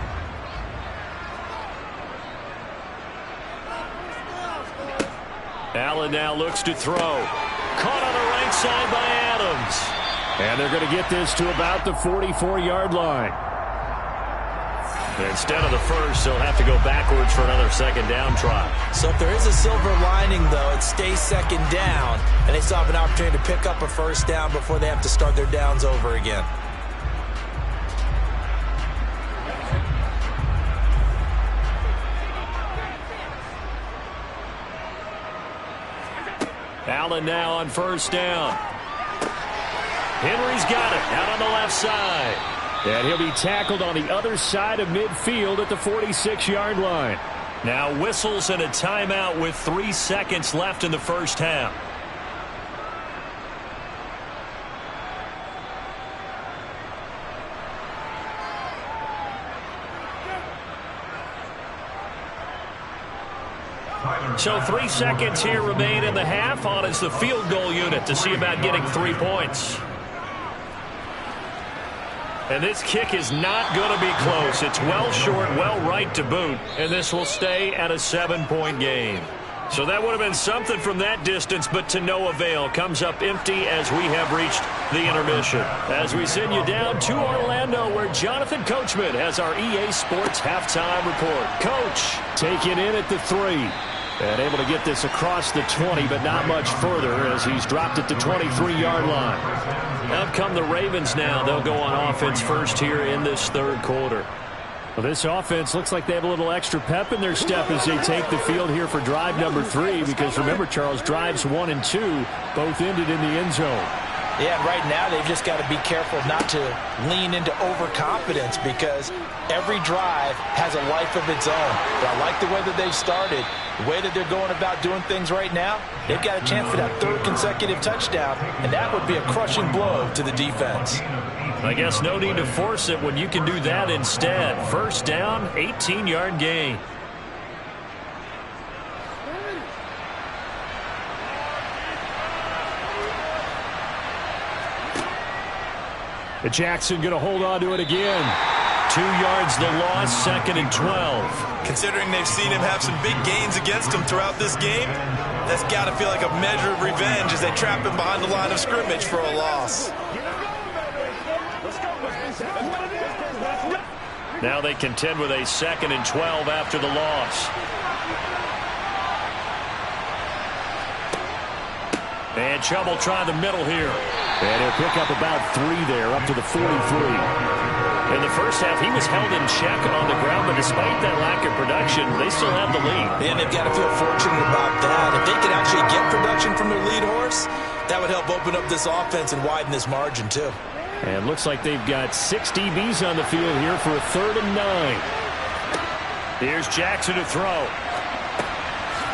Allen now looks to throw. Caught on the right side by Adams. And they're going to get this to about the 44-yard line. Instead of the first, they'll have to go backwards for another second down try. So if there is a silver lining, though, it stays second down, and they still have an opportunity to pick up a first down before they have to start their downs over again. Allen now on first down. Henry's got it out on the left side. And he'll be tackled on the other side of midfield at the 46-yard line. Now whistles and a timeout with 3 seconds left in the first half. So 3 seconds here remain in the half. On is the field goal unit to see about getting 3 points. And this kick is not going to be close. It's well short, well right to boot. And this will stay at a 7-point game. So that would have been something from that distance, but to no avail. Comes up empty as we have reached the intermission. As we send you down to Orlando, where Jonathan Coachman has our EA Sports halftime report. Coach, taking in at the 3. And able to get this across the 20, but not much further as he's dropped it to 23-yard line. Up come the Ravens now. They'll go on offense first here in this third quarter. Well, this offense looks like they have a little extra pep in their step as they take the field here for drive number 3. Because remember, Charles, drives 1 and 2 both ended in the end zone. Yeah, right now they've just got to be careful not to lean into overconfidence because every drive has a life of its own. But I like the way that they've started, the way that they're going about doing things right now. They've got a chance for that 3rd consecutive touchdown, and that would be a crushing blow to the defense. I guess no need to force it when you can do that instead. First down, 18-yard gain. Jackson going to hold on to it again. 2 yards the loss, 2nd and 12. Considering they've seen him have some big gains against him throughout this game, that's got to feel like a measure of revenge as they trap him behind the line of scrimmage for a loss. Now they contend with a 2nd and 12 after the loss. And Chubb will try the middle here. And he'll pick up about 3 there, up to the 43. In the first half, he was held in check on the ground, but despite that lack of production, they still have the lead. And they've got to feel fortunate about that. If they could actually get production from their lead horse, that would help open up this offense and widen this margin, too. And looks like they've got 6 DBs on the field here for a 3rd and 9. Here's Jackson to throw.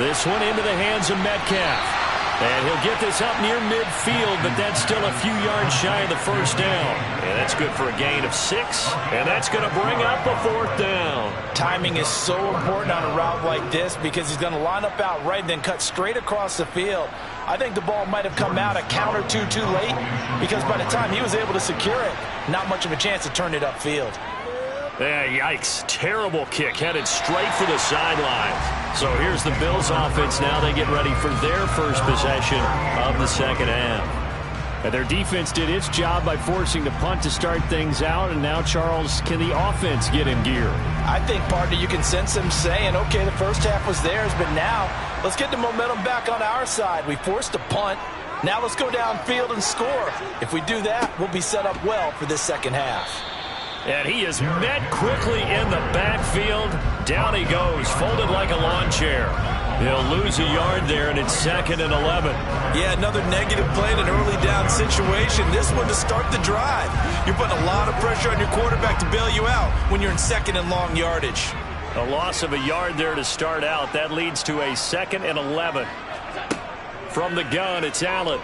This one into the hands of Metcalf. And he'll get this up near midfield, but that's still a few yards shy of the first down. And that's good for a gain of 6. And that's going to bring up a 4th down. Timing is so important on a route like this because he's going to line up out right and then cut straight across the field. I think the ball might have come out a count or two too late because by the time he was able to secure it, not much of a chance to turn it upfield. Yeah, yikes. Terrible kick headed straight for the sideline. So here's the Bills offense now. They get ready for their first possession of the second half. And their defense did its job by forcing the punt to start things out. And now, Charles, can the offense get in gear? I think, partner, you can sense them saying, okay, the first half was theirs, but now let's get the momentum back on our side. We forced a punt. Now let's go downfield and score. If we do that, we'll be set up well for this second half. And he is met quickly in the backfield. Down he goes, folded like a lawn chair. He'll lose a yard there, and it's 2nd and 11. Yeah, another negative play in an early down situation. This one to start the drive. You're putting a lot of pressure on your quarterback to bail you out when you're in 2nd and long yardage. A loss of a yard there to start out. That leads to a 2nd and 11. From the gun, it's Allen.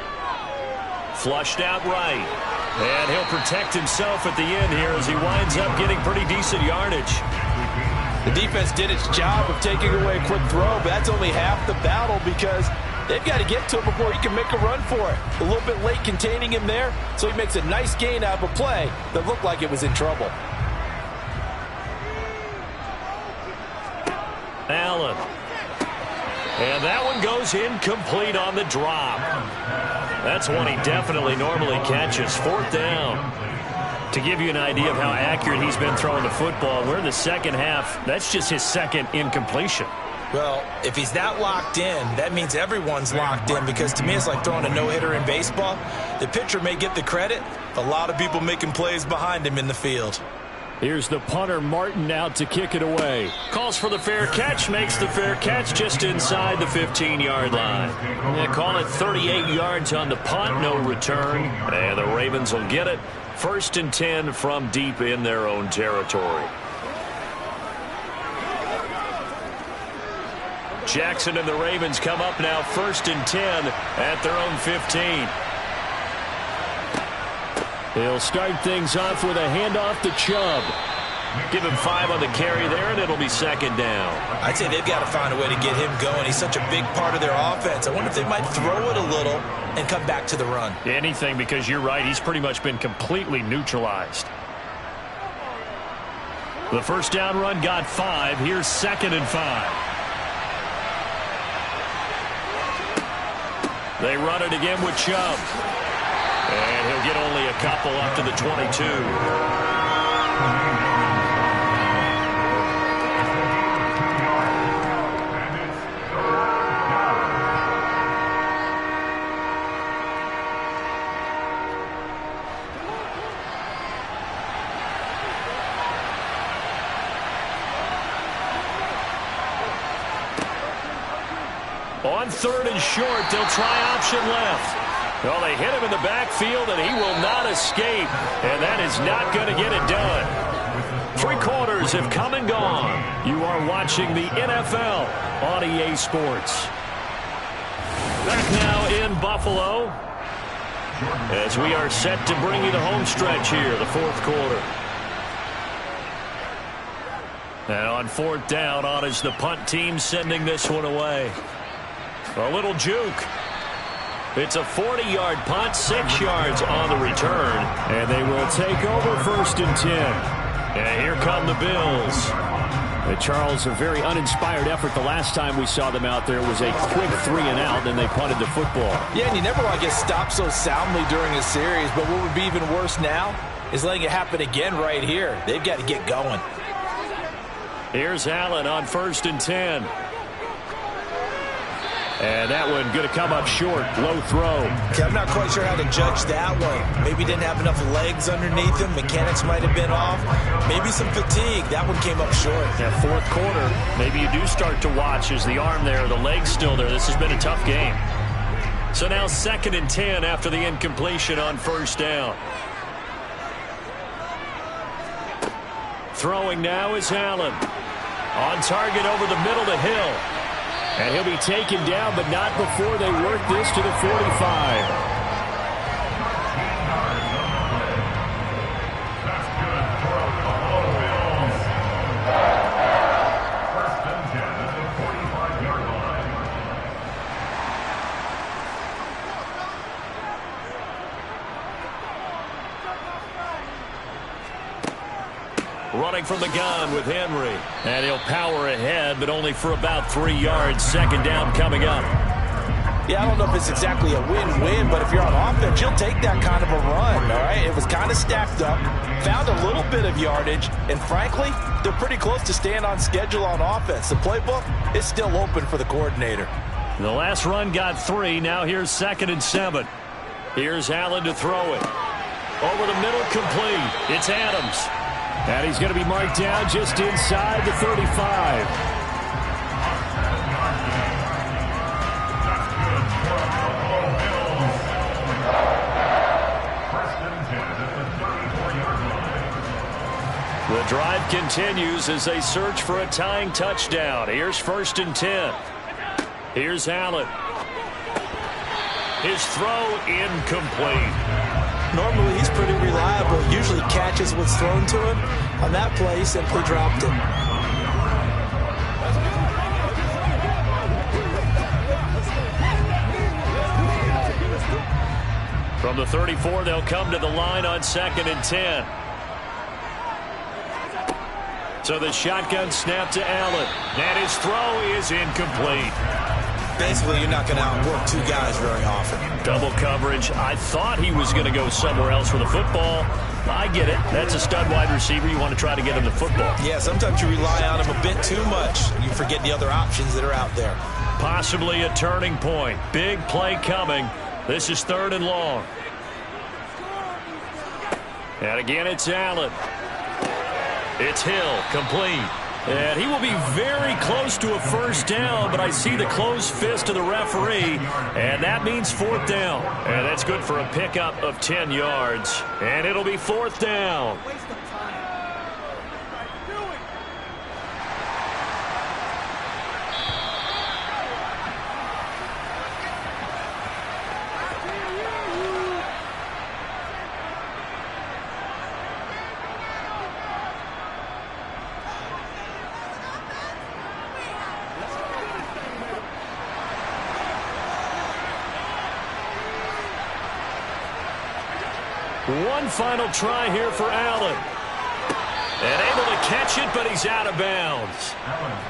Flushed out right. And he'll protect himself at the end here as he winds up getting pretty decent yardage. The defense did its job of taking away a quick throw, but that's only half the battle because they've got to get to him before he can make a run for it. A little bit late containing him there, so he makes a nice gain out of a play that looked like it was in trouble. Allen. And that one goes incomplete on the drop. That's one he definitely normally catches. 4th down. To give you an idea of how accurate he's been throwing the football, we're in the second half. That's just his 2nd incompletion. Well, if he's that locked in, that means everyone's locked in because to me it's like throwing a no-hitter in baseball. The pitcher may get the credit. A lot of people making plays behind him in the field. Here's the punter, Martin, out to kick it away. Calls for the fair catch, makes the fair catch just inside the 15-yard line. They call it 38 yards on the punt, no return. And the Ravens will get it. 1st and 10 from deep in their own territory. Jackson and the Ravens come up now 1st and 10 at their own 15. He'll start things off with a handoff to Chubb. Give him 5 on the carry there, and it'll be 2nd down. I'd say they've got to find a way to get him going. He's such a big part of their offense. I wonder if they might throw it a little and come back to the run. Anything, because you're right. He's pretty much been completely neutralized. The first down run got 5. Here's 2nd and 5. They run it again with Chubb. And he'll get only a couple up to the 22. On 3rd and short, they'll try option left. Well, they hit him in the backfield, and he will not escape. And that is not going to get it done. 3 quarters have come and gone. You are watching the NFL on EA Sports. Back now in Buffalo. as we are set to bring you the home stretch here, the fourth quarter. And on fourth down, on is the punt team sending this one away. A little juke. It's a 40-yard punt, 6 yards on the return. And they will take over 1st and 10. And here come the Bills. Charles, a very uninspired effort. The last time we saw them out there was a quick 3-and-out, and they punted the football. Yeah, and you never want to get stopped so soundly during a series, but what would be even worse now is letting it happen again right here. They've got to get going. Here's Allen on 1st and 10. And that one going to come up short. Low throw. Okay, I'm not quite sure how to judge that one. Maybe didn't have enough legs underneath him. Mechanics might have been off. Maybe some fatigue. That one came up short. Yeah, fourth quarter, maybe you do start to watch. Is the arm there, the leg's still there? This has been a tough game. So now 2nd and 10 after the incompletion on 1st down. Throwing now is Allen. On target over the middle to Hill. And he'll be taken down, but not before they work this to the 45. Running from the gun with Henry. And he'll power ahead, but only for about 3 yards. 2nd down coming up. Yeah, I don't know if it's exactly a win-win, but if you're on offense, you'll take that kind of a run, all right? It was kind of stacked up, found a little bit of yardage, and frankly, they're pretty close to staying on schedule on offense. The playbook is still open for the coordinator. The last run got 3. Now here's 2nd and 7. Here's Allen to throw it. Over the middle, complete. It's Adams. And he's going to be marked down just inside the 35. The drive continues as they search for a tying touchdown. Here's 1st and 10. Here's Allen. His throw incomplete. Normally, he's pretty reliable. Usually catches what's thrown to him. On that play, he simply dropped it. From the 34, they'll come to the line on 2nd and 10. So the shotgun snap to Allen. And his throw is incomplete. Basically, you're not going to outwork 2 guys very often. Double coverage. I thought he was going to go somewhere else for the football. I get it. That's a stud wide receiver. You want to try to get him the football. Yeah, sometimes you rely on him a bit too much. You forget the other options that are out there. Possibly a turning point. Big play coming. This is 3rd and long. And again, it's Allen. It's Hill, complete. And he will be very close to a 1st down, but I see the closed fist of the referee, and that means 4th down. And that's good for a pickup of 10 yards. And it'll be 4th down. One final try here for Allen. And able to catch it, but he's out of bounds.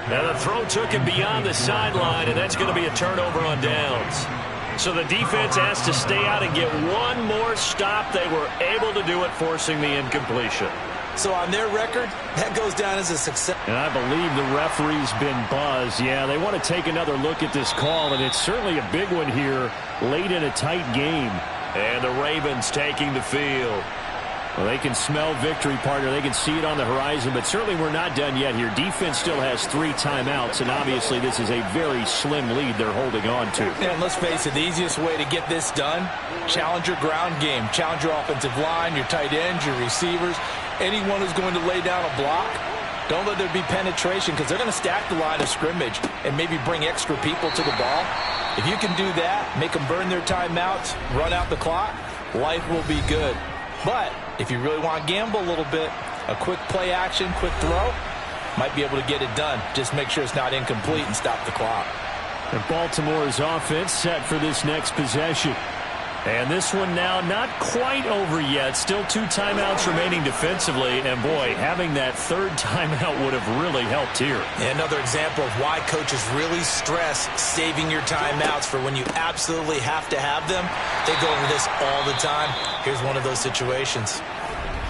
Now the throw took him beyond the sideline, and that's going to be a turnover on downs. So the defense has to stay out and get one more stop. They were able to do it, forcing the incompletion. So on their record, that goes down as a success. And I believe the referee's been buzzed. Yeah, they want to take another look at this call, and it's certainly a big one here late in a tight game. And the Ravens taking the field. Well, they can smell victory, partner. They can see it on the horizon, but certainly we're not done yet here. Defense still has 3 timeouts, and obviously this is a very slim lead they're holding on to. And let's face it, the easiest way to get this done, challenge your ground game. Challenge your offensive line, your tight ends, your receivers, anyone who's going to lay down a block. Don't let there be penetration, because they're going to stack the line of scrimmage and maybe bring extra people to the ball. If you can do that, make them burn their timeouts, run out the clock, life will be good. But if you really want to gamble a little bit, a quick play action, quick throw, might be able to get it done. Just make sure it's not incomplete and stop the clock. And Baltimore's offense set for this next possession. And this one now not quite over yet. Still 2 timeouts remaining defensively. And, boy, having that third timeout would have really helped here. Another example of why coaches really stress saving your timeouts for when you absolutely have to have them. They go over this all the time. Here's one of those situations.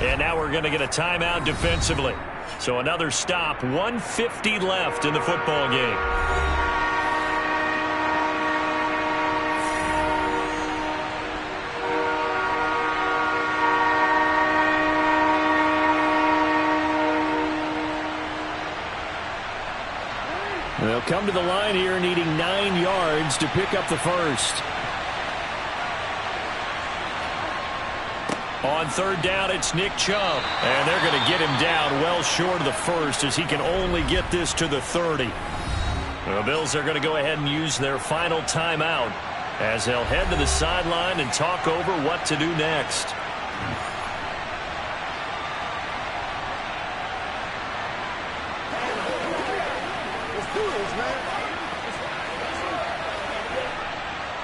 And now we're going to get a timeout defensively. So another stop, 1:50 left in the football game. They'll come to the line here needing 9 yards to pick up the first. On third down, it's Nick Chubb. And they're going to get him down well short of the first as he can only get this to the 30. The Bills are going to go ahead and use their final timeout as they'll head to the sideline and talk over what to do next.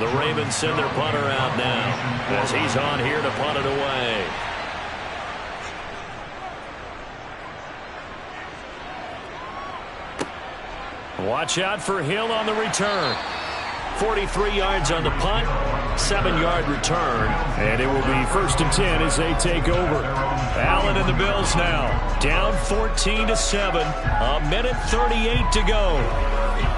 The Ravens send their punter out now as he's on here to punt it away. Watch out for Hill on the return. 43 yards on the punt, 7-yard return, and it will be 1st and 10 as they take over. Allen and the Bills now down 14-7, a minute 38 to go.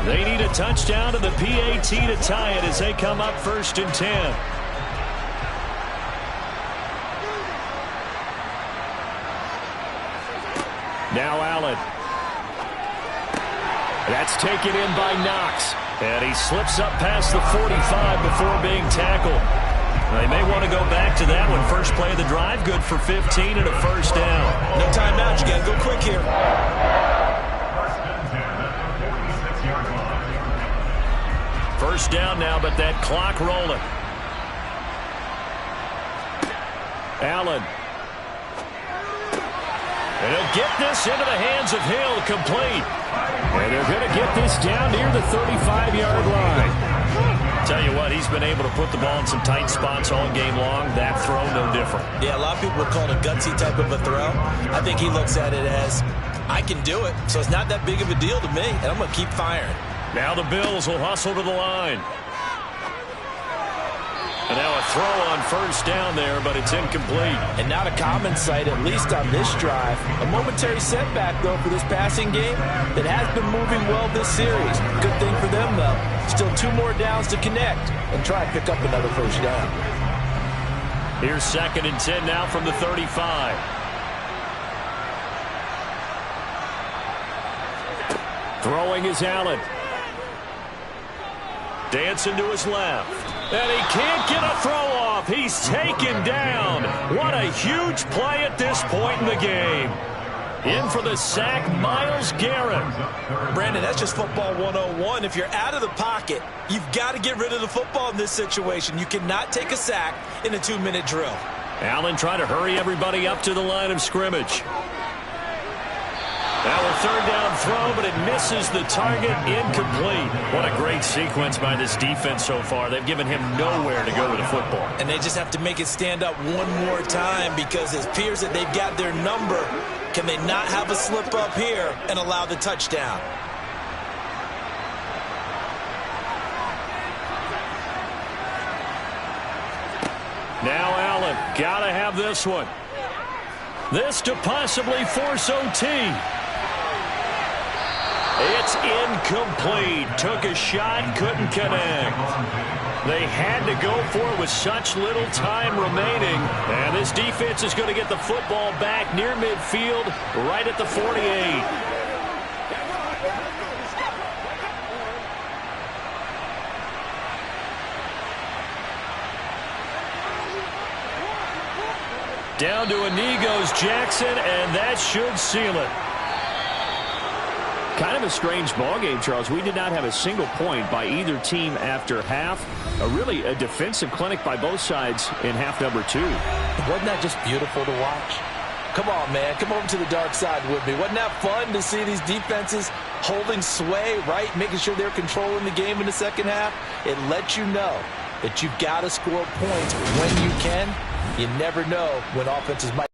They need a touchdown to the PAT to tie it as they come up 1st and 10. Now Allen. That's taken in by Knox. And he slips up past the 45 before being tackled. They may want to go back to that one. First play of the drive, good for 15 and a 1st down. No timeout. You got to go quick here. First down now, but that clock rolling. Allen. And he'll get this into the hands of Hill, complete. And they're going to get this down near the 35-yard line. Tell you what, he's been able to put the ball in some tight spots all game long. That throw, no different. Yeah, a lot of people would call it a gutsy type of a throw. I think he looks at it as, I can do it, so it's not that big of a deal to me, and I'm going to keep firing. Now the Bills will hustle to the line. And now a throw on 1st down there, but it's incomplete. And not a common sight, at least on this drive. A momentary setback, though, for this passing game that has been moving well this series. Good thing for them, though. Still 2 more downs to connect and try and pick up another 1st down. Here's 2nd and 10 now from the 35. Throwing is Allen. Dancing to his left. And he can't get a throw off. He's taken down. What a huge play at this point in the game. In for the sack, Myles Garrett. Brandon, that's just football 101. If you're out of the pocket, you've got to get rid of the football in this situation. You cannot take a sack in a 2-minute drill. Allen trying to hurry everybody up to the line of scrimmage. Now a 3rd down throw, but it misses the target, incomplete. What a great sequence by this defense so far. They've given him nowhere to go with the football. And they just have to make it stand up one more time because it appears that they've got their number. Can they not have a slip up here and allow the touchdown? Now Allen, gotta have this one. This to possibly force OT. It's incomplete. Took a shot, couldn't connect. They had to go for it with such little time remaining. And this defense is going to get the football back near midfield, right at the 48. Down to a knee goes Jackson, and that should seal it. Kind of a strange ball game, Charles. We did not have a single point by either team after half. Really a defensive clinic by both sides in half number 2. Wasn't that just beautiful to watch? Come on, man. Come over to the dark side with me. Wasn't that fun to see these defenses holding sway, right? Making sure they're controlling the game in the second half. It lets you know that you've got to score points when you can. You never know when offenses might.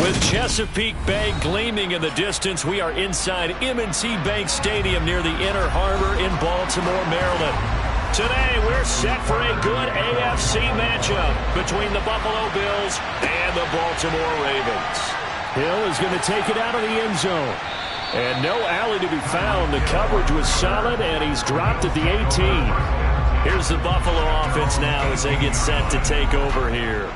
With Chesapeake Bay gleaming in the distance, we are inside M&T Bank Stadium near the Inner Harbor in Baltimore, Maryland. Today, we're set for a good AFC matchup between the Buffalo Bills and the Baltimore Ravens. Hill is going to take it out of the end zone. And no alley to be found. The coverage was solid, and he's dropped at the 18. Here's the Buffalo offense now as they get set to take over here.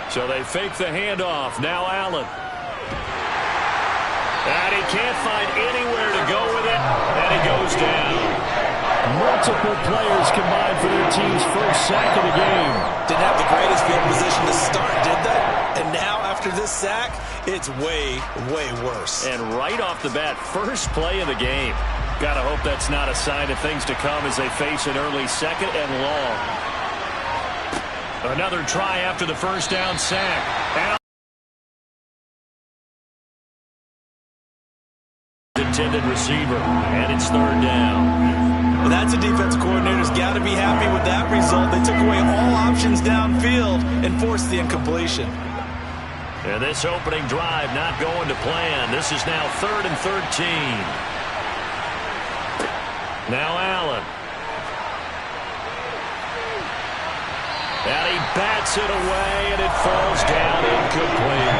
So they fake the handoff. Now Allen. And he can't find anywhere to go with it, and he goes down. Multiple players combined for their team's first sack of the game. Didn't have the greatest field position to start, did they? And now, after this sack, it's way, way worse. And right off the bat, first play of the game. Gotta hope that's not a sign of things to come as they face an early second and long. Another try after the first down sack. Intended receiver, and it's third down. Well, that's a defense coordinator's got to be happy with that result. They took away all options downfield and forced the incompletion. And this opening drive not going to plan. This is now 3rd and 13. Now Allen. And he bats it away, and it falls down incomplete.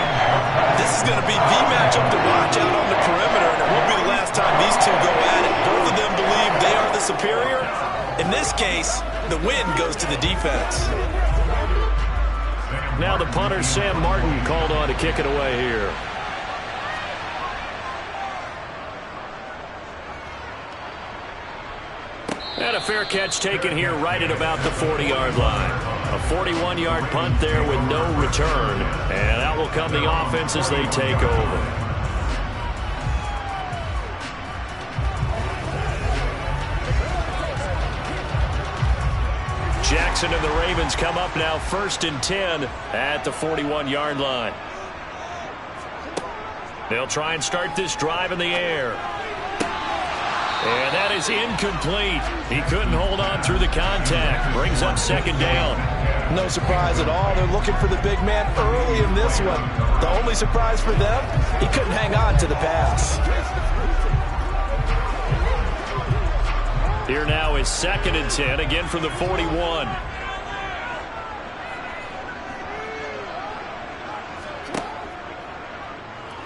This is going to be the matchup to watch out on the perimeter, and it won't be the last time these two go at it. Both of them believe they are the superior. In this case, the win goes to the defense. Now the punter, Sam Martin, called on to kick it away here. And a fair catch taken here right at about the 40-yard line. A 41-yard punt there with no return. And out will come the offense as they take over. Jackson and the Ravens come up now 1st and 10 at the 41-yard line. They'll try and start this drive in the air. And that is incomplete. He couldn't hold on through the contact. Brings up 2nd down. No surprise at all. They're looking for the big man early in this one. The only surprise for them, he couldn't hang on to the pass. Here now is 2nd and 10, again from the 41.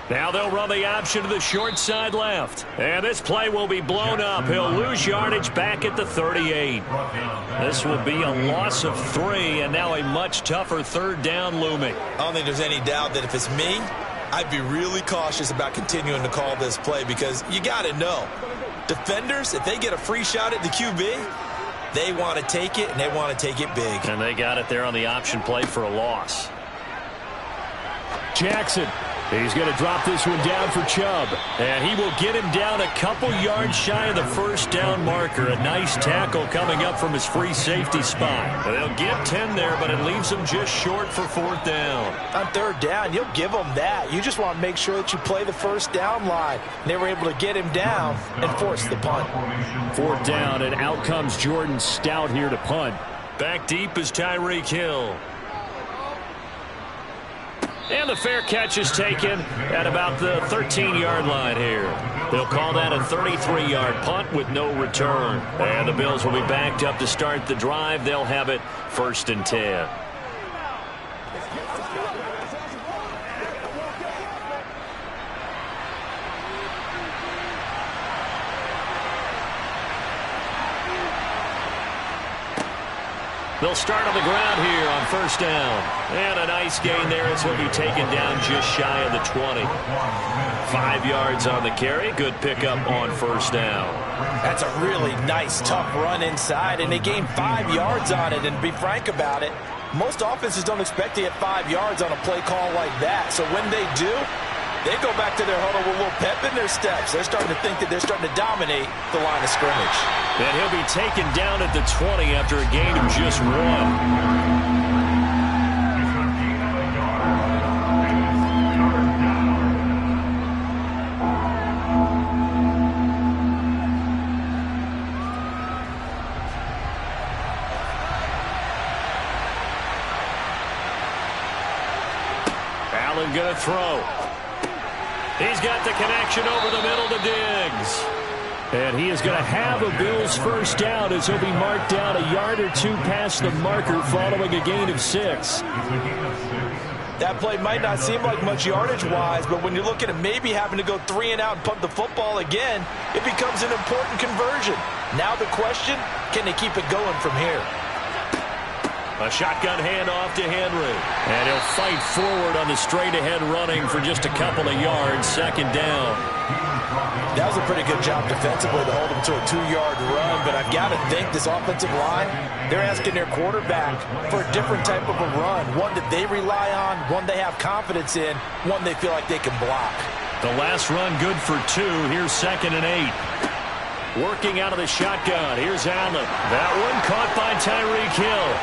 Now they'll run the option to the short side left. And this play will be blown up. He'll lose yardage back at the 38. This will be a loss of 3, and now a much tougher 3rd down looming. I don't think there's any doubt that if it's me, I'd be really cautious about continuing to call this play because you got to know. Defenders, if they get a free shot at the QB, they want to take it, and they want to take it big. And they got it there on the option play for a loss. Jackson. He's going to drop this one down for Chubb. And he will get him down a couple yards shy of the 1st down marker. A nice tackle coming up from his free safety spot. They'll get 10 there, but it leaves them just short for 4th down. On 3rd down, you'll give them that. You just want to make sure that you play the 1st down line. And they were able to get him down and force the punt. 4th down, and out comes Jordan Stout here to punt. Back deep is Tyreek Hill. And the fair catch is taken at about the 13-yard line here. They'll call that a 33-yard punt with no return. And the Bills will be backed up to start the drive. They'll have it 1st and 10. They'll start on the ground here on 1st down. And a nice gain there as he'll be taken down just shy of the 20. 5 yards on the carry. Good pickup on 1st down. That's a really nice, tough run inside, and they gained 5 yards on it. And to be frank about it, most offenses don't expect to get 5 yards on a play call like that. So when they do, they go back to their huddle with a little pep in their steps. They're starting to think that they're starting to dominate the line of scrimmage. And he'll be taken down at the 20 after a gain of just 1. going to throw. He's got the connection over the middle to Diggs. And he is going to have a Bills first down as he'll be marked down a yard or two past the marker following a gain of 6. That play might not seem like much yardage-wise, but when you're looking at maybe having to go 3 and out and pump the football again, it becomes an important conversion. Now the question, can they keep it going from here? A shotgun handoff to Henry. And he'll fight forward on the straight-ahead running for just a couple of yards. Second down. That was a pretty good job defensively to hold him to a 2-yard run, but I've got to think this offensive line, they're asking their quarterback for a different type of a run, one that they rely on, one they have confidence in, one they feel like they can block. The last run good for 2. Here's 2nd and 8. Working out of the shotgun. Here's Allen. That one caught by Tyreek Hill.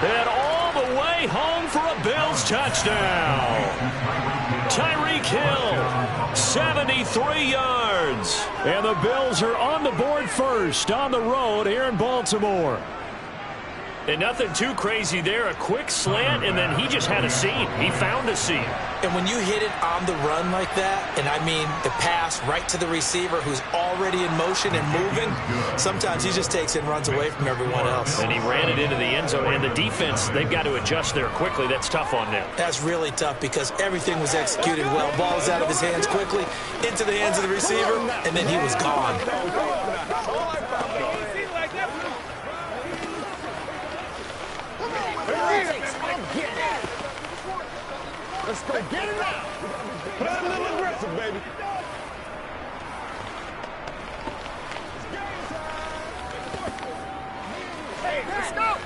And all the way home for a Bills touchdown. Tyreek Hill, 73 yards. And the Bills are on the board first on the road here in Baltimore. And nothing too crazy there. A quick slant, and then he just had a seam. He found a seam. And when you hit it on the run like that, and I mean the pass right to the receiver who's already in motion and moving, sometimes he just takes it and runs away from everyone else. And he ran it into the end zone. And the defense, they've got to adjust there quickly. That's tough on them. That's really tough because everything was executed well. Ball is out of his hands quickly, into the hands of the receiver, and then he was gone. Let's go. Get it out. Play a little aggressive, baby. Hey, let's go.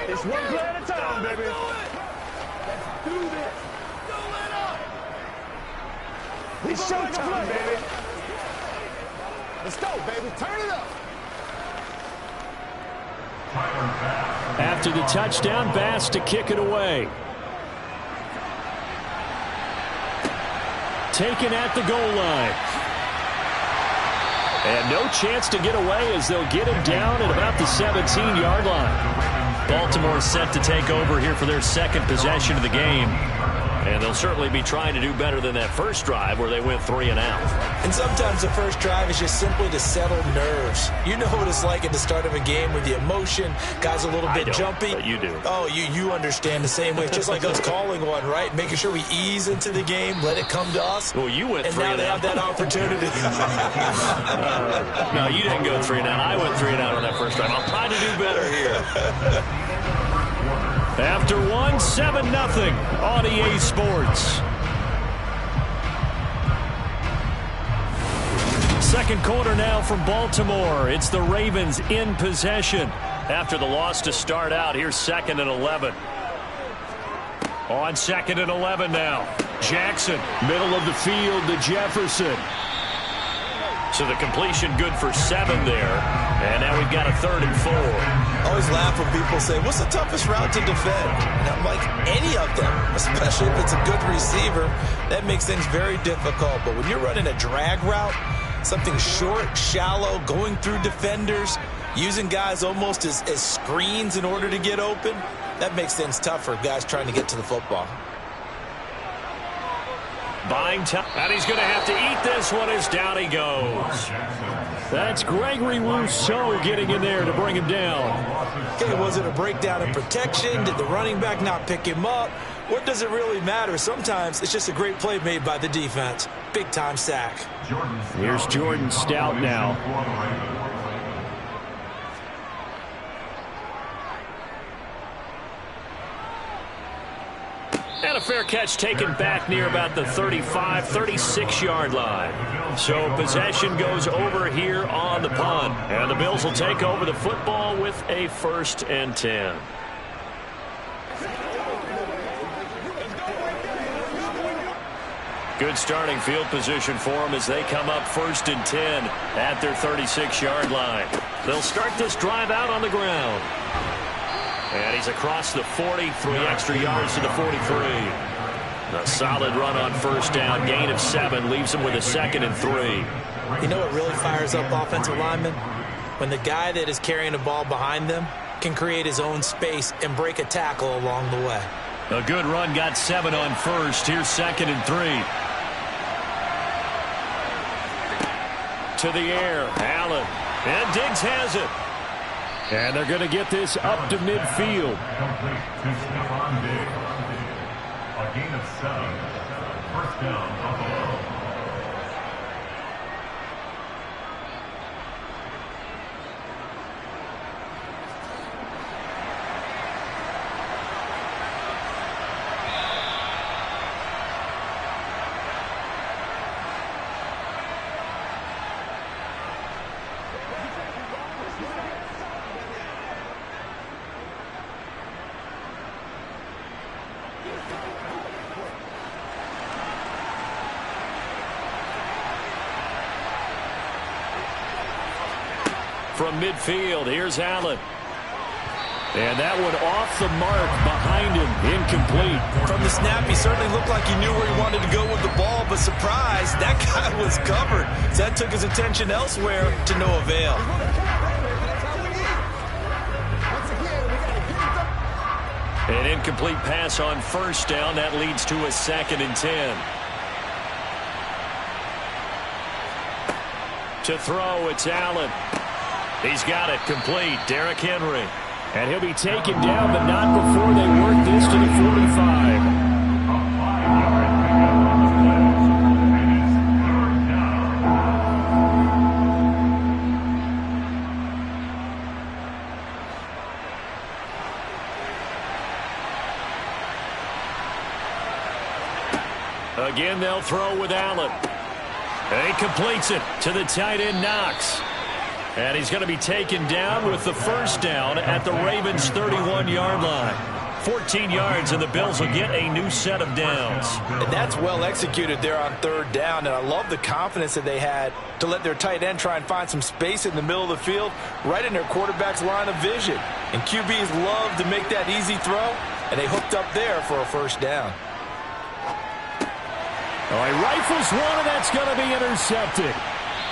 It's one play at a time, baby. Let's do this. It's showtime, baby. Let's go, baby. Turn it up. After the touchdown, Bass to kick it away. Taken at the goal line. And no chance to get away as they'll get him down at about the 17-yard line. Baltimore set to take over here for their second possession of the game. And they'll certainly be trying to do better than that first drive where they went 3 and out. And sometimes the first drive is just simply to settle nerves. You know what it's like at the start of a game with the emotion. Guys a little bit jumpy. But you do. Oh, you understand the same way. It's just like us calling one, right? Making sure we ease into the game, let it come to us. Well, you went 3 and out. And now they have that opportunity. No, you didn't go 3 and out. I went 3 and out on that first drive. I'll try to do better here. After 1, 7-0 on EA Sports. Second quarter now from Baltimore. It's the Ravens in possession. After the loss to start out, here's 2nd and 11. On 2nd and 11 now. Jackson, middle of the field to Jefferson. So the completion good for 7 there. And now we've got a 3rd and 4. I always laugh when people say, what's the toughest route to defend? And I'm like, any of them, especially if it's a good receiver, that makes things very difficult. But when you're running a drag route, something short, shallow, going through defenders, using guys almost as screens in order to get open, that makes things tough for guys trying to get to the football. Buying time. And he's going to have to eat this one as down he goes. That's Gregory Rousseau getting in there to bring him down. Okay, was it a breakdown in protection? Did the running back not pick him up? What does it really matter? Sometimes it's just a great play made by the defense. Big-time sack. Here's Jordan Stout now. And a fair catch taken back near about the 35, 36-yard line. So possession goes over here on the punt. And the Bills will take over the football with a 1st and 10. Good starting field position for them as they come up 1st and 10 at their 36-yard line. They'll start this drive out on the ground. And he's across the 40, 3 extra yards to the 43. A solid run on 1st down, gain of 7, leaves him with a 2nd and 3. You know what really fires up offensive linemen? When the guy that is carrying the ball behind them can create his own space and break a tackle along the way. A good run, got 7 on first. Here's 2nd and 3. To the air, Allen. And Diggs has it. And they're going to get this up to midfield. Complete to Stephon Diggs. A gain of 7. First down, Buffalo. From midfield, here's Allen. And that one off the mark behind him, incomplete. From the snap, he certainly looked like he knew where he wanted to go with the ball, but surprise, that guy was covered. So that took his attention elsewhere to no avail. An incomplete pass on first down. That leads to a 2nd and 10. To throw, it's Allen. He's got it complete. Derrick Henry. And he'll be taken down, but not before they work this to the 45. A 5-yard pickup on the play. And it's 3rd down. Again, they'll throw with Allen. And he completes it to the tight end, Knox. And he's going to be taken down with the first down at the Ravens' 31-yard line. 14 yards, and the Bills will get a new set of downs. And that's well executed there on 3rd down, and I love the confidence that they had to let their tight end try and find some space in the middle of the field, right in their quarterback's line of vision. And QBs love to make that easy throw, and they hooked up there for a first down. All right, rifles one, and that's going to be intercepted.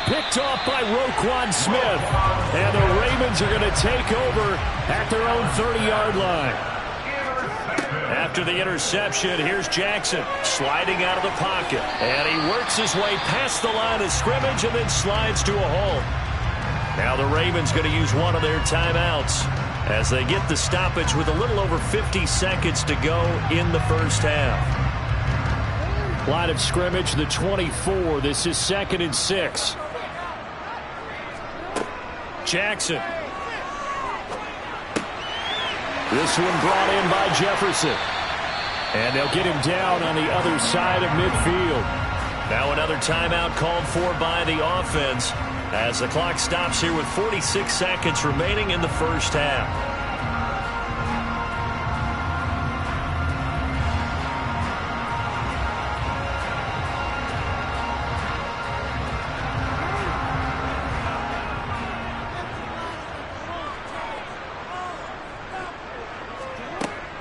Picked off by Roquan Smith. And the Ravens are going to take over at their own 30-yard line. After the interception, here's Jackson sliding out of the pocket. And he works his way past the line of scrimmage and then slides to a hole. Now the Ravens going to use one of their timeouts as they get the stoppage with a little over 50 seconds to go in the first half. Line of scrimmage, the 24. This is 2nd and 6. Jackson. This one brought in by Jefferson. And they'll get him down on the other side of midfield. Now another timeout called for by the offense as the clock stops here with 46 seconds remaining in the first half.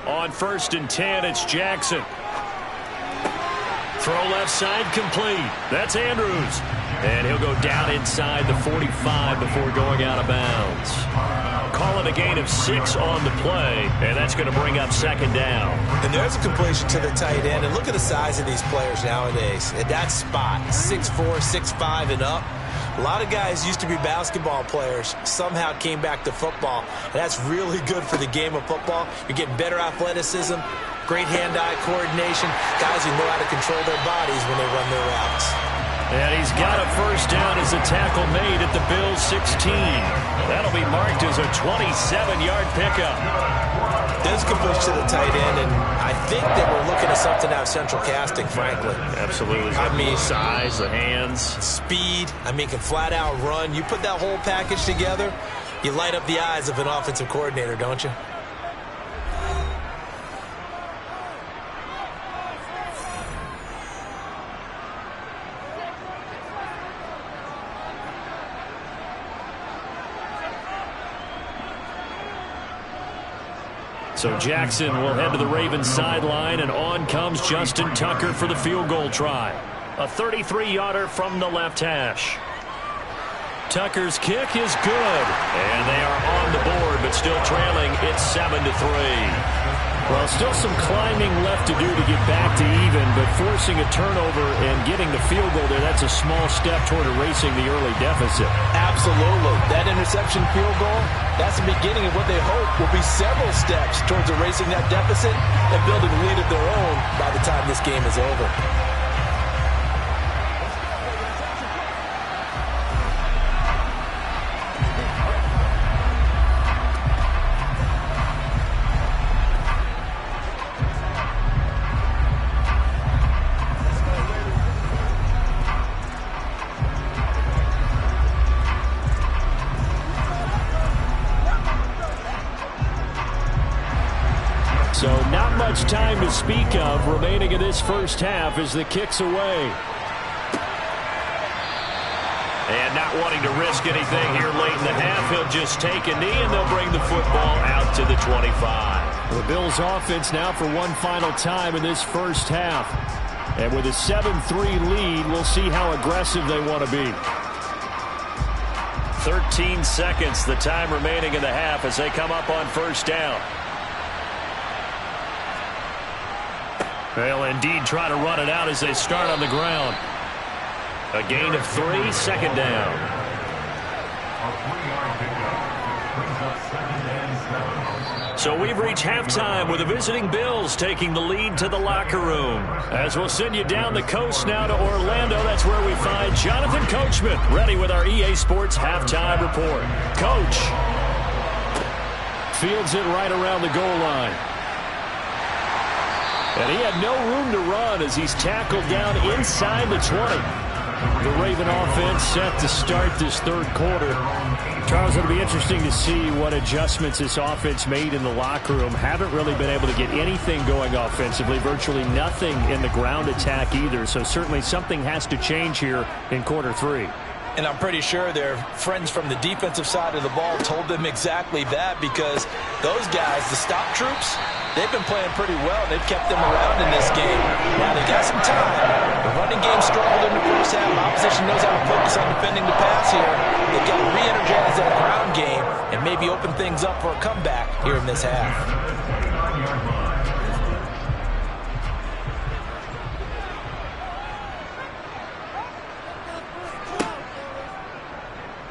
On 1st and 10, it's Jackson. Throw left side complete. That's Andrews. And he'll go down inside the 45 before going out of bounds. Call it a gain of 6 on the play, and that's going to bring up 2nd down. And there's a completion to the tight end. And look at the size of these players nowadays. At that spot, 6'4", 6'5", and up. A lot of guys used to be basketball players, somehow came back to football. And that's really good for the game of football. You're getting better athleticism, great hand-eye coordination, guys who know how to control their bodies when they run their routes. And he's got a first down as a tackle made at the Bills' 16. That'll be marked as a 27-yard pickup. There's completion to the tight end, and I think they were looking at something out of central casting, frankly. Absolutely. I mean, size, the hands. Speed, can flat out run. You put that whole package together, you light up the eyes of an offensive coordinator, don't you? So Jackson will head to the Ravens sideline, and on comes Justin Tucker for the field goal try. A 33-yarder from the left hash. Tucker's kick is good. And they are on the board, but still trailing. It's 7-3. Well, still some climbing left to do to get back to even, but forcing a turnover and getting the field goal there, that's a small step toward erasing the early deficit. Absolutely. That interception field goal, that's the beginning of what they hope will be several steps towards erasing that deficit and building a lead of their own by the time this game is over. So not much time to speak of remaining in this first half as the kick's away. And not wanting to risk anything here late in the half, he'll just take a knee and they'll bring the football out to the 25. The Bills offense now for one final time in this first half. And with a 7-3 lead, we'll see how aggressive they want to be. 13 seconds, the time remaining in the half as they come up on first down. They'll indeed try to run it out as they start on the ground. A gain of 3, second down. A 3-yard pickup brings up 2nd and 7. So we've reached halftime with the visiting Bills taking the lead to the locker room. As we'll send you down the coast now to Orlando, that's where we find Jonathan Coachman, ready with our EA Sports halftime report. Coach. Fields it right around the goal line. And he had no room to run as he's tackled down inside the 20. The Raven offense set to start this third quarter. Charles, it'll be interesting to see what adjustments this offense made in the locker room. Haven't really been able to get anything going offensively, virtually nothing in the ground attack either. So certainly something has to change here in quarter 3. And I'm pretty sure their friends from the defensive side of the ball told them exactly that, because those guys, the stop troops, they've been playing pretty well. They've kept them around in this game. Now they got some time. The running game struggled in the first half. Opposition knows how to focus on defending the pass here. They've got to re-energize that ground game and maybe open things up for a comeback here in this half.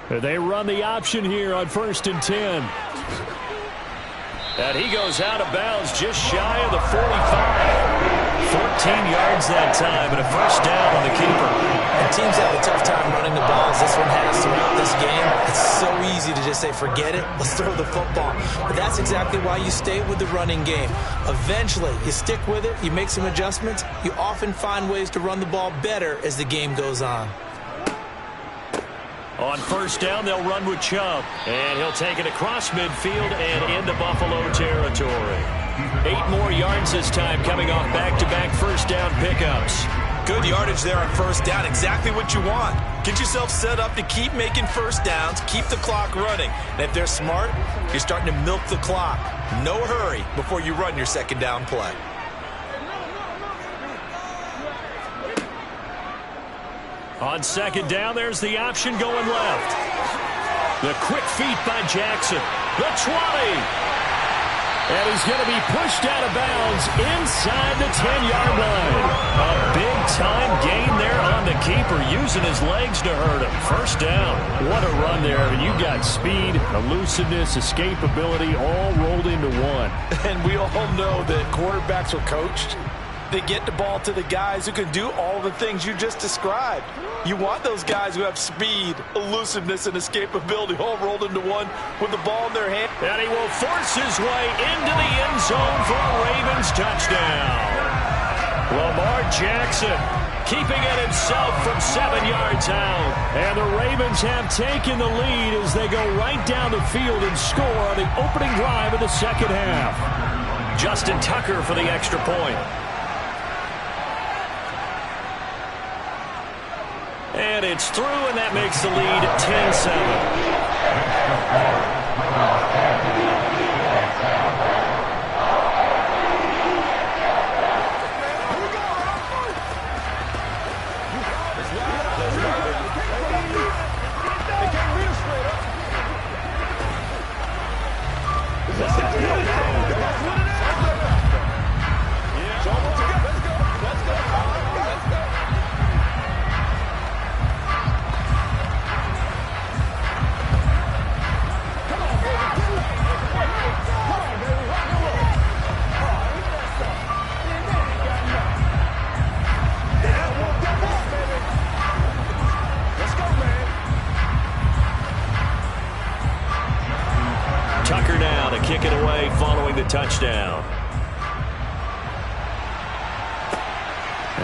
They run the option here on 1st and 10. And he goes out of bounds just shy of the 45. 14 yards that time and a first down on the keeper. And teams have a tough time running the ball as this one has throughout this game. It's so easy to just say, forget it, let's throw the football. But that's exactly why you stay with the running game. Eventually, you stick with it, you make some adjustments, you often find ways to run the ball better as the game goes on. On first down, they'll run with Chubb. And he'll take it across midfield and into Buffalo territory. 8 more yards this time coming off back-to-back first down pickups. Good yardage there on first down. Exactly what you want. Get yourself set up to keep making first downs, keep the clock running. And if they're smart, you're starting to milk the clock. No hurry before you run your second down play. On second down, there's the option going left. The quick feet by Jackson. The 20. And he's going to be pushed out of bounds inside the 10-yard line. A big-time gain there on the keeper, using his legs to hurt him. First down. What a run there. I mean, you got speed, elusiveness, escapability, all rolled into one. And we all know that quarterbacks are coached. They get the ball to the guys who can do all the things you just described. You want those guys who have speed, elusiveness, and escapability all rolled into one with the ball in their hand. And he will force his way into the end zone for a Ravens touchdown. Lamar Jackson keeping it himself from 7 yards out. And the Ravens have taken the lead as they go right down the field and score on the opening drive of the second half. Justin Tucker for the extra point. And it's through, and that makes the lead 10-7. kick it away following the touchdown.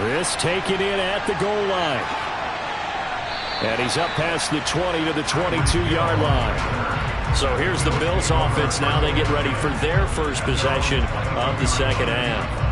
This taken in at the goal line. And he's up past the 20 to the 22-yard line. So here's the Bills offense now. They get ready for their first possession of the second half.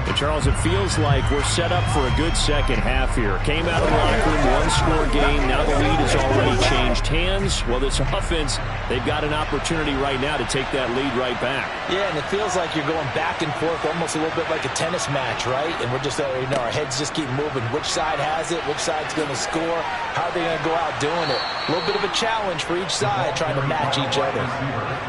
And Charles, it feels like we're set up for a good second half here. Came out of the locker room, one-score game. Now the lead has already changed hands. Well, this offense, they've got an opportunity right now to take that lead right back. Yeah, and it feels like you're going back and forth almost a little bit like a tennis match, right? And we're just, our heads just keep moving. Which side has it? Which side's going to score? How are they going to go out doing it? A little bit of a challenge for each side trying to match each other.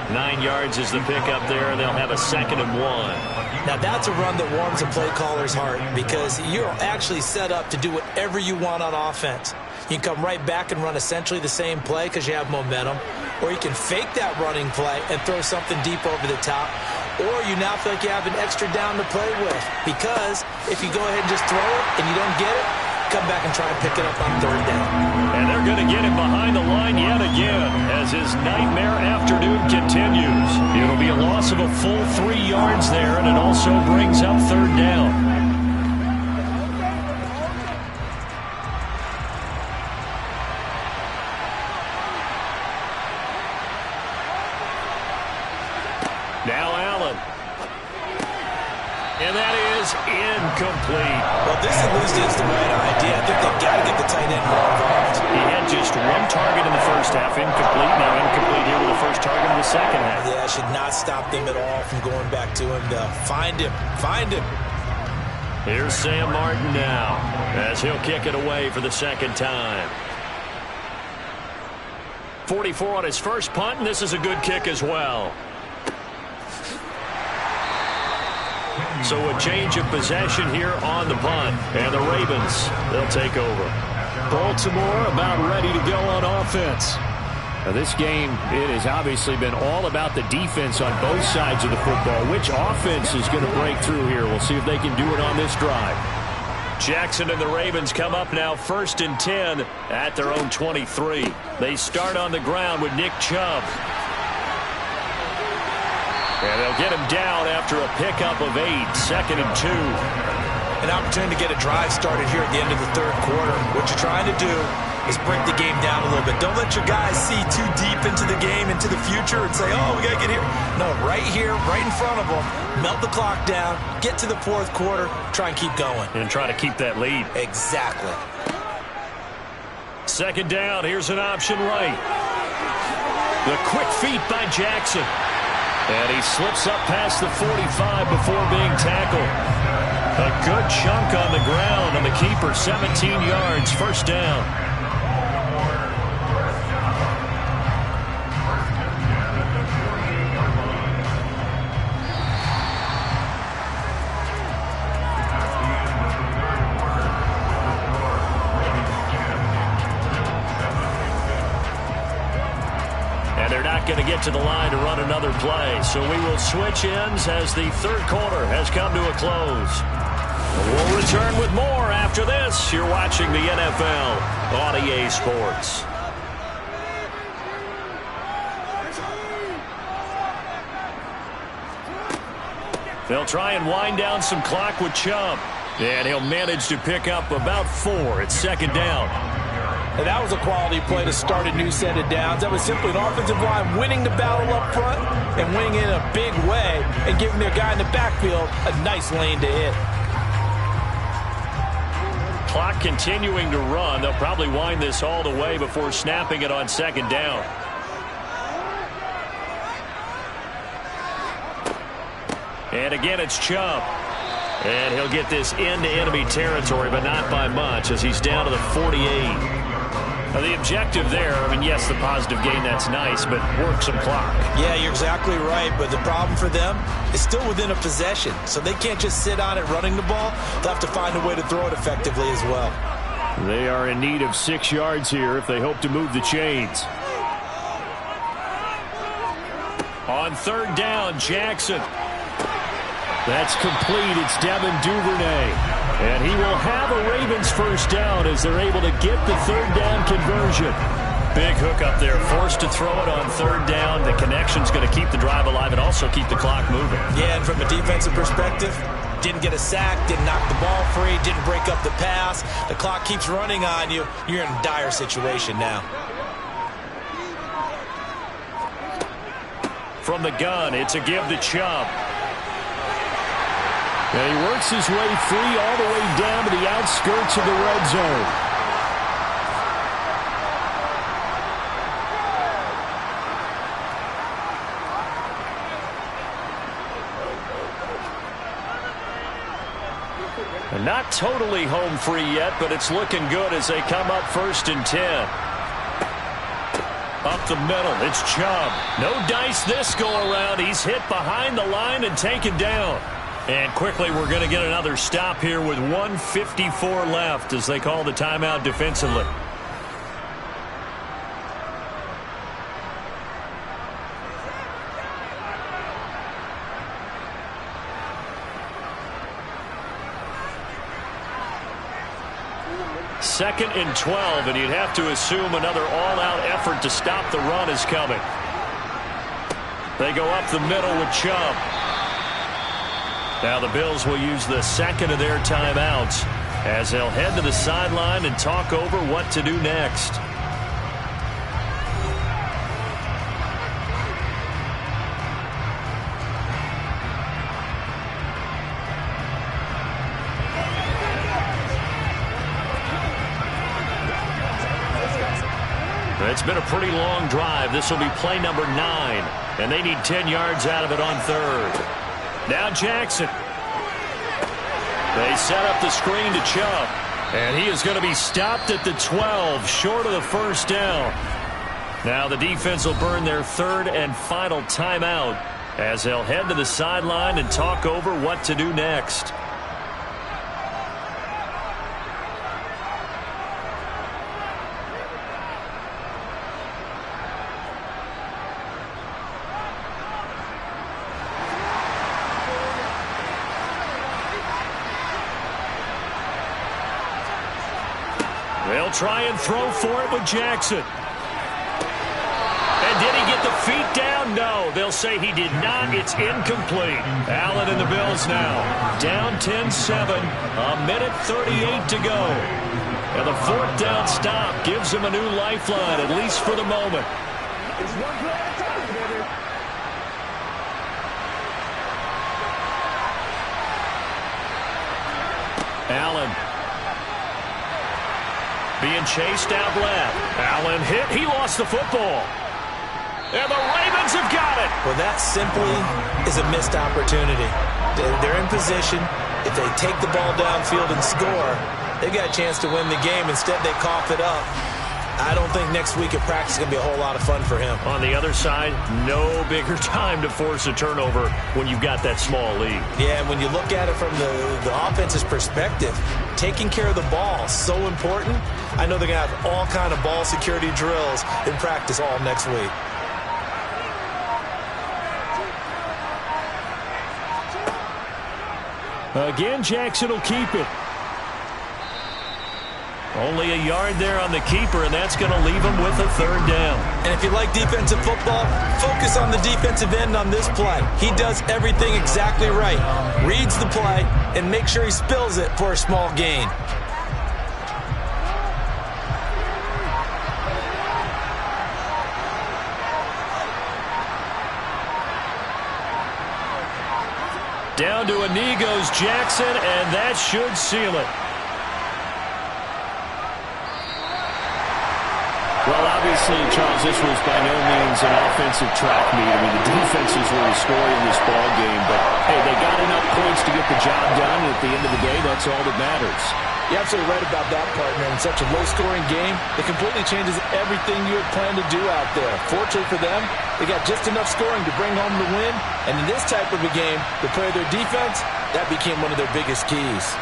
9 yards is the pickup there, and they'll have a 2nd and 1. Now, that's a run that warms a play caller's heart because you're actually set up to do whatever you want on offense. You can come right back and run essentially the same play because you have momentum, or you can fake that running play and throw something deep over the top, or you now feel like you have an extra down to play with because if you go ahead and just throw it and you don't get it, come back and try and pick it up on 3rd down. And they're going to get him behind the line yet again as his nightmare afternoon continues. It'll be a loss of a full 3 yards there, and it also brings up 3rd down. Now Allen. And that is incomplete. Well, this at least is the right idea. I think they've got to get the tight end more involved. He had just one target in the first half, incomplete. Now incomplete here with the first target in the second half. Yeah, should not stop them at all from going back to him to find him. Find him. Here's Sam Martin now as he'll kick it away for the 2nd time. 44 on his first punt, and this is a good kick as well. So a change of possession here on the punt. And the Ravens, they'll take over. Baltimore about ready to go on offense. Now this game, it has obviously been all about the defense on both sides of the football. Which offense is going to break through here? We'll see if they can do it on this drive. Jackson and the Ravens come up now 1st and 10 at their own 23. They start on the ground with Nick Chubb. And they'll get him down after a pickup of 8, 2nd and 2. An opportunity to get a drive started here at the end of the 3rd quarter. What you're trying to do is break the game down a little bit. Don't let your guys see too deep into the game, into the future, and say, oh, we got to get here. No, right here, right in front of them, melt the clock down, get to the 4th quarter, try and keep going. And try to keep that lead. Exactly. 2nd down, here's an option right. The quick feet by Jackson. And he slips up past the 45 before being tackled. A good chunk on the ground, and the keeper 17 yards, 1st down. Going to get to the line to run another play. So we will switch ends as the 3rd quarter has come to a close. We'll return with more after this. You're watching the NFL on EA Sports. They'll try and wind down some clock with Chubb. And he'll manage to pick up about 4. It's 2nd down. And that was a quality play to start a new set of downs. That was simply an offensive line winning the battle up front and winning in a big way and giving their guy in the backfield a nice lane to hit. Clock continuing to run. They'll probably wind this all the way before snapping it on 2nd down. And again, it's Chubb. And he'll get this into enemy territory, but not by much as he's down to the 48. Now, the objective there, I mean, yes, the positive gain, that's nice, but work some clock. Yeah, you're exactly right, but the problem for them is still within a possession, so they can't just sit on it running the ball. They'll have to find a way to throw it effectively as well. They are in need of 6 yards here if they hope to move the chains. On 3rd down, Jackson. That's complete. It's Devin Duvernay. And he will have a Ravens 1st down as they're able to get the 3rd down conversion. Big hook up there, forced to throw it on third down. The connection's going to keep the drive alive and also keep the clock moving. Yeah, and from a defensive perspective, didn't get a sack, didn't knock the ball free, didn't break up the pass. The clock keeps running on you. You're in a dire situation now. From the gun, it's a give to Chubb. And he works his way free all the way down to the outskirts of the red zone. And not totally home free yet, but it's looking good as they come up 1st and 10. Up the middle, it's Chubb. No dice this go-around. He's hit behind the line and taken down. And quickly, we're going to get another stop here with 1:54 left as they call the timeout defensively. Second and 12, and you'd have to assume another all-out effort to stop the run is coming. They go up the middle with Chubb. Now the Bills will use the second of their timeouts as they'll head to the sideline and talk over what to do next. It's been a pretty long drive. This will be play number 9, and they need 10 yards out of it on third. Now Jackson. They set up the screen to Chubb, and he is going to be stopped at the 12, short of the first down. Now the defense will burn their third and final timeout as they'll head to the sideline and talk over what to do next. They'll try and throw for it with Jackson. And did he get the feet down? No. They'll say he did not. It's incomplete. Allen and the Bills now down 10-7. 1:38 to go. And the 4th down stop gives them a new lifeline, at least for the moment. It's one play at a time, baby. Allen. Being chased out left. Allen hit. He lost the football. And the Ravens have got it. Well, that simply is a missed opportunity. They're in position. If they take the ball downfield and score, they've got a chance to win the game. Instead, they cough it up. I don't think next week at practice is going to be a whole lot of fun for him. On the other side, no bigger time to force a turnover when you've got that small lead. Yeah, and when you look at it from the offense's perspective, taking care of the ball is so important. I know they're going to have all kind of ball security drills in practice all next week. Again, Jackson will keep it. Only a yard there on the keeper, and that's going to leave him with a third down. And if you like defensive football, focus on the defensive end on this play. He does everything exactly right. Reads the play and make sure he spills it for a small gain. Down to a knee goes Jackson, and that should seal it. Well, obviously, Charles, this was by no means an offensive track meet. I mean, the defenses were the story in this ball game, but hey, they got enough points to get the job done, and at the end of the day, that's all that matters. You're absolutely right about that, partner. In such a low-scoring game, it completely changes everything you had planned to do out there. Fortunately for them, they got just enough scoring to bring home the win, and in this type of a game, to play their defense, that became one of their biggest keys.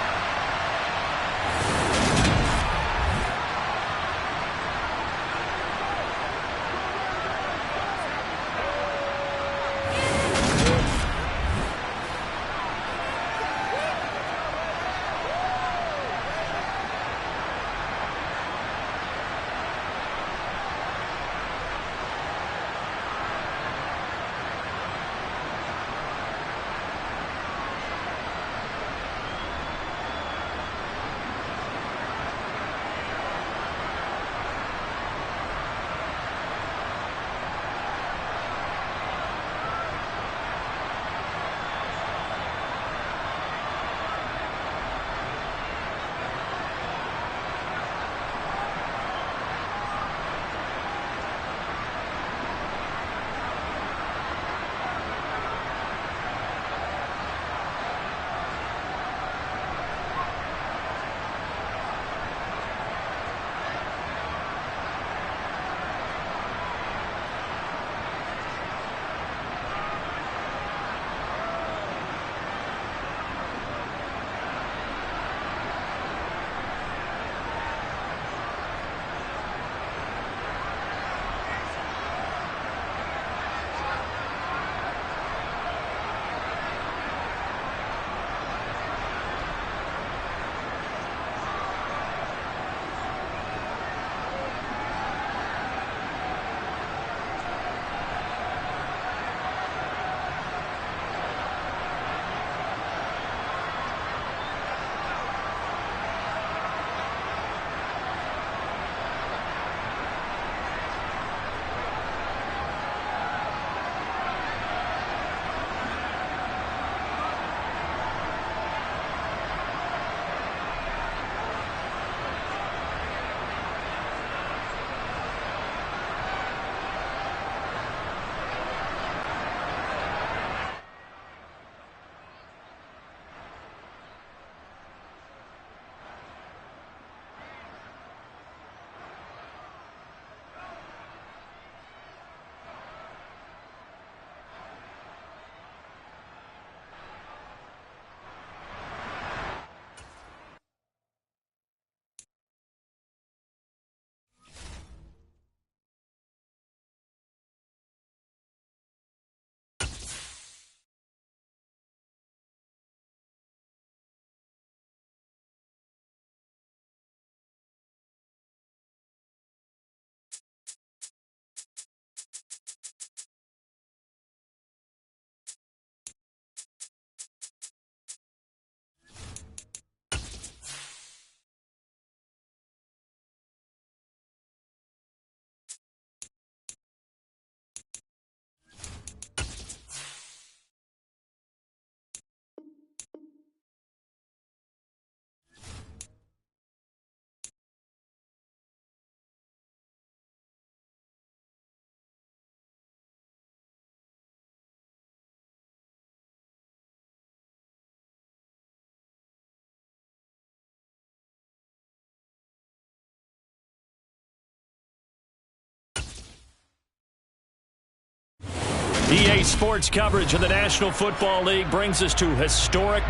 EA Sports coverage of the National Football League brings us to historic.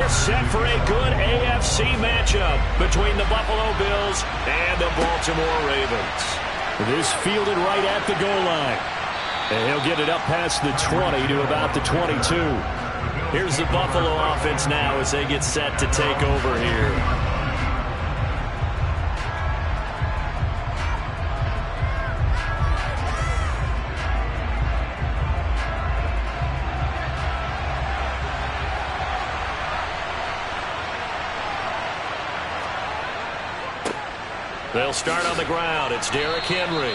Set for a good AFC matchup between the Buffalo Bills and the Baltimore Ravens. This fielded right at the goal line. And he'll get it up past the 20 to about the 22. Here's the Buffalo offense now as they get set to take over here. They'll start on the ground. It's Derrick Henry.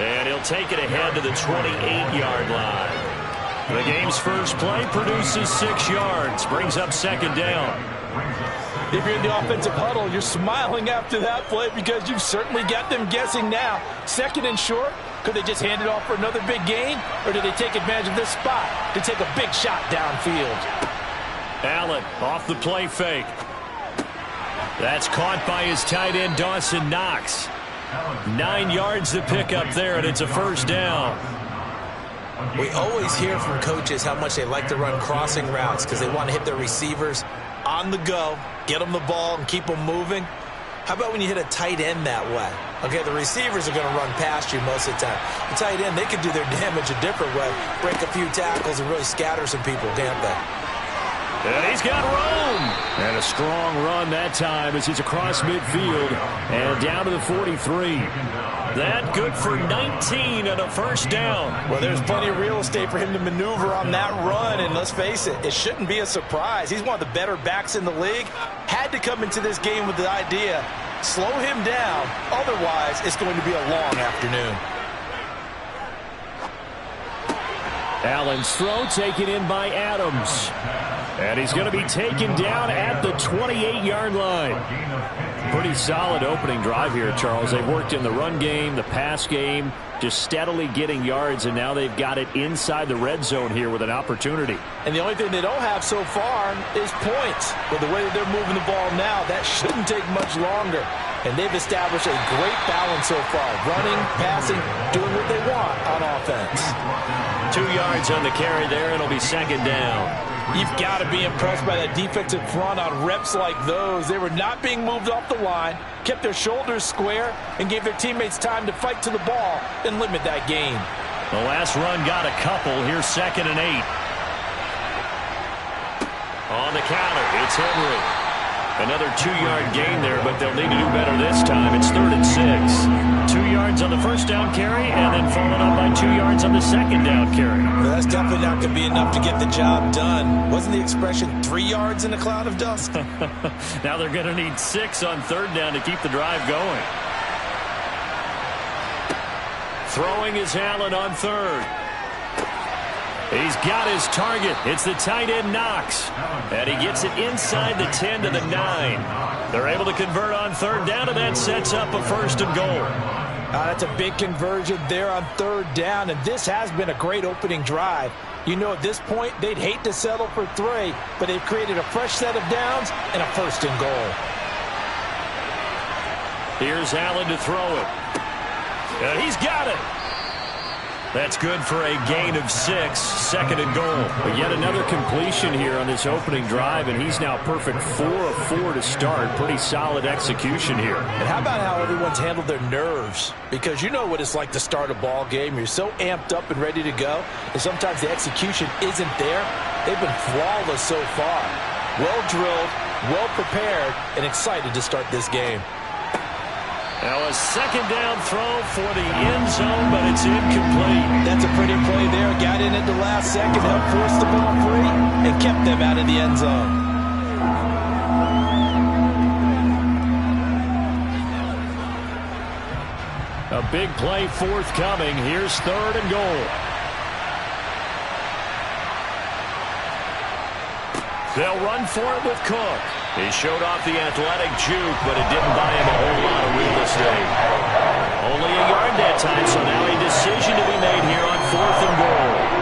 And he'll take it ahead to the 28-yard line. The game's first play produces 6 yards. Brings up second down. If you're in the offensive huddle, you're smiling after that play because you've certainly got them guessing now. Second and short. Could they just hand it off for another big gain? Or did they take advantage of this spot to take a big shot downfield? Allen off the play fake. That's caught by his tight end, Dawson Knox. 9 yards to pick up there, and it's a first down. We always hear from coaches how much they like to run crossing routes because they want to hit their receivers on the go, get them the ball, and keep them moving. How about when you hit a tight end that way? Okay, the receivers are going to run past you most of the time. The tight end, they can do their damage a different way, break a few tackles and really scatter some people, can't they? And he's got room. And a strong run that time as he's across midfield and down to the 43. That good for 19 and a first down. Well, there's plenty of real estate for him to maneuver on that run, and let's face it, it shouldn't be a surprise. He's one of the better backs in the league. Had to come into this game with the idea, slow him down, otherwise it's going to be a long afternoon. Allen's throw taken in by Adams. And he's going to be taken down at the 28-yard line. Pretty solid opening drive here, Charles. They've worked in the run game, the pass game, just steadily getting yards, and now they've got it inside the red zone here with an opportunity. And the only thing they don't have so far is points. But the way that they're moving the ball now, that shouldn't take much longer. And they've established a great balance so far. Running, passing, doing what they want on offense. 2 yards on the carry there, and it'll be second down. You've got to be impressed by that defensive front on reps like those. They were not being moved off the line, kept their shoulders square, and gave their teammates time to fight to the ball and limit that gain. The last run got a couple. Here's 2nd and 8. On the counter, it's Henry. Another 2-yard gain there, but they'll need to do better this time. It's 3rd and 6. 2 yards on the first down carry, and then followed up by 2 yards on the second down carry. Well, that's definitely not going to be enough to get the job done. Wasn't the expression 3 yards in a cloud of dust? Now they're going to need 6 on 3rd down to keep the drive going. Throwing is Allen on 3rd. He's got his target. It's the tight end Knox. And he gets it inside the 10 to the 9. They're able to convert on 3rd down, and that sets up a 1st and goal. That's a big conversion there on 3rd down, and this has been a great opening drive. You know, at this point, they'd hate to settle for 3, but they've created a fresh set of downs and a 1st and goal. Here's Allen to throw it. And he's got it. That's good for a gain of 6, 2nd and goal. But yet another completion here on this opening drive, and he's now perfect 4 of 4 to start. Pretty solid execution here. And how about how everyone's handled their nerves? Because you know what it's like to start a ball game. You're so amped up and ready to go, and sometimes the execution isn't there. They've been flawless so far. Well drilled, well prepared, and excited to start this game. Now a 2nd down throw for the end zone, but it's incomplete. That's a pretty play there. Got in at the last second, helped force the ball free, and kept them out of the end zone. A big play forthcoming. Here's 3rd and goal. They'll run for it with Cook. He showed off the athletic juke, but it didn't buy him a whole lot of real estate. Only a yard that time, so now a decision to be made here on 4th and goal.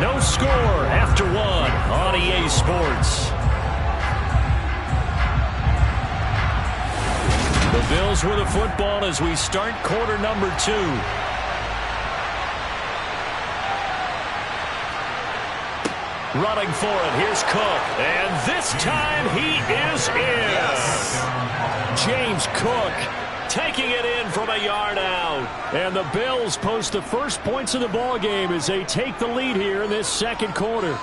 No score after one on EA Sports. The Bills with the football as we start quarter number 2. Running for it. Here's Cook. And this time he is in. Yes. James Cook taking it in from a yard out. And the Bills post the first points of the ball game as they take the lead here in this second quarter.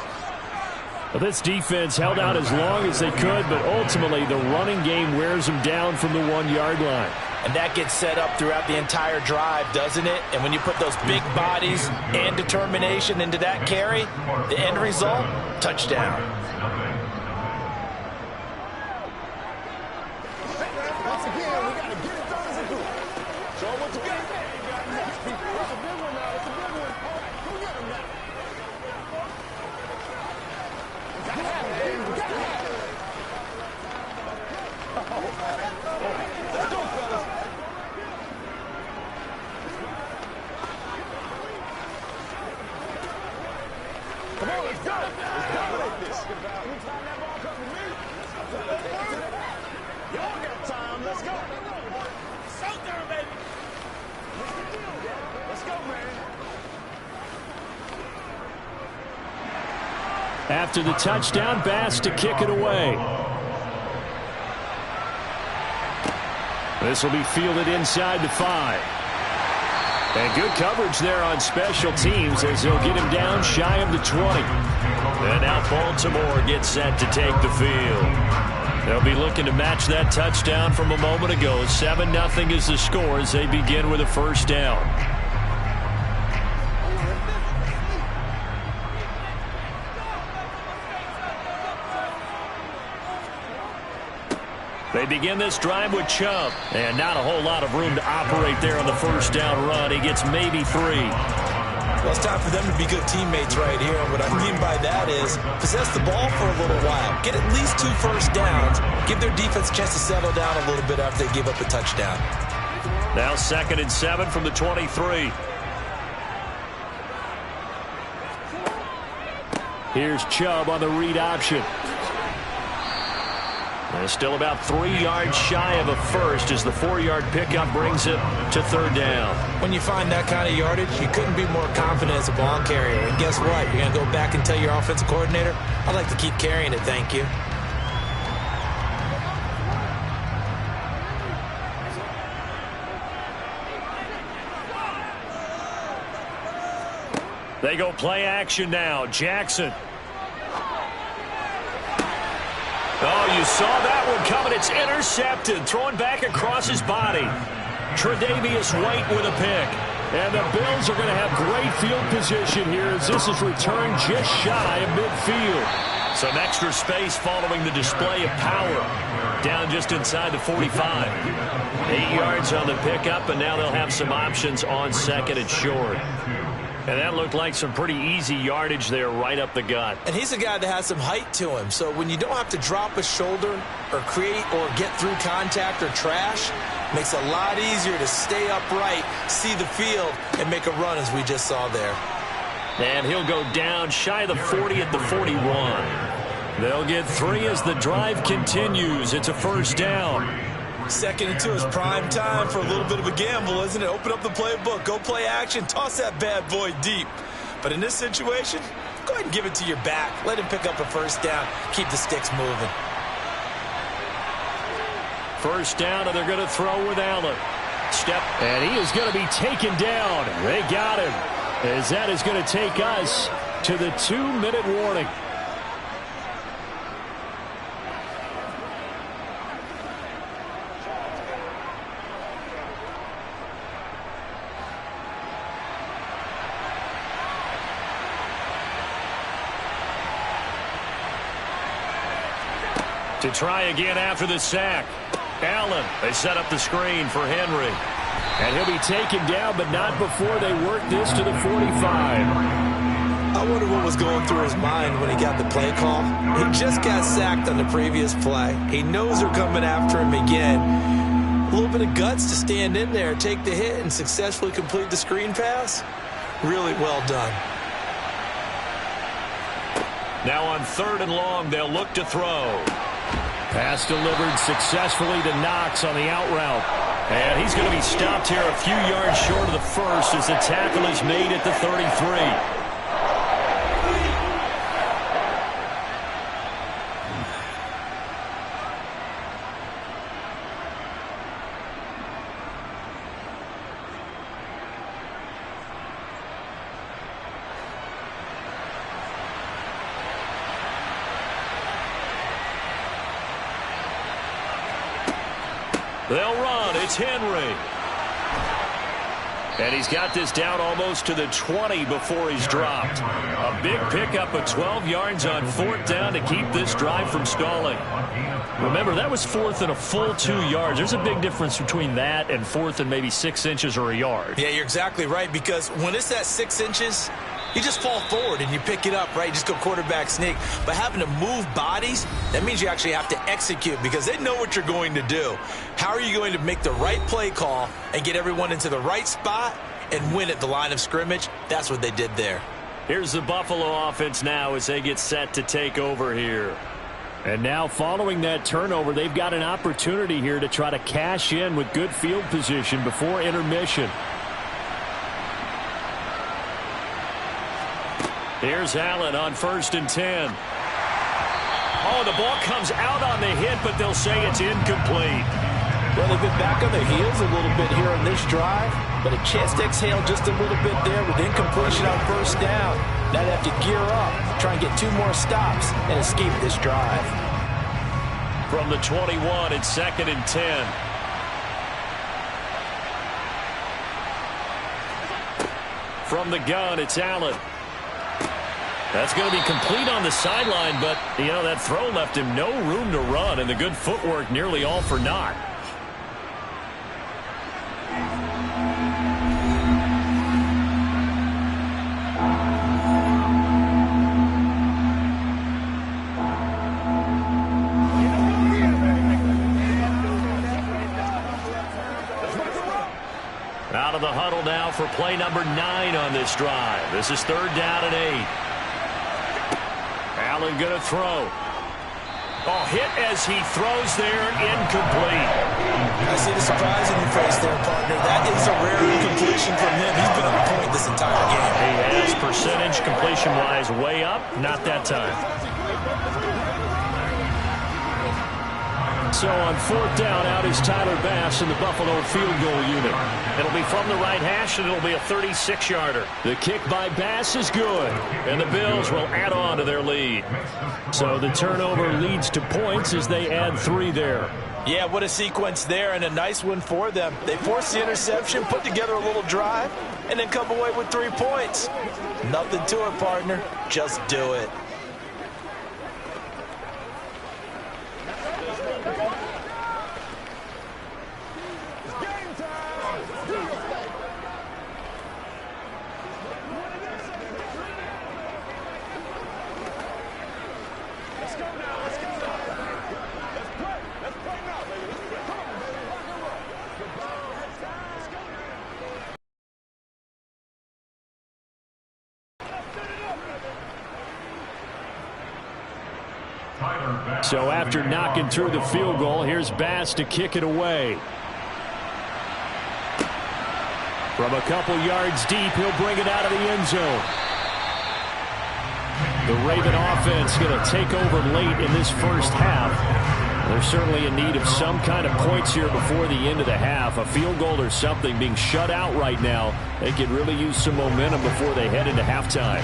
Well, this defense held out as long as they could, but ultimately the running game wears them down from the 1-yard line. And that gets set up throughout the entire drive, doesn't it? And when you put those big bodies and determination into that carry, the end result, touchdown. Once again, we got to get it done as a group. Show them what you got. That's a big one now. It's a big one. Go get him now. We got to have it, baby. We got to have it. Let's go, fellas. Come on, let's go. Let's dominate this. Anytime that ball comes to me, y'all got time. Let's go. Showtime, baby. Let's go, man. After the touchdown, Bass to kick it away. This will be fielded inside the 5. And good coverage there on special teams as they'll get him down shy of the 20. And now Baltimore gets set to take the field. They'll be looking to match that touchdown from a moment ago. 7-0 is the score as they begin with a first down. They begin this drive with Chubb. And not a whole lot of room to operate there on the first down run. He gets maybe 3. Well, it's time for them to be good teammates right here. And what I mean by that is possess the ball for a little while. Get at least 2 first downs. Give their defense a chance to settle down a little bit after they give up a touchdown. Now 2nd and 7 from the 23. Here's Chubb on the read option. They're still about 3 yards shy of a first as the 4-yard pickup brings it to 3rd down. When you find that kind of yardage, you couldn't be more confident as a ball carrier. And guess what? You're going to go back and tell your offensive coordinator, I'd like to keep carrying it, thank you. They go play action now. Jackson. Oh, you saw that one coming. It's intercepted. Thrown back across his body. Tre'Davious White with a pick. And the Bills are going to have great field position here as this is returned just shy of midfield. Some extra space following the display of power. Down just inside the 45. 8 yards on the pickup, and now they'll have some options on 2nd and short. And that looked like some pretty easy yardage there right up the gut. And he's a guy that has some height to him. So when you don't have to drop a shoulder or create or get through contact or trash, makes it a lot easier to stay upright, see the field, and make a run as we just saw there. And he'll go down shy of the 40 at the 41. They'll get 3 as the drive continues. It's a first down. 2nd and 2 is prime time for a little bit of a gamble, isn't it? Open up the playbook, go play action, toss that bad boy deep. But in this situation, go ahead and give it to your back. Let him pick up a first down. Keep the sticks moving. First down, and they're going to throw with Allen. Step. And he is going to be taken down. They got him. As that is going to take us to the 2-minute warning. To try again after the sack. Allen, they set up the screen for Henry. And he'll be taken down, but not before they work this to the 45. I wonder what was going through his mind when he got the play call. He just got sacked on the previous play. He knows they're coming after him again. A little bit of guts to stand in there, take the hit, and successfully complete the screen pass. Really well done. Now on 3rd and long, they'll look to throw. Pass delivered successfully to Knox on the out route. And he's going to be stopped here a few yards short of the first as the tackle is made at the 33. They'll run. It's Henry. And he's got this down almost to the 20 before he's dropped. A big pickup of 12 yards on 4th down to keep this drive from stalling. Remember, that was 4th and a full 2 yards. There's a big difference between that and 4th and maybe 6 inches or a yard. Yeah, you're exactly right, because when it's at 6 inches, you just fall forward and you pick it up, right? You just go quarterback sneak. But having to move bodies, that means you actually have to execute because they know what you're going to do. How are you going to make the right play call and get everyone into the right spot and win at the line of scrimmage? That's what they did there. Here's the Buffalo offense now as they get set to take over here. And now following that turnover, they've got an opportunity here to try to cash in with good field position before intermission. Here's Allen on 1st and 10. Oh, the ball comes out on the hit, but they'll say it's incomplete. Well, they've been back on their heels a little bit here on this drive, but a chance to exhale just a little bit there with incompletion on 1st down. Now they have to gear up, try and get 2 more stops, and escape this drive. From the 21, it's 2nd and 10. From the gun, it's Allen. That's going to be complete on the sideline, but, you know, that throw left him no room to run, and the good footwork nearly all for naught. Out of the huddle now for play number 9 on this drive. This is 3rd down and 8. Allen going to throw. Oh, hit as he throws there, incomplete. I see the surprise in your face there, partner. That is a rare incompletion from him. He's been on point this entire game. He has percentage completion-wise way up, not that time. So on 4th down, out is Tyler Bass in the Buffalo field goal unit. It'll be from the right hash, and it'll be a 36-yarder. The kick by Bass is good, and the Bills will add on to their lead. So the turnover leads to points as they add 3 there. Yeah, what a sequence there, and a nice one for them. They forced the interception, put together a little drive, and then come away with 3 points. Nothing to it, partner. Just do it. So after knocking through the field goal, here's Bass to kick it away. From a couple yards deep, he'll bring it out of the end zone. The Raven offense going to take over late in this first half. They're certainly in need of some kind of points here before the end of the half. A field goal or something, being shut out right now. They could really use some momentum before they head into halftime.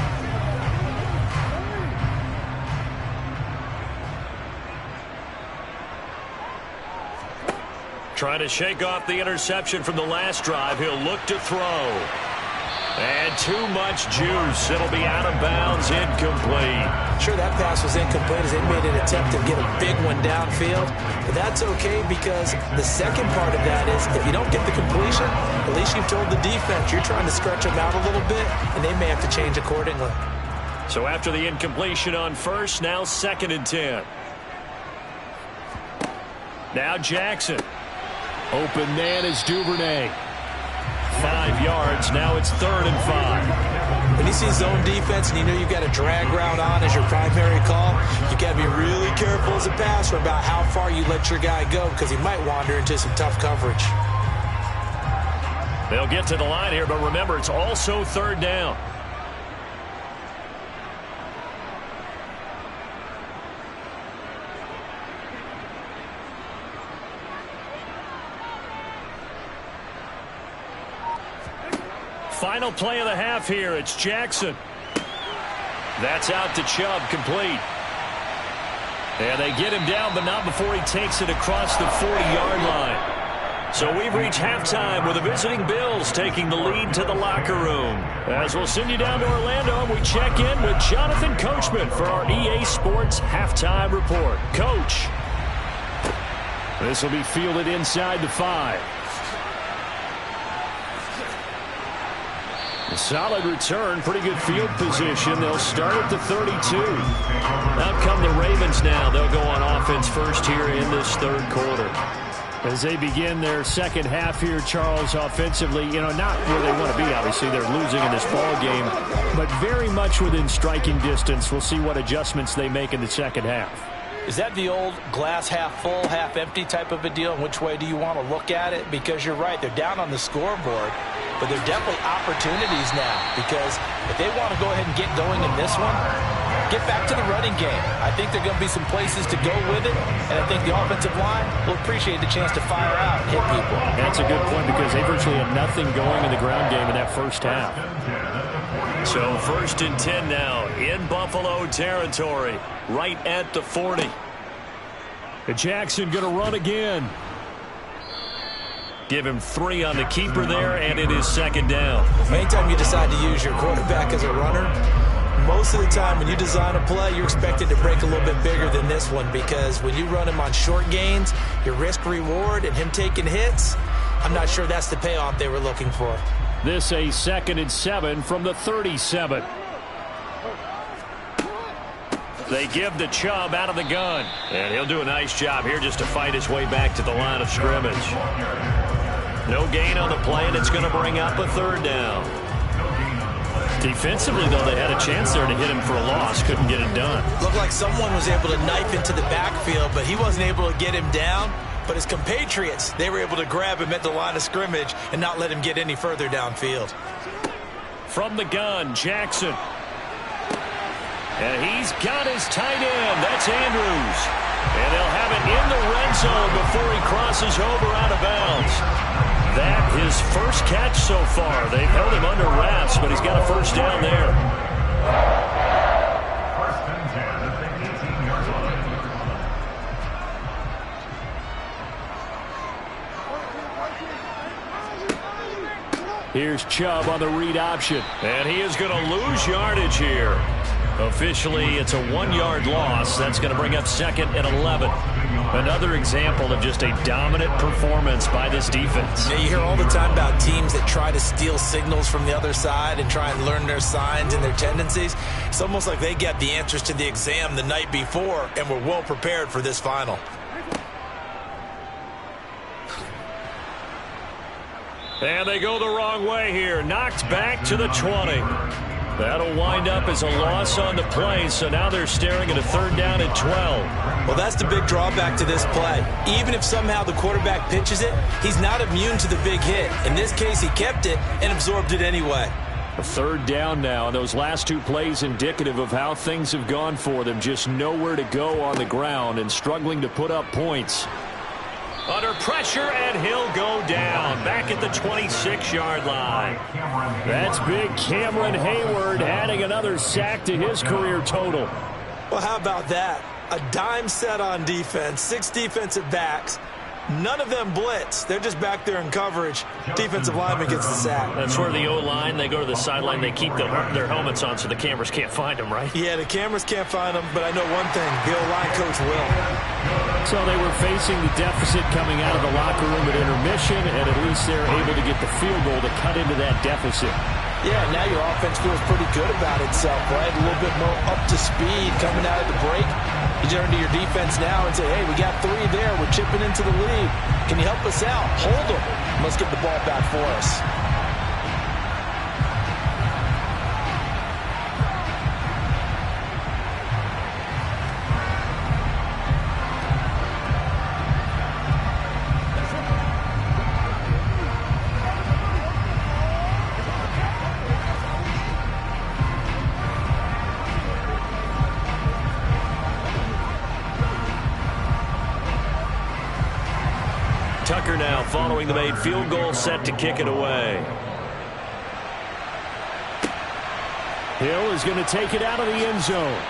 Trying to shake off the interception from the last drive. He'll look to throw. And too much juice. It'll be out of bounds, incomplete. Sure, that pass was incomplete as they made an attempt to get a big one downfield. But that's okay because the second part of that is if you don't get the completion, at least you've told the defense you're trying to stretch them out a little bit, and they may have to change accordingly. So after the incompletion on 1st, now 2nd and 10. Now Jackson. Open man is Duvernay. 5 yards. Now it's 3rd and 5. When you see zone defense and you know you've got a drag route on as your primary call, you got to be really careful as a passer about how far you let your guy go because he might wander into some tough coverage. They'll get to the line here, but remember, it's also 3rd down. Final play of the half here. It's Jackson. That's out to Chubb, complete. And they get him down, but not before he takes it across the 40-yard line. So we've reached halftime with the visiting Bills taking the lead to the locker room. As we'll send you down to Orlando, we check in with Jonathan Coachman for our EA Sports Halftime Report. Coach. This will be fielded inside the 5. A solid return, pretty good field position. They'll start at the 32. Out come the Ravens now. They'll go on offense first here in this 3rd quarter. As they begin their second half here, Charles, offensively, not where they want to be, obviously. They're losing in this ball game, but very much within striking distance. We'll see what adjustments they make in the second half. Is that the old glass half full, half empty type of a deal? And which way do you want to look at it? Because you're right, they're down on the scoreboard, but they're definitely opportunities now. Because if they want to go ahead and get going in this one, get back to the running game. I think there are going to be some places to go with it, and I think the offensive line will appreciate the chance to fire out and hit people. That's a good point because they virtually had nothing going in the ground game in that first half. So 1st and 10 now in Buffalo territory, right at the 40. Jackson going to run again. Give him 3 on the keeper there, and it is 2nd down. Anytime you decide to use your quarterback as a runner, most of the time when you design a play, you're expected to break a little bit bigger than this one because when you run him on short gains, your risk-reward and him taking hits, I'm not sure that's the payoff they were looking for. This a 2nd and 7 from the 37. They give the Chubb out of the gun. And he'll do a nice job here just to fight his way back to the line of scrimmage. No gain on the play, and it's going to bring up a 3rd down. Defensively, though, they had a chance there to hit him for a loss. Couldn't get it done. Looked like someone was able to knife into the backfield, but he wasn't able to get him down. But his compatriots, they were able to grab him at the line of scrimmage and not let him get any further downfield. From the gun, Jackson. And he's got his tight end. That's Andrews. And they'll have it in the red zone before he crosses over out of bounds. That his first catch so far. They've held him under wraps, but he's got a 1st down there. 1st and 10 at the 18-yard line. Here's Chubb on the read option. And he is going to lose yardage here. Officially, it's a 1-yard loss. That's going to bring up 2nd and 11. Another example of just a dominant performance by this defense. Yeah, you hear all the time about teams that try to steal signals from the other side and try and learn their signs and their tendencies. It's almost like they get the answers to the exam the night before and were well prepared for this final. And they go the wrong way here. Knocked back to the 20. That'll wind up as a loss on the play, so now they're staring at a 3rd down and 12. Well, that's the big drawback to this play. Even if somehow the quarterback pitches it, he's not immune to the big hit. In this case, he kept it and absorbed it anyway. A 3rd down now, and those last 2 plays indicative of how things have gone for them. Just nowhere to go on the ground and struggling to put up points. Under pressure, and he'll go down. Back at the 26-yard line. That's big Cameron Hayward adding another sack to his career total. Well, how about that? A dime set on defense, 6 defensive backs. None of them blitz. They're just back there in coverage. Defensive lineman gets the sack. That's where the O-line, they go to the sideline, they keep their helmets on so the cameras can't find them, right? Yeah, the cameras can't find them, but I know one thing. The O-line coach will. So they were facing the deficit coming out of the locker room at intermission, and at least they're able to get the field goal to cut into that deficit. Yeah, now your offense feels pretty good about itself, right? A little bit more up to speed coming out of the break. You turn to your defense now and say, hey, we got 3 there. We're chipping into the lead. Can you help us out? Hold them. Let's get the ball back for us. now following the made field goal, set to kick it away. Hill is going to take it out of the end zone.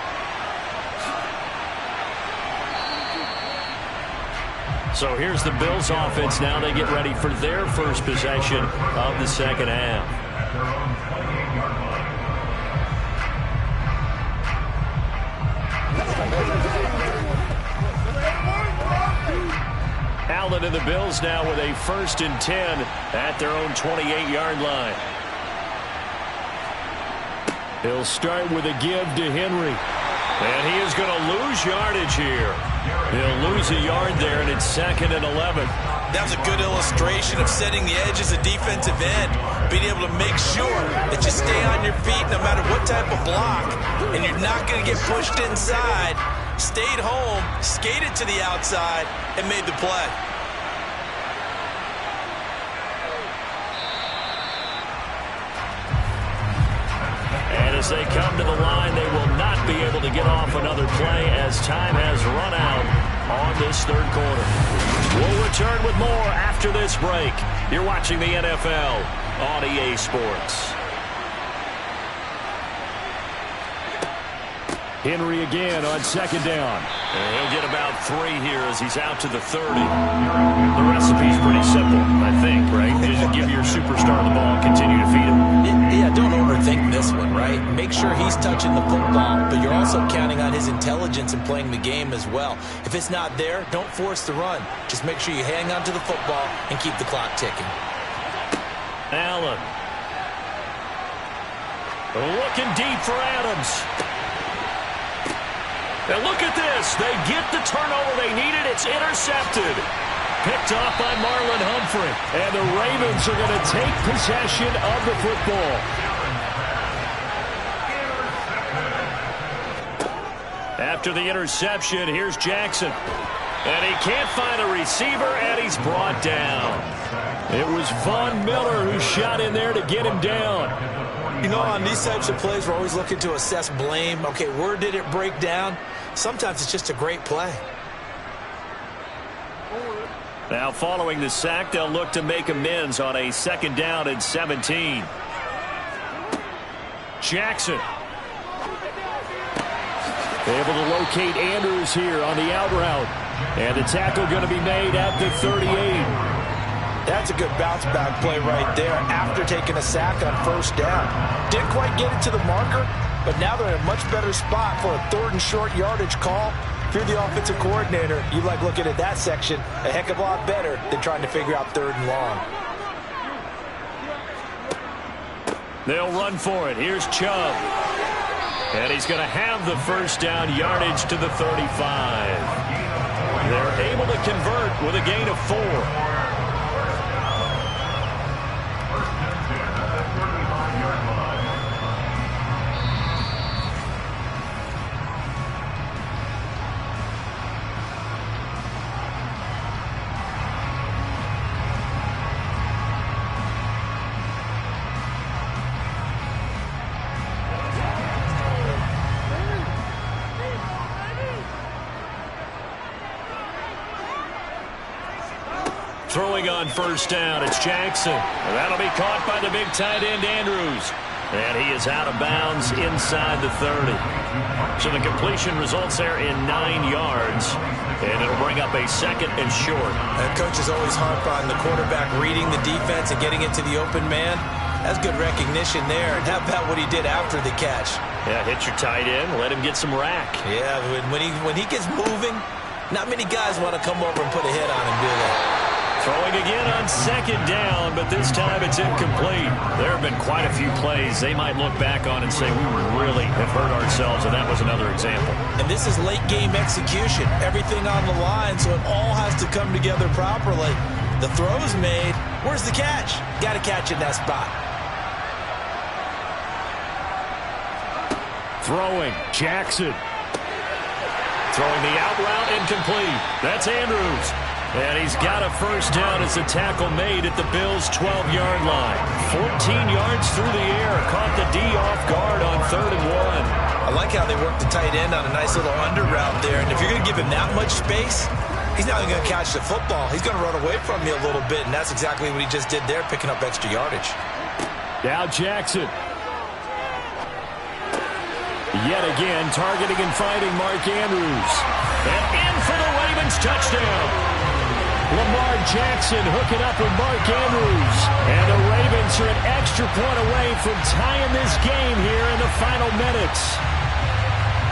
So here's the Bills offense now. They get ready for their first possession of the second half. At their own 28-yard line. Allen and the Bills now with a 1st and 10 at their own 28-yard line. He'll start with a give to Henry. And he is going to lose yardage here. He'll lose a yard there, and it's 2nd and 11. That was a good illustration of setting the edge as a defensive end. Being able to make sure that you stay on your feet no matter what type of block, and you're not going to get pushed inside. Stayed home, skated to the outside, and made the play. And as they come to the line, they will not be able to get off another play as time has run out on this third quarter. We'll return with more after this break. You're watching the NFL on EA Sports. Henry again on 2nd down. And he'll get about 3 here as he's out to the 30. The recipe's pretty simple, I think, right? Just give your superstar the ball and continue to feed him. Yeah, don't overthink this one, right? Make sure he's touching the football, but you're also counting on his intelligence in playing the game as well. If it's not there, don't force the run. Just make sure you hang on to the football and keep the clock ticking. Allen. Looking deep for Adams. And look at this. They get the turnover they needed. It's intercepted. Picked off by Marlon Humphrey. And the Ravens are going to take possession of the football. After the interception, here's Jackson. And he can't find a receiver, and he's brought down. It was Von Miller who shot in there to get him down. You know, on these types of plays, we're always looking to assess blame. Okay, where did it break down? Sometimes it's just a great play. Now, following the sack, they'll look to make amends on a 2nd down and 17. Jackson. Able to locate Andrews here on the out route. And the tackle going to be made at the 38. That's a good bounce back play right there after taking a sack on 1st down. Didn't quite get it to the marker, but now they're in a much better spot for a 3rd and short yardage call. If you're the offensive coordinator, you like looking at that section a heck of a lot better than trying to figure out 3rd and long. They'll run for it. Here's Chubb. And he's going to have the 1st down yardage to the 35. They're able to convert with a gain of 4. Throwing on 1st down, it's Jackson. And that'll be caught by the big tight end, Andrews. And he is out of bounds inside the 30. So the completion results there in 9 yards. And it'll bring up a 2nd and short. And coaches always harp on the quarterback reading the defense and getting it to the open man. That's good recognition there. And how about what he did after the catch? Yeah, hit your tight end, let him get some rack. Yeah, when he gets moving, not many guys want to come over and put a hit on him, do they? Throwing again on 2nd down, but this time it's incomplete. There have been quite a few plays they might look back on and say, we really have hurt ourselves, and that was another example. And this is late game execution. Everything on the line, so it all has to come together properly. The throw's made. Where's the catch? Got to catch in that spot. Throwing, Jackson. Throwing the out route, incomplete. That's Andrews. And he's got a 1st down as the tackle made at the Bills' 12-yard line. 14 yards through the air. Caught the D off guard on 3rd and 1. I like how they work the tight end on a nice little under route there. And if you're going to give him that much space, he's not even going to catch the football. He's going to run away from you a little bit, and that's exactly what he just did there, picking up extra yardage. Now Jackson. Yet again, targeting and finding Mark Andrews. And in for the Ravens touchdown. Lamar Jackson hooking up with Mark Andrews. And the Ravens are an extra point away from tying this game here in the final minutes.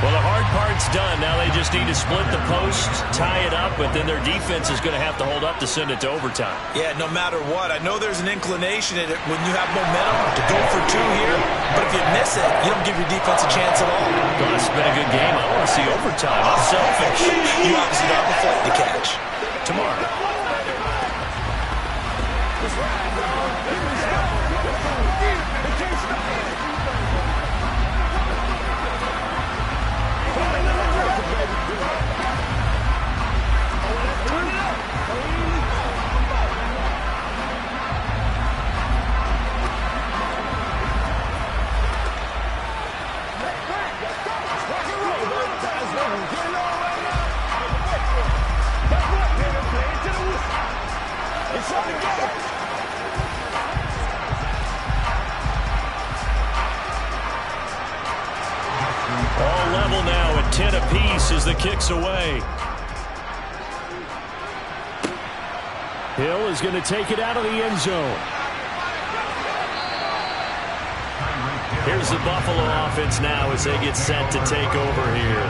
Well, the hard part's done. Now they just need to split the post, tie it up, but then their defense is going to have to hold up to send it to overtime. Yeah, no matter what. I know there's an inclination in it when you have momentum to go for two here, but if you miss it, you don't give your defense a chance at all. Well, it's been a good game. I want to see overtime. I'm selfish. You obviously don't have a flight to catch. Tomorrow. All level now at 10 apiece as the kick's away. Hill is going to take it out of the end zone. Here's the Buffalo offense now as they get set to take over here.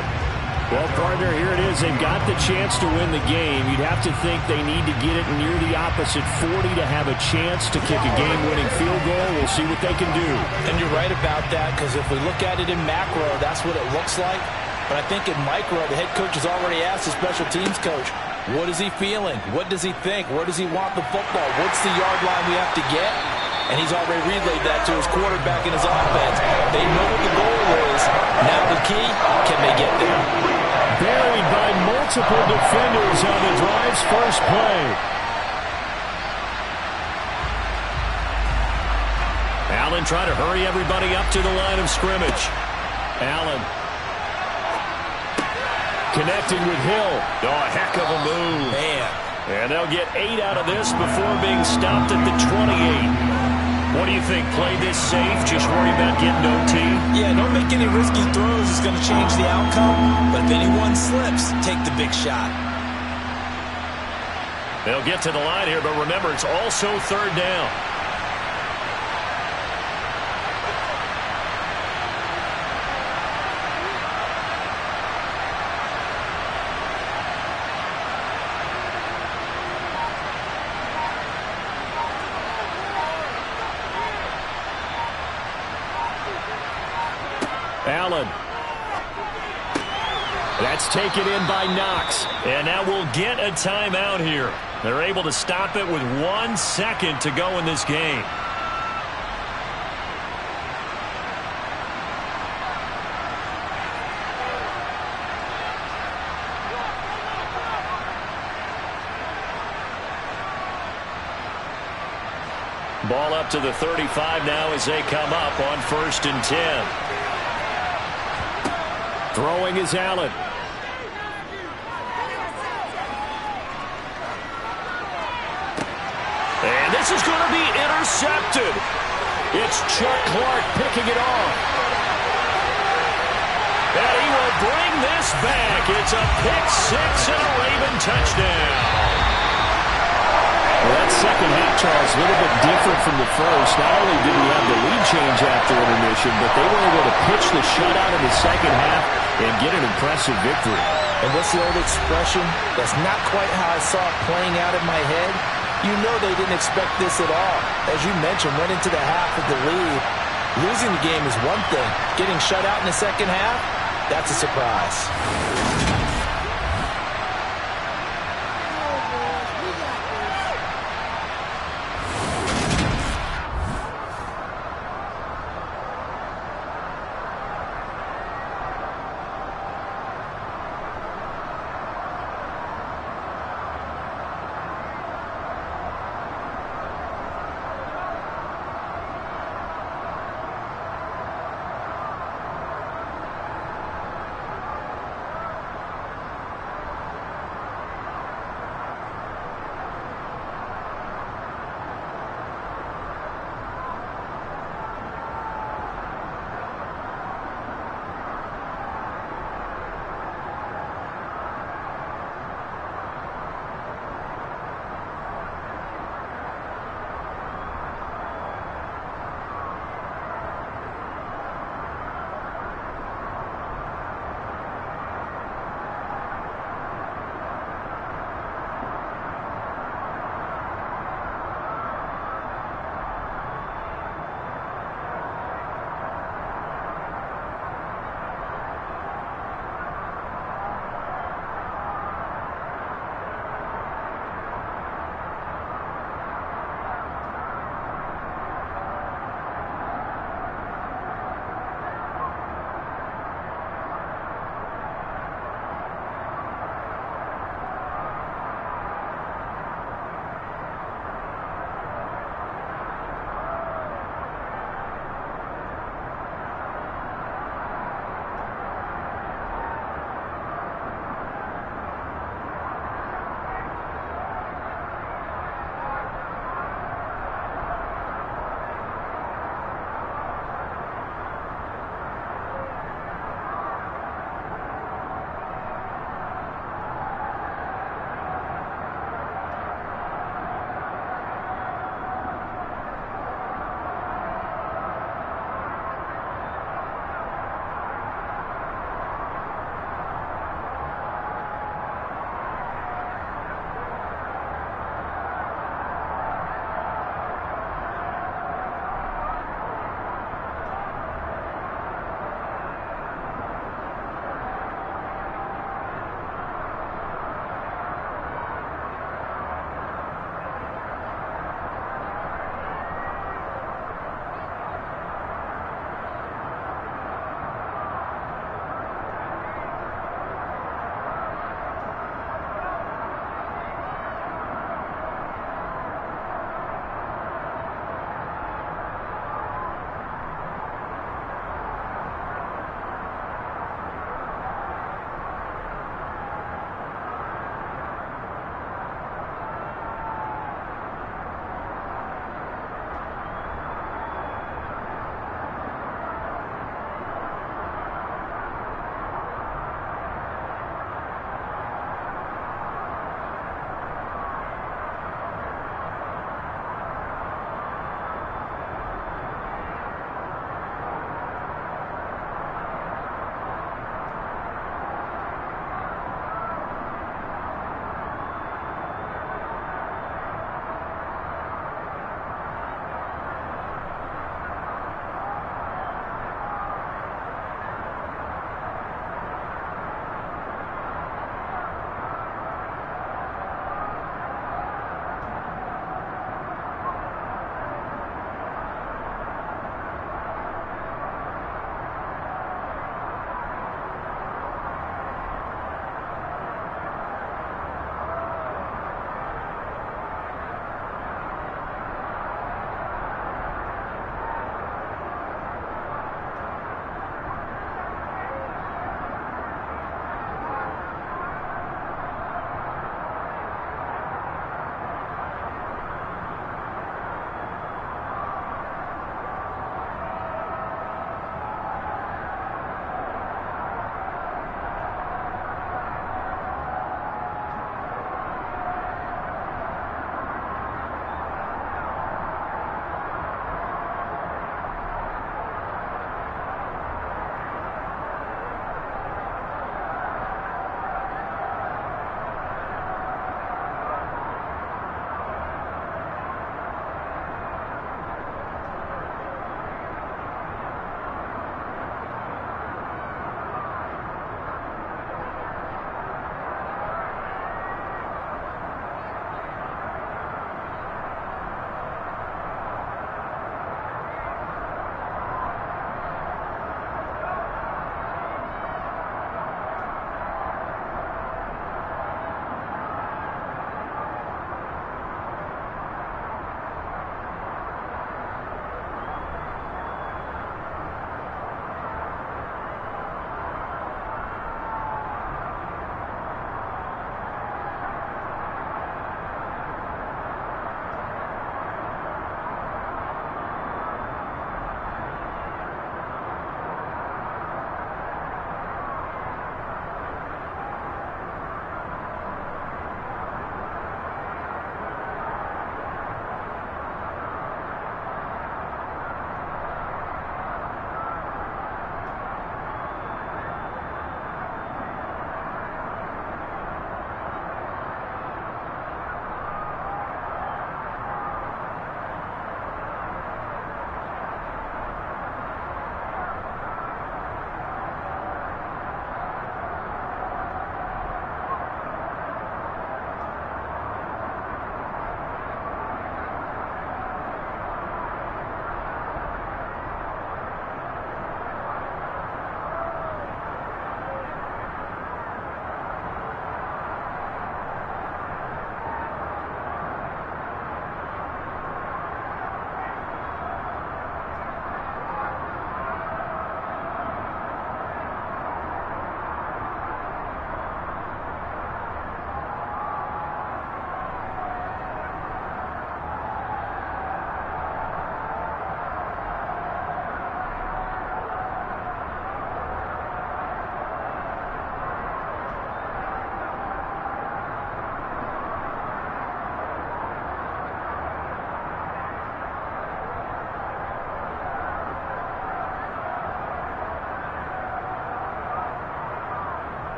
Well, partner, here it is. They've got the chance to win the game. You'd have to think they need to get it near the opposite 40 to have a chance to kick a game-winning field goal. We'll see what they can do. And you're right about that, because if we look at it in macro, that's what it looks like. But I think in micro, the head coach has already asked the special teams coach, what is he feeling? What does he think? Where does he want the football? What's the yard line we have to get? And he's already relayed that to his quarterback in his offense. They know what the goal is. Now the key, can they get there? Buried by multiple defenders on the drive's first play. Allen trying to hurry everybody up to the line of scrimmage. Allen. Connecting with Hill. Oh, a heck of a move. Man. And they'll get 8 out of this before being stopped at the 28. What do you think? Play this safe? Just worry about getting OT? Yeah, don't make any risky throws. It's going to change the outcome. But if anyone slips, take the big shot. They'll get to the line here, but remember, it's also third down. Allen. That's taken in by Knox. And now we'll get a timeout here. They're able to stop it with 1 second to go in this game. Ball up to the 35 now as they come up on 1st and 10. Throwing is Allen. And this is going to be intercepted. It's Chuck Clark picking it off. And he will bring this back. It's a pick-6 and a Raven touchdown. Well, that second half, Charles, a little bit different from the first. Not only did we have the lead change after intermission, but they were able to pitch the shutout in the second half and get an impressive victory. And what's the old expression? That's not quite how I saw it playing out in my head. You know they didn't expect this at all. As you mentioned, went into the half with the lead. Losing the game is one thing. Getting shut out in the second half, that's a surprise.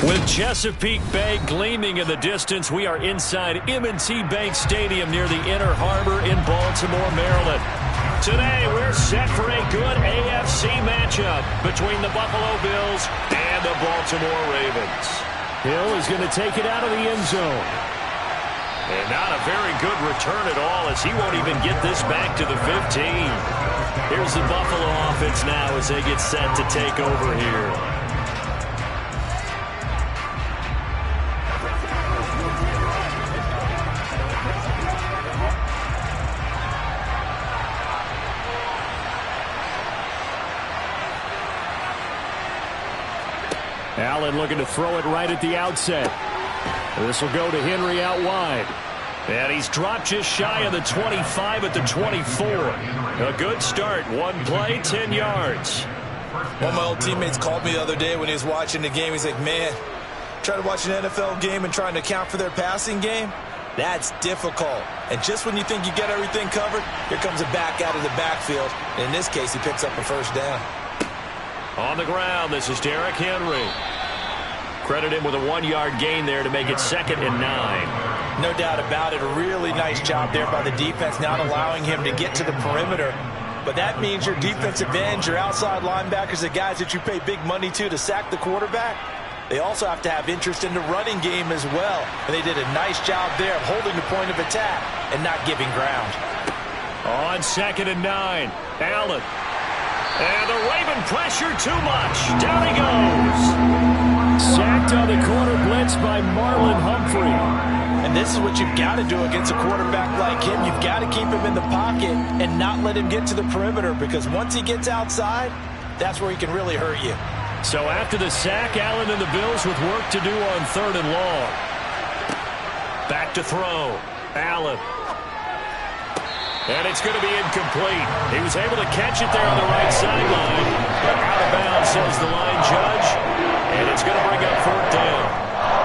With Chesapeake Bay gleaming in the distance, we are inside M&T Bank Stadium near the Inner Harbor in Baltimore, Maryland. Today, we're set for a good AFC matchup between the Buffalo Bills and the Baltimore Ravens. Hill is going to take it out of the end zone. And not a very good return at all, as he won't even get this back to the 15. Here's the Buffalo offense now as they get set to take over here. Allen looking to throw it right at the outset. This will go to Henry out wide. And he's dropped just shy of the 25 at the 24. A good start. One play, 10 yards. One of my old teammates called me the other day when he was watching the game. He's like, man, trying to watch an NFL game and trying to account for their passing game? That's difficult. And just when you think you get everything covered, here comes a back out of the backfield. And in this case, he picks up a first down. On the ground, this is Derrick Henry. Credit him with a 1-yard gain there to make it 2nd and 9. No doubt about it. A really nice job there by the defense, not allowing him to get to the perimeter. But that means your defensive ends, your outside linebackers, the guys that you pay big money to sack the quarterback, they also have to have interest in the running game as well. And they did a nice job there of holding the point of attack and not giving ground. On 2nd and 9, Allen. And the Raven pressure too much. Down he goes. Sacked on the corner blitz by Marlon Humphrey. And this is what you've got to do against a quarterback like him. You've got to keep him in the pocket and not let him get to the perimeter, because once he gets outside, that's where he can really hurt you. So after the sack, Allen and the Bills with work to do on 3rd and long. Back to throw. Allen. And it's going to be incomplete. He was able to catch it there on the right sideline, but out of bounds, says the line judge. And it's going to bring up 4th down.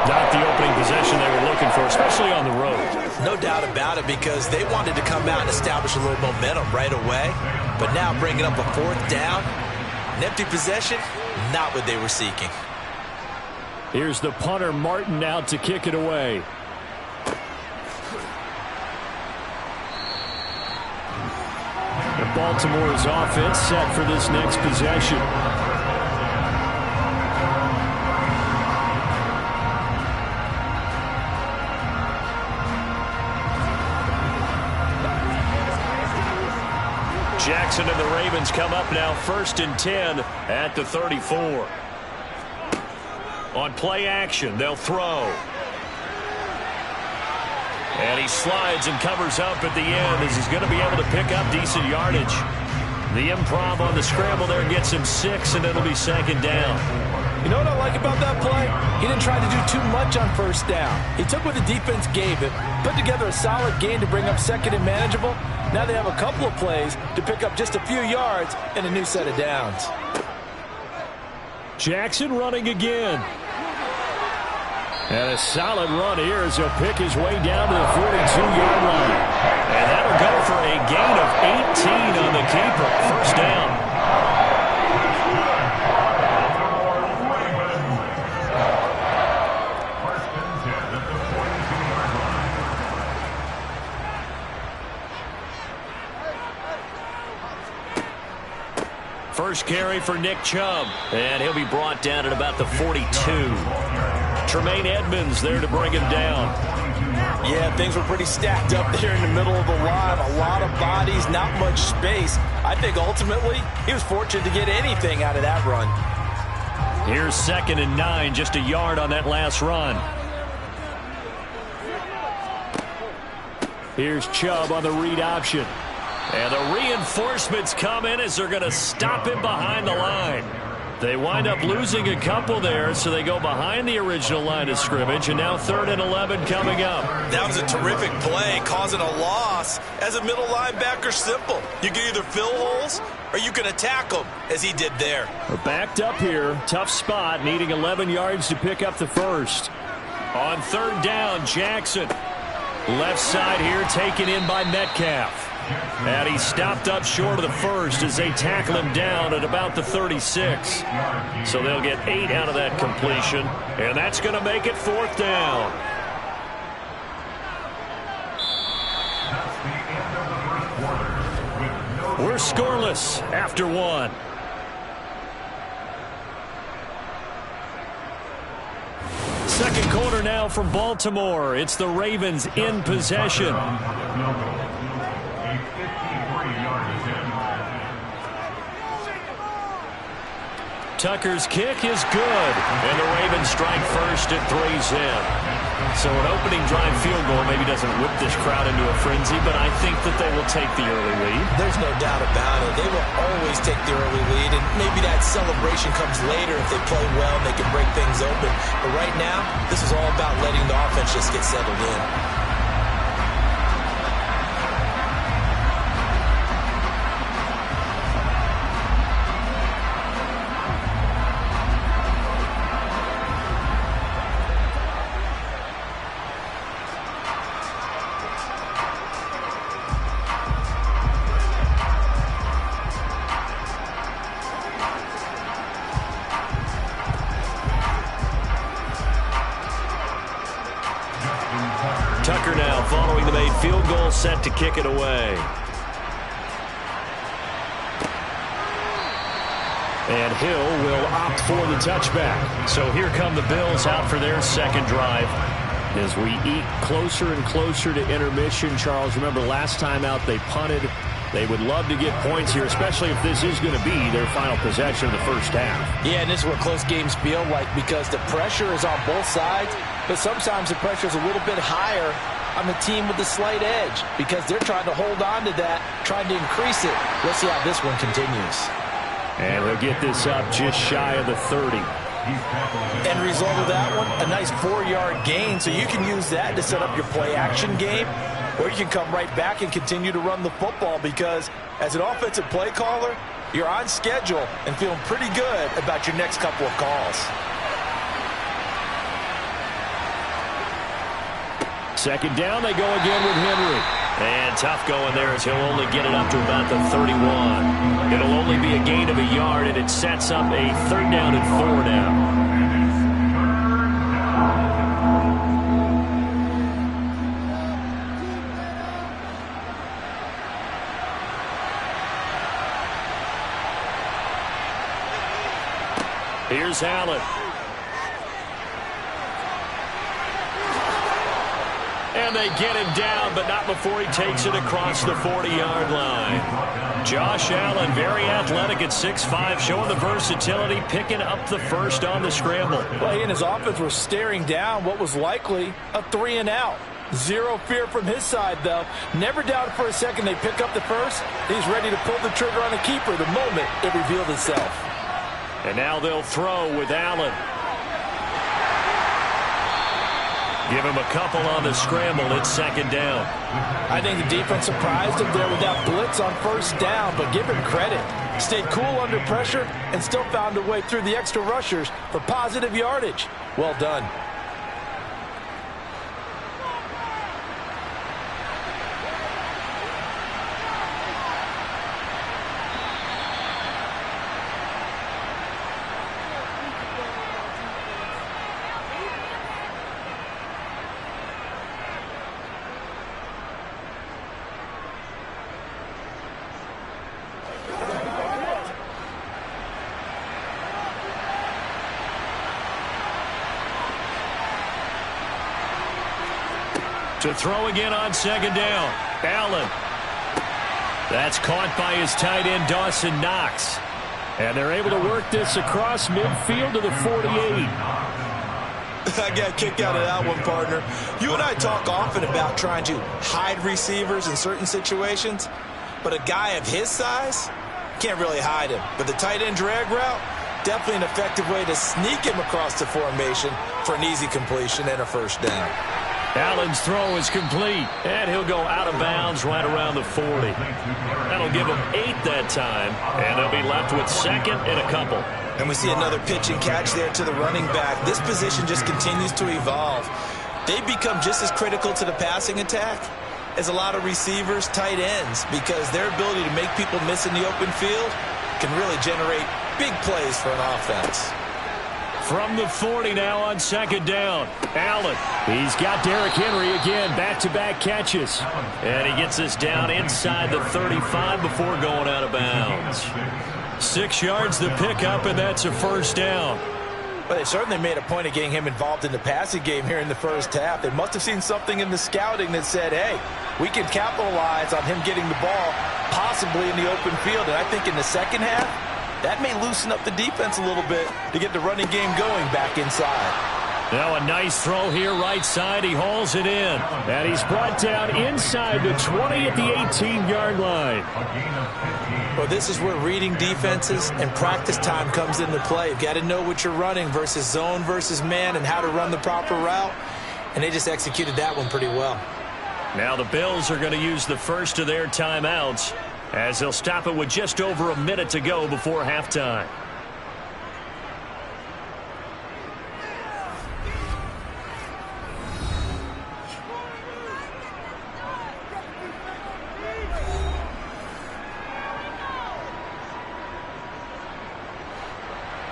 Not the opening possession they were looking for, especially on the road. No doubt about it, because they wanted to come out and establish a little momentum right away. But now bringing up a 4th down, an empty possession, not what they were seeking. Here's the punter, Martin, out to kick it away. Baltimore's offense set for this next possession. Jackson and the Ravens come up now 1st and 10 at the 34. On play action, they'll throw. And he slides and covers up at the end as he's going to be able to pick up decent yardage. The improv on the scramble there gets him 6, and it'll be 2nd down. You know what I like about that play? He didn't try to do too much on 1st down. He took what the defense gave him, put together a solid gain to bring up 2nd and manageable. Now they have a couple of plays to pick up just a few yards and a new set of downs. Jackson running again. And a solid run here as he'll pick his way down to the 42-yard line. And that'll go for a gain of 18 on the keeper. 1st down. First carry for Nick Chubb. And he'll be brought down at about the 42. Tremaine Edmonds there to bring him down. Yeah, things were pretty stacked up there in the middle of the line. A lot of bodies, not much space. I think ultimately he was fortunate to get anything out of that run. Here's 2nd and 9, just a yard on that last run. Here's Chubb on the read option. And the reinforcements come in as they're going to stop him behind the line. They wind up losing a couple there, so they go behind the original line of scrimmage, and now 3rd and 11 coming up. That was a terrific play, causing a loss. As a middle linebacker, simple. You can either fill holes or you can attack them, as he did there. We're backed up here. Tough spot, needing 11 yards to pick up the first. On 3rd down, Jackson. Left side here taken in by Metcalf. And he stopped up short of the first as they tackle him down at about the 36. So they'll get 8 out of that completion, and that's going to make it 4th down. We're scoreless after 1. Second quarter now from Baltimore. It's the Ravens in possession. Tucker's kick is good, and the Ravens strike first at 3's in. So an opening drive field goal maybe doesn't whip this crowd into a frenzy, but I think that they will take the early lead. There's no doubt about it. They will always take the early lead, and maybe that celebration comes later if they play well and they can break things open. But right now, this is all about letting the offense just get settled in. Tucker now following the made field goal, set to kick it away. And Hill will opt for the touchback. So here come the Bills out for their second drive. As we eat closer and closer to intermission, Charles, remember last time out they punted. They would love to get points here, especially if this is going to be their final possession of the first half. Yeah, and this is what close games feel like because the pressure is on both sides, but sometimes the pressure is a little bit higher on the team with the slight edge because they're trying to hold on to that, trying to increase it. Let's see how this one continues. And they'll get this up just shy of the 30. End result of that one, a nice 4-yard gain, so you can use that to set up your play-action game, or you can come right back and continue to run the football because as an offensive play caller, you're on schedule and feeling pretty good about your next couple of calls. Second down, they go again with Henry. And tough going there as he'll only get it up to about the 31. It'll only be a gain of a yard, and it sets up a 3rd down and 4 now. Here's Allen. And they get him down, but not before he takes it across the 40-yard line. Josh Allen, very athletic at 6'5", showing the versatility, picking up the first on the scramble. Well, he and his offense were staring down what was likely a 3-and-out. Zero fear from his side, though. Never doubted for a second they pick up the first. He's ready to pull the trigger on a keeper the moment it revealed itself. And now they'll throw with Allen. Give him a couple on the scramble. It's 2nd down. I think the defense surprised him there with that blitz on 1st down, but give him credit. Stayed cool under pressure and still found a way through the extra rushers for positive yardage. Well done. To throw again on 2nd down. Allen. That's caught by his tight end, Dawson Knox. And they're able to work this across midfield to the 48. I got a kick out of that one, partner. You and I talk often about trying to hide receivers in certain situations, but a guy of his size can't really hide him. But the tight end drag route, definitely an effective way to sneak him across the formation for an easy completion and a 1st down. Allen's throw is complete, and he'll go out of bounds right around the 40. That'll give him 8 that time, and they'll be left with 2nd and a couple. And we see another pitch and catch there to the running back. This position just continues to evolve. They become just as critical to the passing attack is a lot of receivers, tight ends, because their ability to make people miss in the open field can really generate big plays for an offense. From the 40 now on second down. Allen. He's got Derrick Henry again. Back-to-back catches. And he gets us down inside the 35 before going out of bounds. 6 yards the pickup, and that's a first down. Well, they certainly made a point of getting him involved in the passing game here in the first half. They must have seen something in the scouting that said, hey, we can capitalize on him getting the ball possibly in the open field. And I think in the second half, that may loosen up the defense a little bit to get the running game going back inside. Now a nice throw here right side. He hauls it in. And he's brought down inside the 20 at the 18-yard line. Well, this is where reading defenses and practice time comes into play. You've got to know what you're running versus zone versus man and how to run the proper route. And they just executed that one pretty well. Now the Bills are going to use the first of their timeouts as they'll stop it with just over a minute to go before halftime.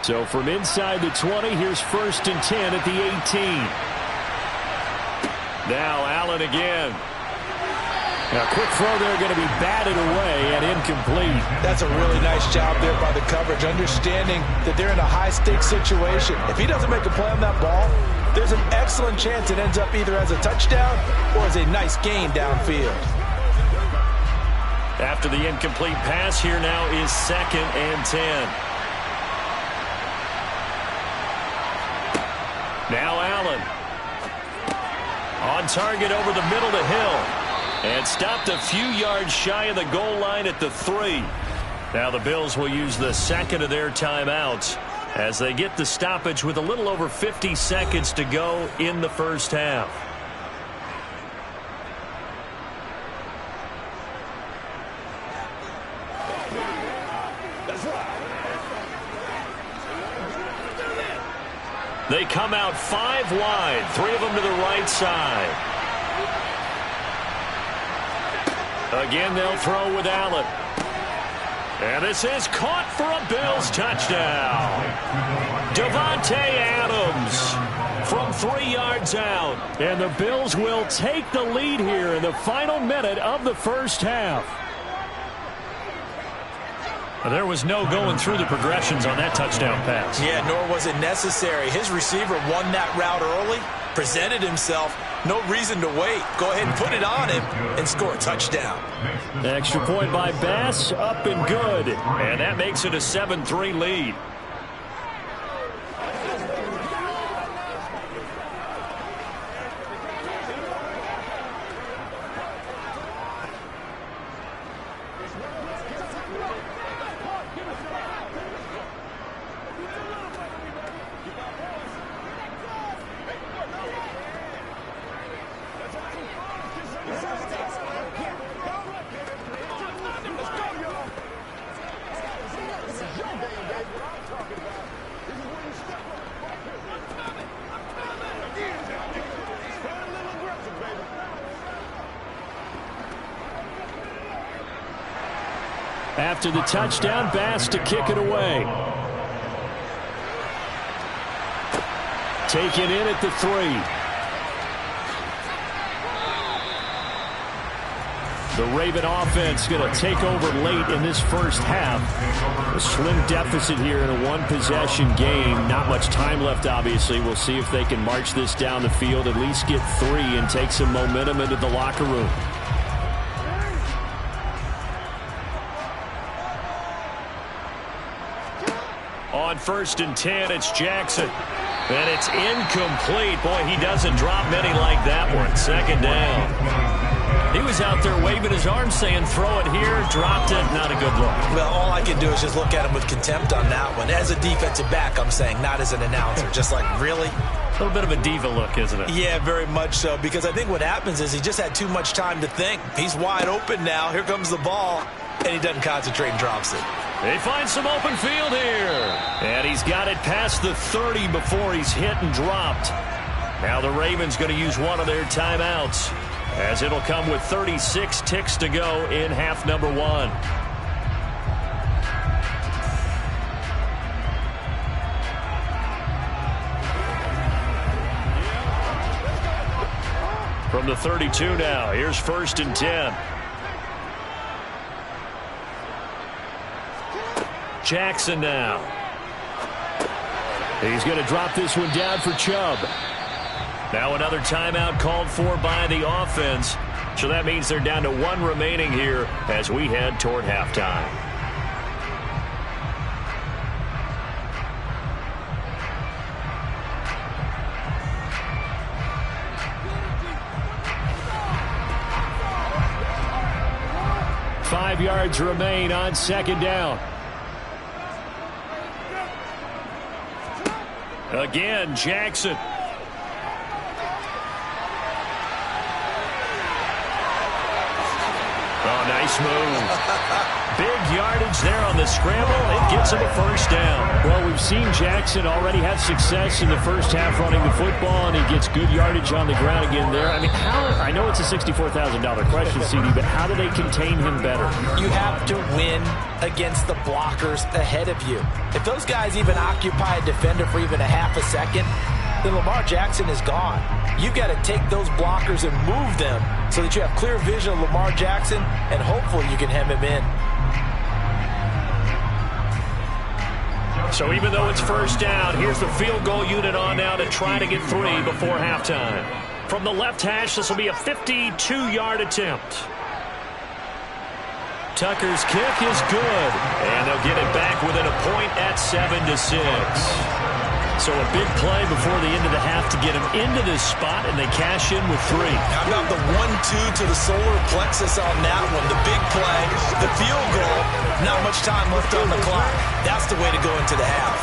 So from inside the 20, here's 1st and 10 at the 18. Now Allen again. Now, a quick throw there, going to be batted away and incomplete. That's a really nice job there by the coverage, understanding that they're in a high-stakes situation. If he doesn't make a play on that ball, there's an excellent chance it ends up either as a touchdown or as a nice gain downfield. After the incomplete pass, here now is 2nd and 10. Now Allen. On target over the middle to Hill. And stopped a few yards shy of the goal line at the 3. Now the Bills will use the second of their timeouts as they get the stoppage with a little over 50 seconds to go in the first half. They come out 5 wide, 3 of them to the right side. Again, they'll throw with Allen. And this is caught for a Bills touchdown. Davante Adams from 3 yards out. And the Bills will take the lead here in the final minute of the first half. There was no going through the progressions on that touchdown pass. Yeah, nor was it necessary. His receiver won that route early, presented himself. No reason to wait. Go ahead and put it on him and score a touchdown. Extra point by Bass, up and good. And that makes it a 7-3 lead. After the touchdown, Bass to kick it away. Taken in at the 3. The Raven offense going to take over late in this first half. A slim deficit here in a one-possession game. Not much time left, obviously. We'll see if they can march this down the field, at least get 3 and take some momentum into the locker room. On 1st and 10, it's Jackson. And it's incomplete. Boy, he doesn't drop many like that one. 2nd down. He was out there waving his arms saying, throw it here, dropped it, not a good look. Well, all I can do is just look at him with contempt on that one. As a defensive back, I'm saying, not as an announcer. Just like, really? A little bit of a diva look, isn't it? Yeah, very much so, because I think what happens is he just had too much time to think. He's wide open now. Here comes the ball, and he doesn't concentrate and drops it. They find some open field here. And he's got it past the 30 before he's hit and dropped. Now the Ravens going to use one of their timeouts. as it'll come with 36 ticks to go in half number one. From the 32 now, here's 1st and 10. Jackson now. He's going to drop this one down for Chubb. Now another timeout called for by the offense. So that means they're down to 1 remaining here as we head toward halftime. Five yards remain on 2nd down. Again, Jackson. Oh, nice move. Big yardage there on the scramble. It gets him a 1st down. Well, we've seen Jackson already have success in the first half running the football, and he gets good yardage on the ground again there. I mean, I know it's a $64,000 question, CD, but how do they contain him better? You have to win against the blockers ahead of you. If those guys even occupy a defender for even a half a second, then Lamar Jackson is gone. You've got to take those blockers and move them so that you have clear vision of Lamar Jackson, and hopefully you can hem him in. So even though it's 1st down, here's the field goal unit on now to try to get 3 before halftime. From the left hash, this will be a 52-yard attempt. Tucker's kick is good, and they'll get it back within a point at 7-6. So a big play before the end of the half to get him into this spot, and they cash in with 3. How about the 1-2 to the solar plexus on that one? The big play, the field goal, not much time left on the clock. That's the way to go into the half.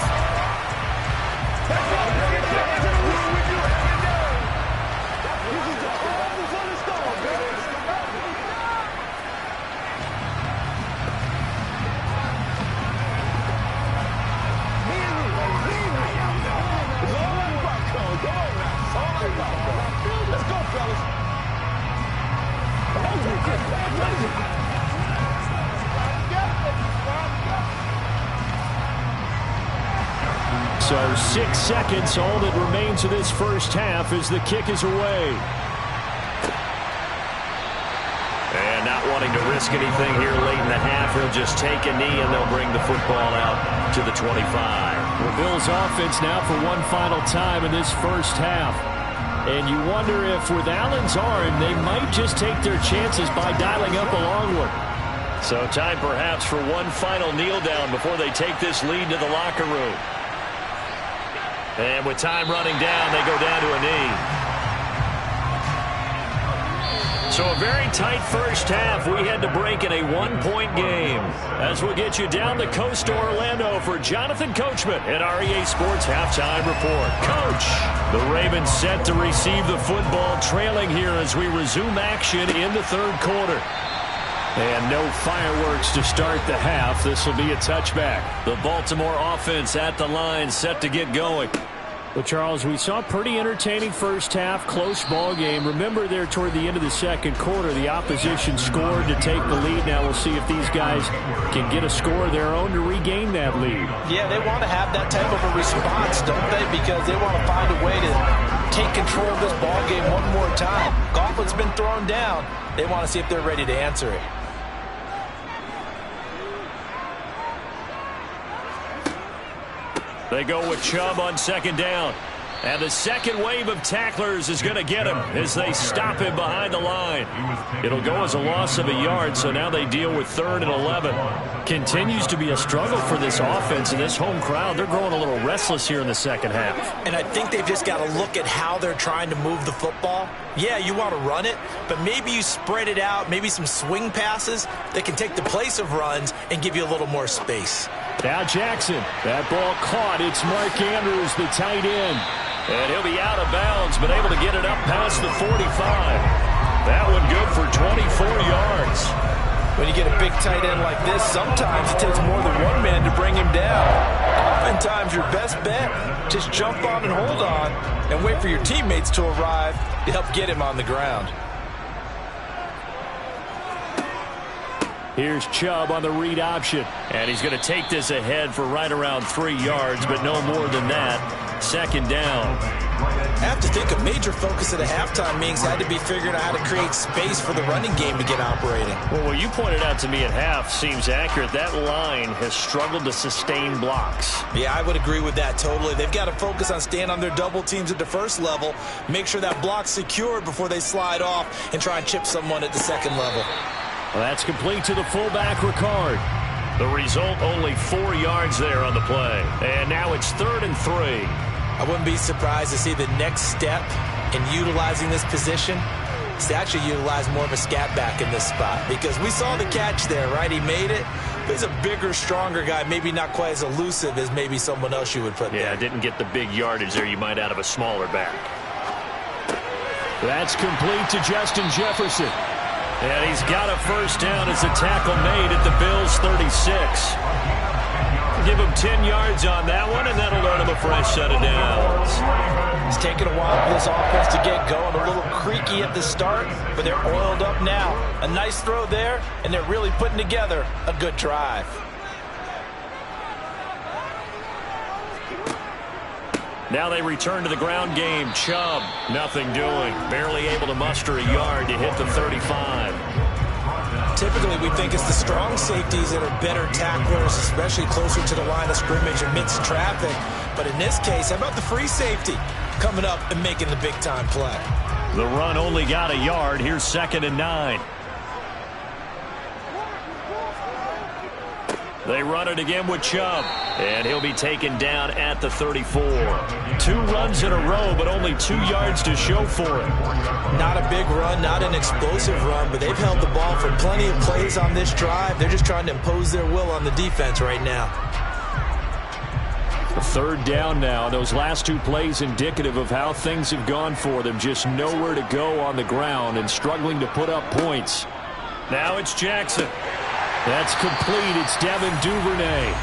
So 6 seconds, all that remains of this first half as the kick is away. And not wanting to risk anything here late in the half, he'll just take a knee and they'll bring the football out to the 25. The Bills offense now for one final time in this first half. And you wonder if with Allen's arm, they might just take their chances by dialing up a long one. So time perhaps for one final kneel down before they take this lead to the locker room. And with time running down, they go down to a knee. So a very tight first half. We had to break in a 1-point game. As we'll get you down the coast to Orlando for Jonathan Coachman at REA Sports Halftime Report. Coach, the Ravens set to receive the football, trailing here as we resume action in the 3rd quarter. And no fireworks to start the half. This will be a touchback. The Baltimore offense at the line, set to get going. Well, Charles, we saw a pretty entertaining first half, close ball game. Remember there toward the end of the 2nd quarter, the opposition scored to take the lead. Now we'll see if these guys can get a score of their own to regain that lead. Yeah, they want to have that type of a response, don't they? Because they want to find a way to take control of this ball game one more time. Gauntlet's been thrown down. They want to see if they're ready to answer it. They go with Chubb on 2nd down. And the second wave of tacklers is going to get him as they stop him behind the line. It'll go as a loss of a yard, so now they deal with 3rd and 11. Continues to be a struggle for this offense and this home crowd. They're growing a little restless here in the second half. And I think they've just got to look at how they're trying to move the football. Yeah, you want to run it, but maybe you spread it out, maybe some swing passes that can take the place of runs and give you a little more space. Now Jackson, that ball caught. It's Mark Andrews, the tight end. And he'll be out of bounds, but able to get it up past the 45. That one good for 24 yards. When you get a big tight end like this, sometimes it takes more than one man to bring him down. Oftentimes, your best bet, just jump on and hold on and wait for your teammates to arrive to help get him on the ground. Here's Chubb on the read option. And he's going to take this ahead for right around 3 yards, but no more than that. Second down. I have to think a major focus at a halftime means had to be figuring out how to create space for the running game to get operating. Well, what you pointed out to me at half seems accurate. That line has struggled to sustain blocks. Yeah, I would agree with that totally. They've got to focus on staying on their double teams at the first level, make sure that block's secured before they slide off and try and chip someone at the second level. Well, that's complete to the fullback, Ricard. The result, only 4 yards there on the play. And now it's 3rd and 3. I wouldn't be surprised to see the next step in utilizing this position is to actually utilize more of a scat back in this spot, because we saw the catch there, right? He made it. He's a bigger, stronger guy, maybe not quite as elusive as maybe someone else you would put there. Yeah, didn't get the big yardage there you might out of a smaller back. That's complete to Justin Jefferson. And he's got a first down as a tackle made at the Bills' 36. Give him 10 yards on that one, and that'll earn him a fresh set of downs. It's taken a while for this offense to get going. A little creaky at the start, but they're oiled up now. A nice throw there, and they're really putting together a good drive. Now they return to the ground game. Chubb, nothing doing. Barely able to muster a yard to hit the 35. Typically, we think it's the strong safeties that are better tacklers, especially closer to the line of scrimmage amidst traffic. But in this case, how about the free safety coming up and making the big-time play? The run only got a yard. Here's 2nd and 9. They run it again with Chubb, and he'll be taken down at the 34. 2 runs in a row, but only 2 yards to show for it. Not a big run, not an explosive run, but they've held the ball for plenty of plays on this drive. They're just trying to impose their will on the defense right now. 3rd down now. Those last 2 plays indicative of how things have gone for them. Just nowhere to go on the ground and struggling to put up points. Now it's Jackson. That's complete. It's Devin Duvernay.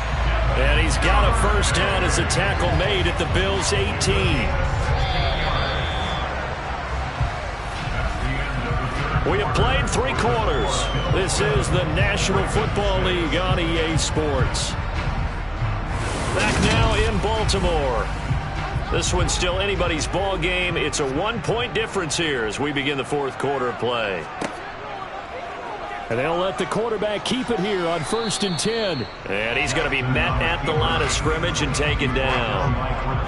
And he's got a first down as a tackle made at the Bills' 18. We have played 3 quarters. This is the National Football League on EA Sports. Back now in Baltimore. This one's still anybody's ball game. It's a 1-point difference here as we begin the 4th quarter of play. And they'll let the quarterback keep it here on 1st and 10. And he's going to be met at the line of scrimmage and taken down.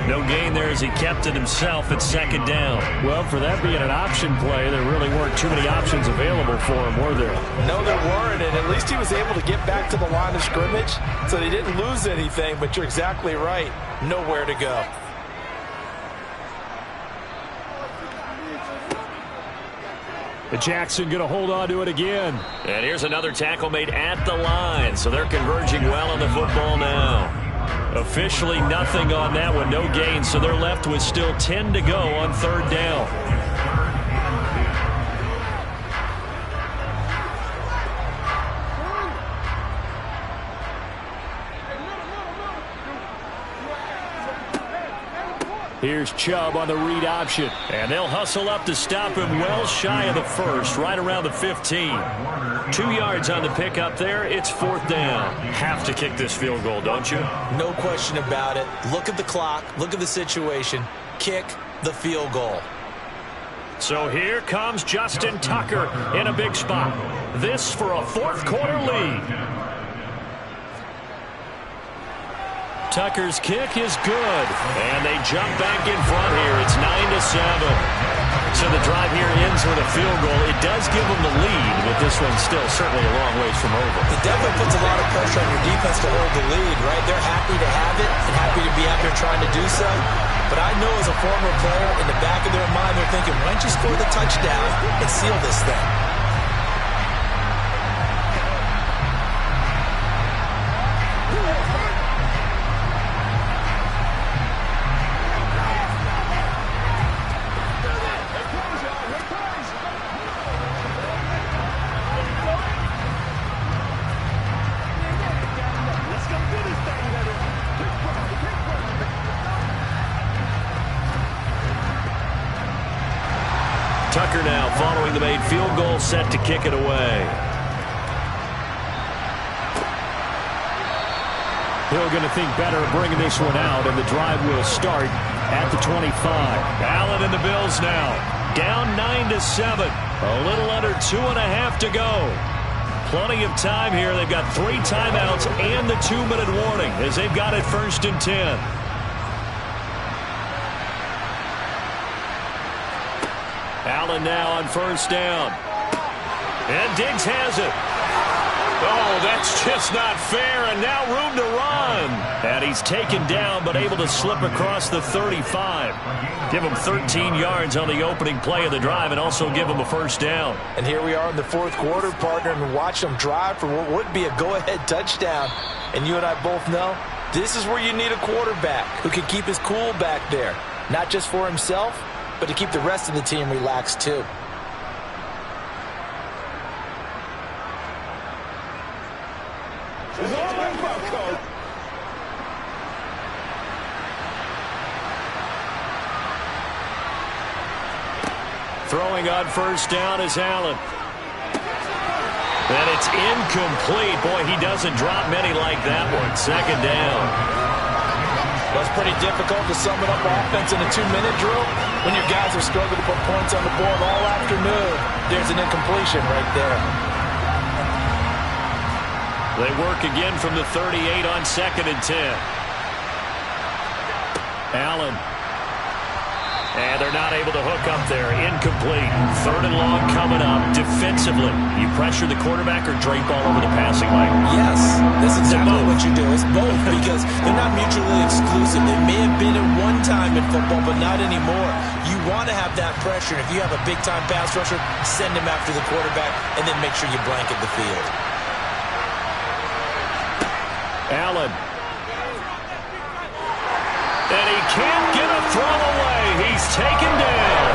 No gain there as he kept it himself at 2nd down. Well, for that being an option play, there really weren't too many options available for him, were there? No, there weren't, and at least he was able to get back to the line of scrimmage, so they didn't lose anything, but you're exactly right. Nowhere to go. Jackson going to hold on to it again. And here's another tackle made at the line, so they're converging well on the football now. Officially nothing on that one, no gain, so they're left with still 10 to go on 3rd down. Here's Chubb on the read option. And they'll hustle up to stop him well shy of the 1st, right around the 15. 2 yards on the pickup there. It's 4th down. Have to kick this field goal, don't you? No question about it. Look at the clock. Look at the situation. Kick the field goal. So here comes Justin Tucker in a big spot. This for a 4th quarter lead. Tucker's kick is good, and they jump back in front here. It's 9-7. So the drive here ends with a field goal. It does give them the lead, but this one's still certainly a long ways from over. It definitely puts a lot of pressure on your defense to hold the lead, right? They're happy to have it and happy to be out there trying to do so. But I know as a former player, in the back of their mind, they're thinking, why don't you score the touchdown and seal this thing? Tucker now following the made field goal, set to kick it away. Hill going to think better of bringing this one out, and the drive will start at the 25. Allen and the Bills now down 9-7. A little under 2.5 to go. Plenty of time here. They've got 3 timeouts and the 2-minute warning as they've got it 1st and 10. Allen now on 1st down. And Diggs has it. Oh, that's just not fair, and now room to run. And he's taken down, but able to slip across the 35. Give him 13 yards on the opening play of the drive and also give him a 1st down. And here we are in the 4th quarter, partner, and watch them drive for what would be a go-ahead touchdown. And you and I both know this is where you need a quarterback who can keep his cool back there, not just for himself, but to keep the rest of the team relaxed too. Throwing on 1st down is Allen. And it's incomplete. Boy, he doesn't drop many like that one. 2nd down. Well, it's pretty difficult to sum it up offense in a 2-minute drill when your guys have struggled to put points on the board all afternoon. There's an incompletion right there. They work again from the 38 on 2nd and 10. Allen. And they're not able to hook up there. Incomplete. 3rd and long coming up. Defensively, you pressure the quarterback or drape all over the passing lane? Yes, that's exactly what you do. It's both because they're not mutually exclusive. They may have been at one time in football, but not anymore. You want to have that pressure. If you have a big-time pass rusher, send him after the quarterback, and then make sure you blanket the field. Allen. And he can't get a throw away. He's taken down.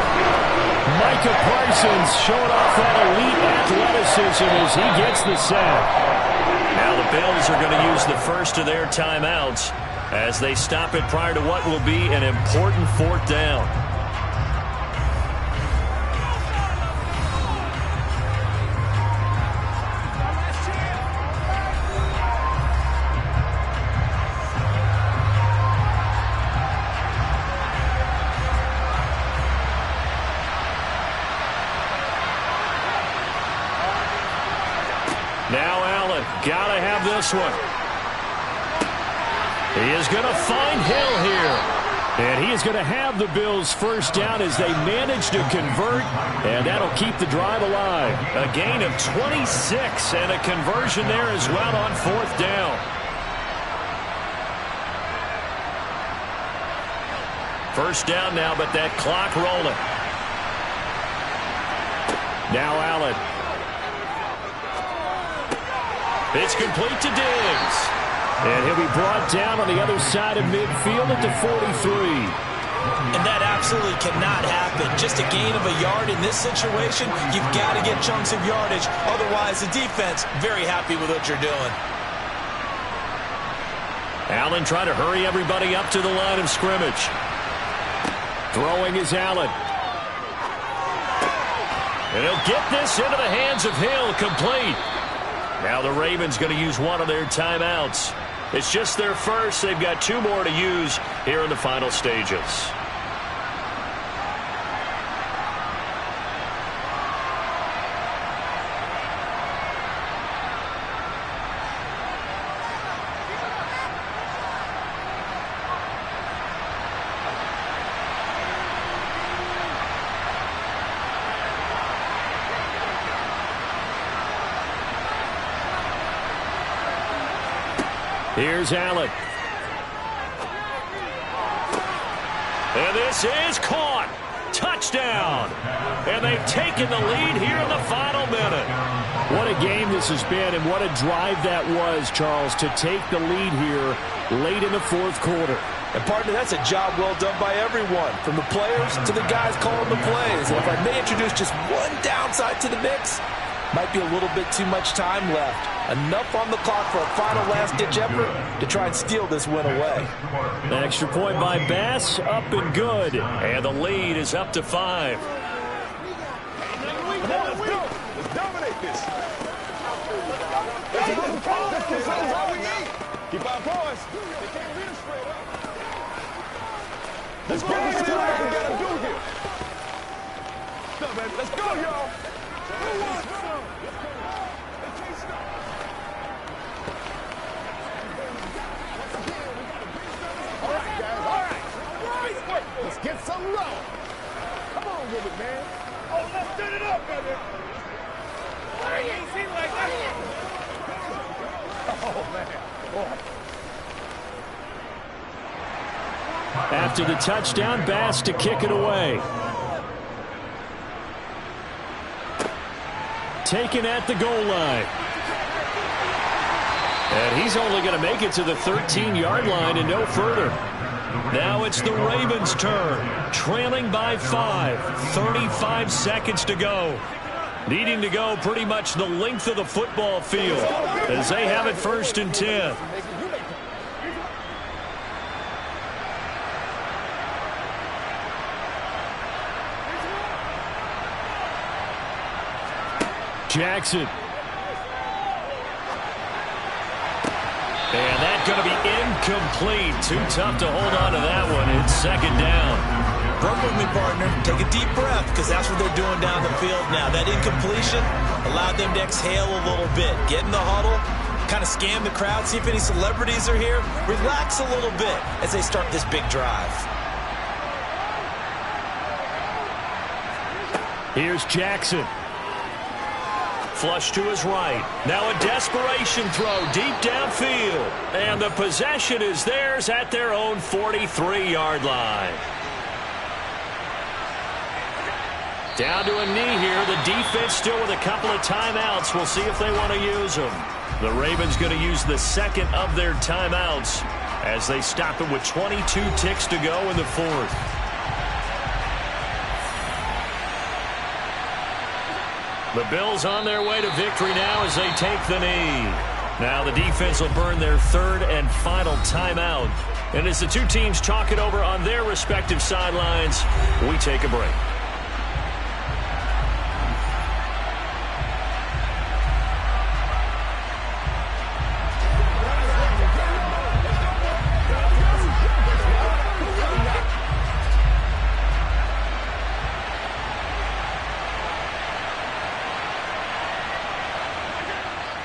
Micah Parsons showing off that elite athleticism as he gets the sack. Now the Bills are going to use the first of their timeouts as they stop it prior to what will be an important 4th down. Now Allen, gotta have this one. He is going to find Hill here. And he is going to have the Bills' 1st down as they manage to convert, and that'll keep the drive alive. A gain of 26 and a conversion there as well on 4th down. First down now, but that clock rolling. Now Allen. It's complete to Diggs. And he'll be brought down on the other side of midfield at the 43. And that absolutely cannot happen. Just a gain of a yard in this situation, you've got to get chunks of yardage. Otherwise, the defense, very happy with what you're doing. Allen trying to hurry everybody up to the line of scrimmage. Throwing is Allen. And he'll get this into the hands of Hill, complete. Now the Ravens going to use one of their timeouts. It's just their first. They've got 2 more to use here in the final stages. Here's Allen. And this is caught. Touchdown. And they've taken the lead here in the final minute. What a game this has been, and what a drive that was, Charles, to take the lead here late in the 4th quarter. And, partner, that's a job well done by everyone, from the players to the guys calling the plays. And if I may introduce just one downside to the mix, might be a little bit too much time left. Enough on the clock for a final last-ditch effort to try and steal this win away. The extra point by Bass, up and good. And the lead is up to 5. Come on, let's go. Let's dominate this. That's all we need. Keep our poise. They can't read us straight up. Let's go. Let's see what we gotta do here. Let's go, baby. Let's go, y'all. Who wants some? They can't stop. All right, guys. All right. Let's get some love. Come on with it, man. Oh, let's turn it up, baby. You ain't seen like that. Oh, man. After the touchdown, Bass to kick it away. Taken at the goal line. And he's only going to make it to the 13-yard line and no further. Now it's the Ravens' turn. Trailing by 5. 35 seconds to go. Needing to go pretty much the length of the football field as they have it 1st and 10. Jackson. And that's going to be incomplete. Too tough to hold on to that one. It's 2nd down. Work with me, partner. Take a deep breath, because that's what they're doing down the field now. That incompletion allowed them to exhale a little bit. Get in the huddle, kind of scan the crowd, see if any celebrities are here. Relax a little bit as they start this big drive. Here's Jackson. Flush to his right. Now a desperation throw deep downfield. And the possession is theirs at their own 43-yard line. Down to a knee here. The defense still with a couple of timeouts. We'll see if they want to use them. The Ravens going to use the 2nd of their timeouts as they stop it with 22 ticks to go in the 4th. The Bills on their way to victory now as they take the knee. Now the defense will burn their 3rd and final timeout. And as the two teams talk it over on their respective sidelines, we take a break.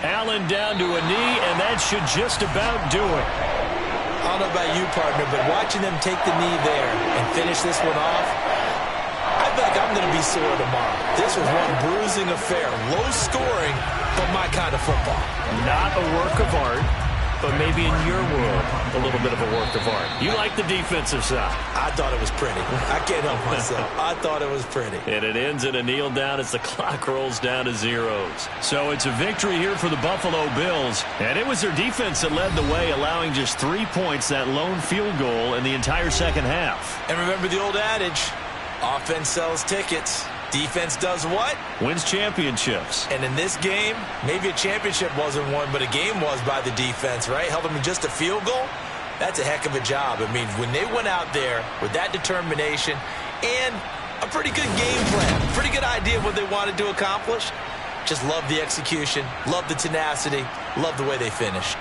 Allen down to a knee, and that should just about do it. I don't know about you, partner, but watching them take the knee there and finish this one off, I feel like I'm going to be sore tomorrow. This was one bruising affair. Low scoring, but my kind of football. Not a work of art, but maybe in your world, a little bit of a work of art. You like the defensive side. I thought it was pretty. I can't help myself. I thought it was pretty. And it ends in a kneel down as the clock rolls down to zeros. So it's a victory here for the Buffalo Bills. And it was their defense that led the way, allowing just 3 points, that lone field goal in the entire 2nd half. And remember the old adage, offense sells tickets. Defense does what? Wins championships. And in this game, maybe a championship wasn't won, but a game was by the defense, right? Held them to just a field goal. That's a heck of a job. I mean, when they went out there with that determination and a pretty good game plan, pretty good idea of what they wanted to accomplish, just love the execution, love the tenacity, love the way they finished.